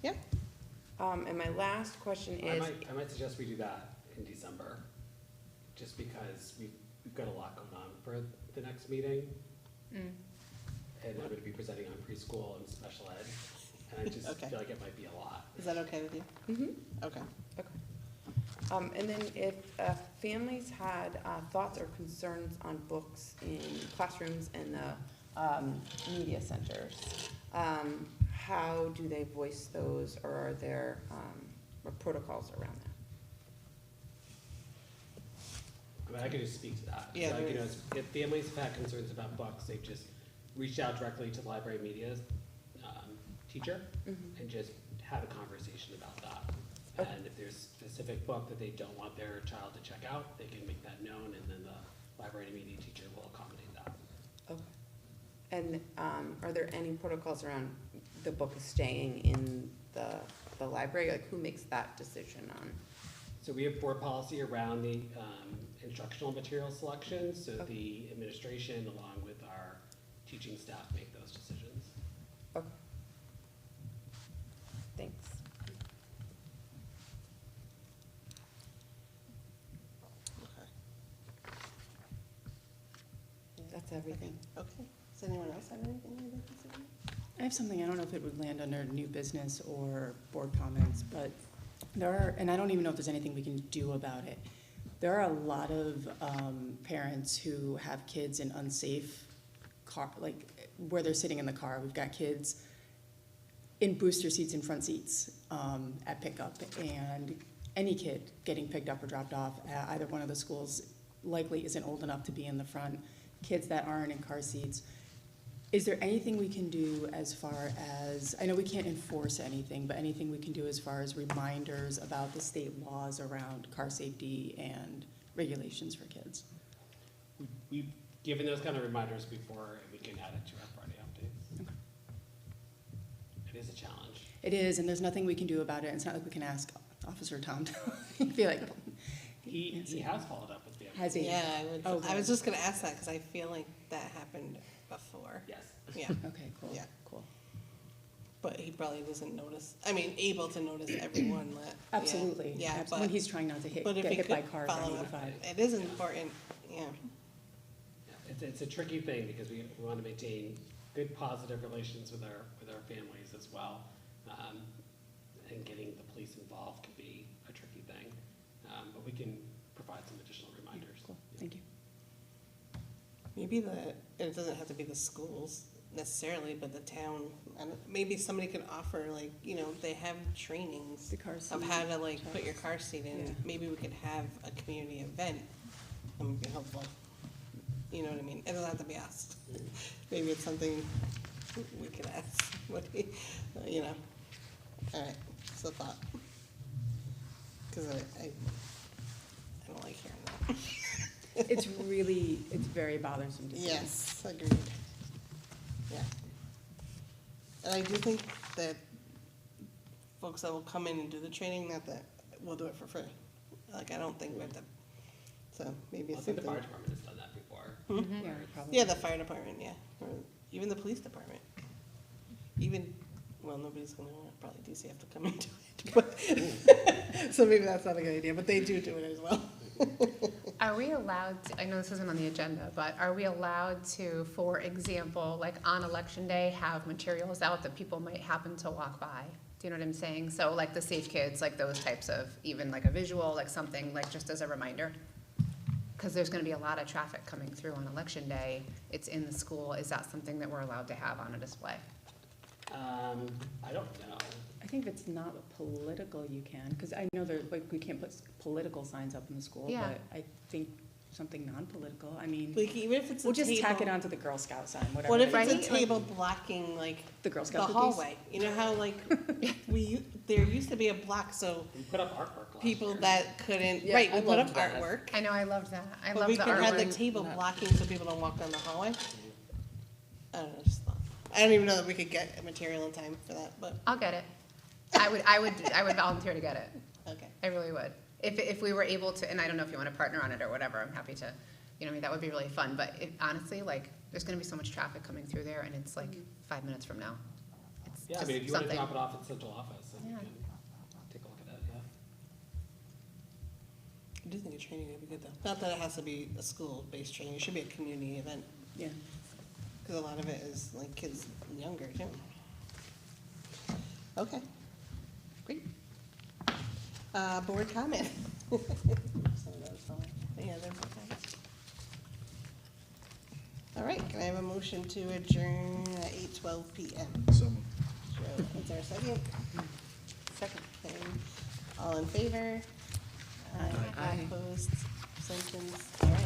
Yeah, And my last question I is, might suggest we do that in December, just because we've got a lot going on for the next meeting. And I'm gonna be presenting on preschool and special ed, and I just Okay. feel like it might be a lot. is that okay with you? mhm. Okay. Okay. And then if families had thoughts or concerns on books in classrooms and the media centers, how do they voice those, or are there protocols around that? I mean, I could just speak to that. Yeah, Like, there you know, is. if families have had concerns about books, they've just reached out directly to the library media teacher and just had a conversation about that. And if there's a specific book that they don't want their child to check out, they can make that known, and then the library media teacher will accommodate that. Okay. And are there any protocols around the book staying in the library? Like, who makes that decision on? So we have board policy around the instructional material selection, so the administration, along with our teaching staff, make those decisions. Okay. Thanks. That's everything. Okay. Does anyone else have anything they'd like to say? I have something, I don't know if it would land under new business or board comments, but there are, and I don't even know if there's anything we can do about it. There are a lot of parents who have kids in unsafe car, like where they're sitting in the car. We've got kids in booster seats and front seats at pickup, and any kid getting picked up or dropped off at either one of the schools likely isn't old enough to be in the front. Kids that aren't in car seats. Is there anything we can do as far as, I know we can't enforce anything, but anything we can do as far as reminders about the state laws around car safety and regulations for kids? We've given those kind of reminders before, and we can add it to our Friday updates. Okay. It is a challenge. It is, and there's nothing we can do about it. It's not like we can ask Officer Tom to be like, He has followed up with families. has he? Yeah, Oh, I was good. just gonna ask that, because I feel like that happened before. Yes. Yeah, Okay, cool. Yeah. Cool. but he probably doesn't notice, I mean, able to notice everyone that. yeah, Absolutely. Yeah, Abs- but. When he's trying not to But if get he hit by could cars on follow up, 85. it is important, yeah. It's a tricky thing, because we want to maintain good, positive relations with our families as well. And getting the police involved can be a tricky thing, but we can provide some additional reminders. Cool, thank you. Maybe it doesn't have to be the schools necessarily, but the town, maybe somebody could offer, like, you know, they have trainings The car seat. of how to, like, put your car seat in. Yeah. Maybe we could have a community event, that would be helpful. You know what I mean? It doesn't have to be us. Maybe it's something we could ask, you know. All right, it's a thought. Because I don't like hearing that. It's very bothersome to see. Yes, agreed. Yeah. And I do think that folks that will come in and do the training, not that, will do it for free. Like, I don't think we have to, so maybe I it's think the something. fire department has done that before. Yeah, probably. Yeah, the fire department, yeah, or even the police department. Even, well, nobody's gonna, probably DC have to come and do it, but, so maybe that's not a good idea, but they do it as well. Are we allowed to, I know this isn't on the agenda, but are we allowed to, for example, like on election day, have materials out that people might happen to walk by? Do you know what I'm saying? So like the Safe Kids, like those types of, even like a visual, like something like just as a reminder? Because there's gonna be a lot of traffic coming through on election day. It's in the school. Is that something that we're allowed to have on a display? I don't know. I think if it's not political, you can, because I know there, like, we can't put political signs up in the school, Yeah. but I think something non-political, I mean, Like, even if it's a we'll just tack it table- onto the Girl Scout sign, whatever. What if they it's do. a table blocking, like, The Girl the Scout cookies? hallway? You know how, like, there used to be a block, so We put up artwork last people year. that couldn't, Yeah, right, I we put up loved that. artwork. I know, I loved that. I But love we the could have the artwork. table Not- blocking so people don't walk down the hallway. I don't know, just thought. I don't even know that we could get material in time for that, but, I'll get it. I would volunteer to get it. okay. I really would. If we were able to, and I don't know if you want to partner on it or whatever, I'm happy to, you know, what I mean, that would be really fun, but honestly, like, there's gonna be so much traffic coming through there, and it's like 5 minutes from now. It's Yeah, I just mean, if you want to something. drop it off at central office, then you Yeah. can take a look at it, yeah. I do think a training would be good though. Not that it has to be a school-based training, it should be a community event, Yeah. because a lot of it is like kids younger too. Okay, great. Board comment. Some of those fine. Any other board comments? All right, can I have a motion to adjourn at 8:12 PM? So moved. Joe, is there a second? Second. Okay. All in favor? Aye. Opposed, abstentions, all right.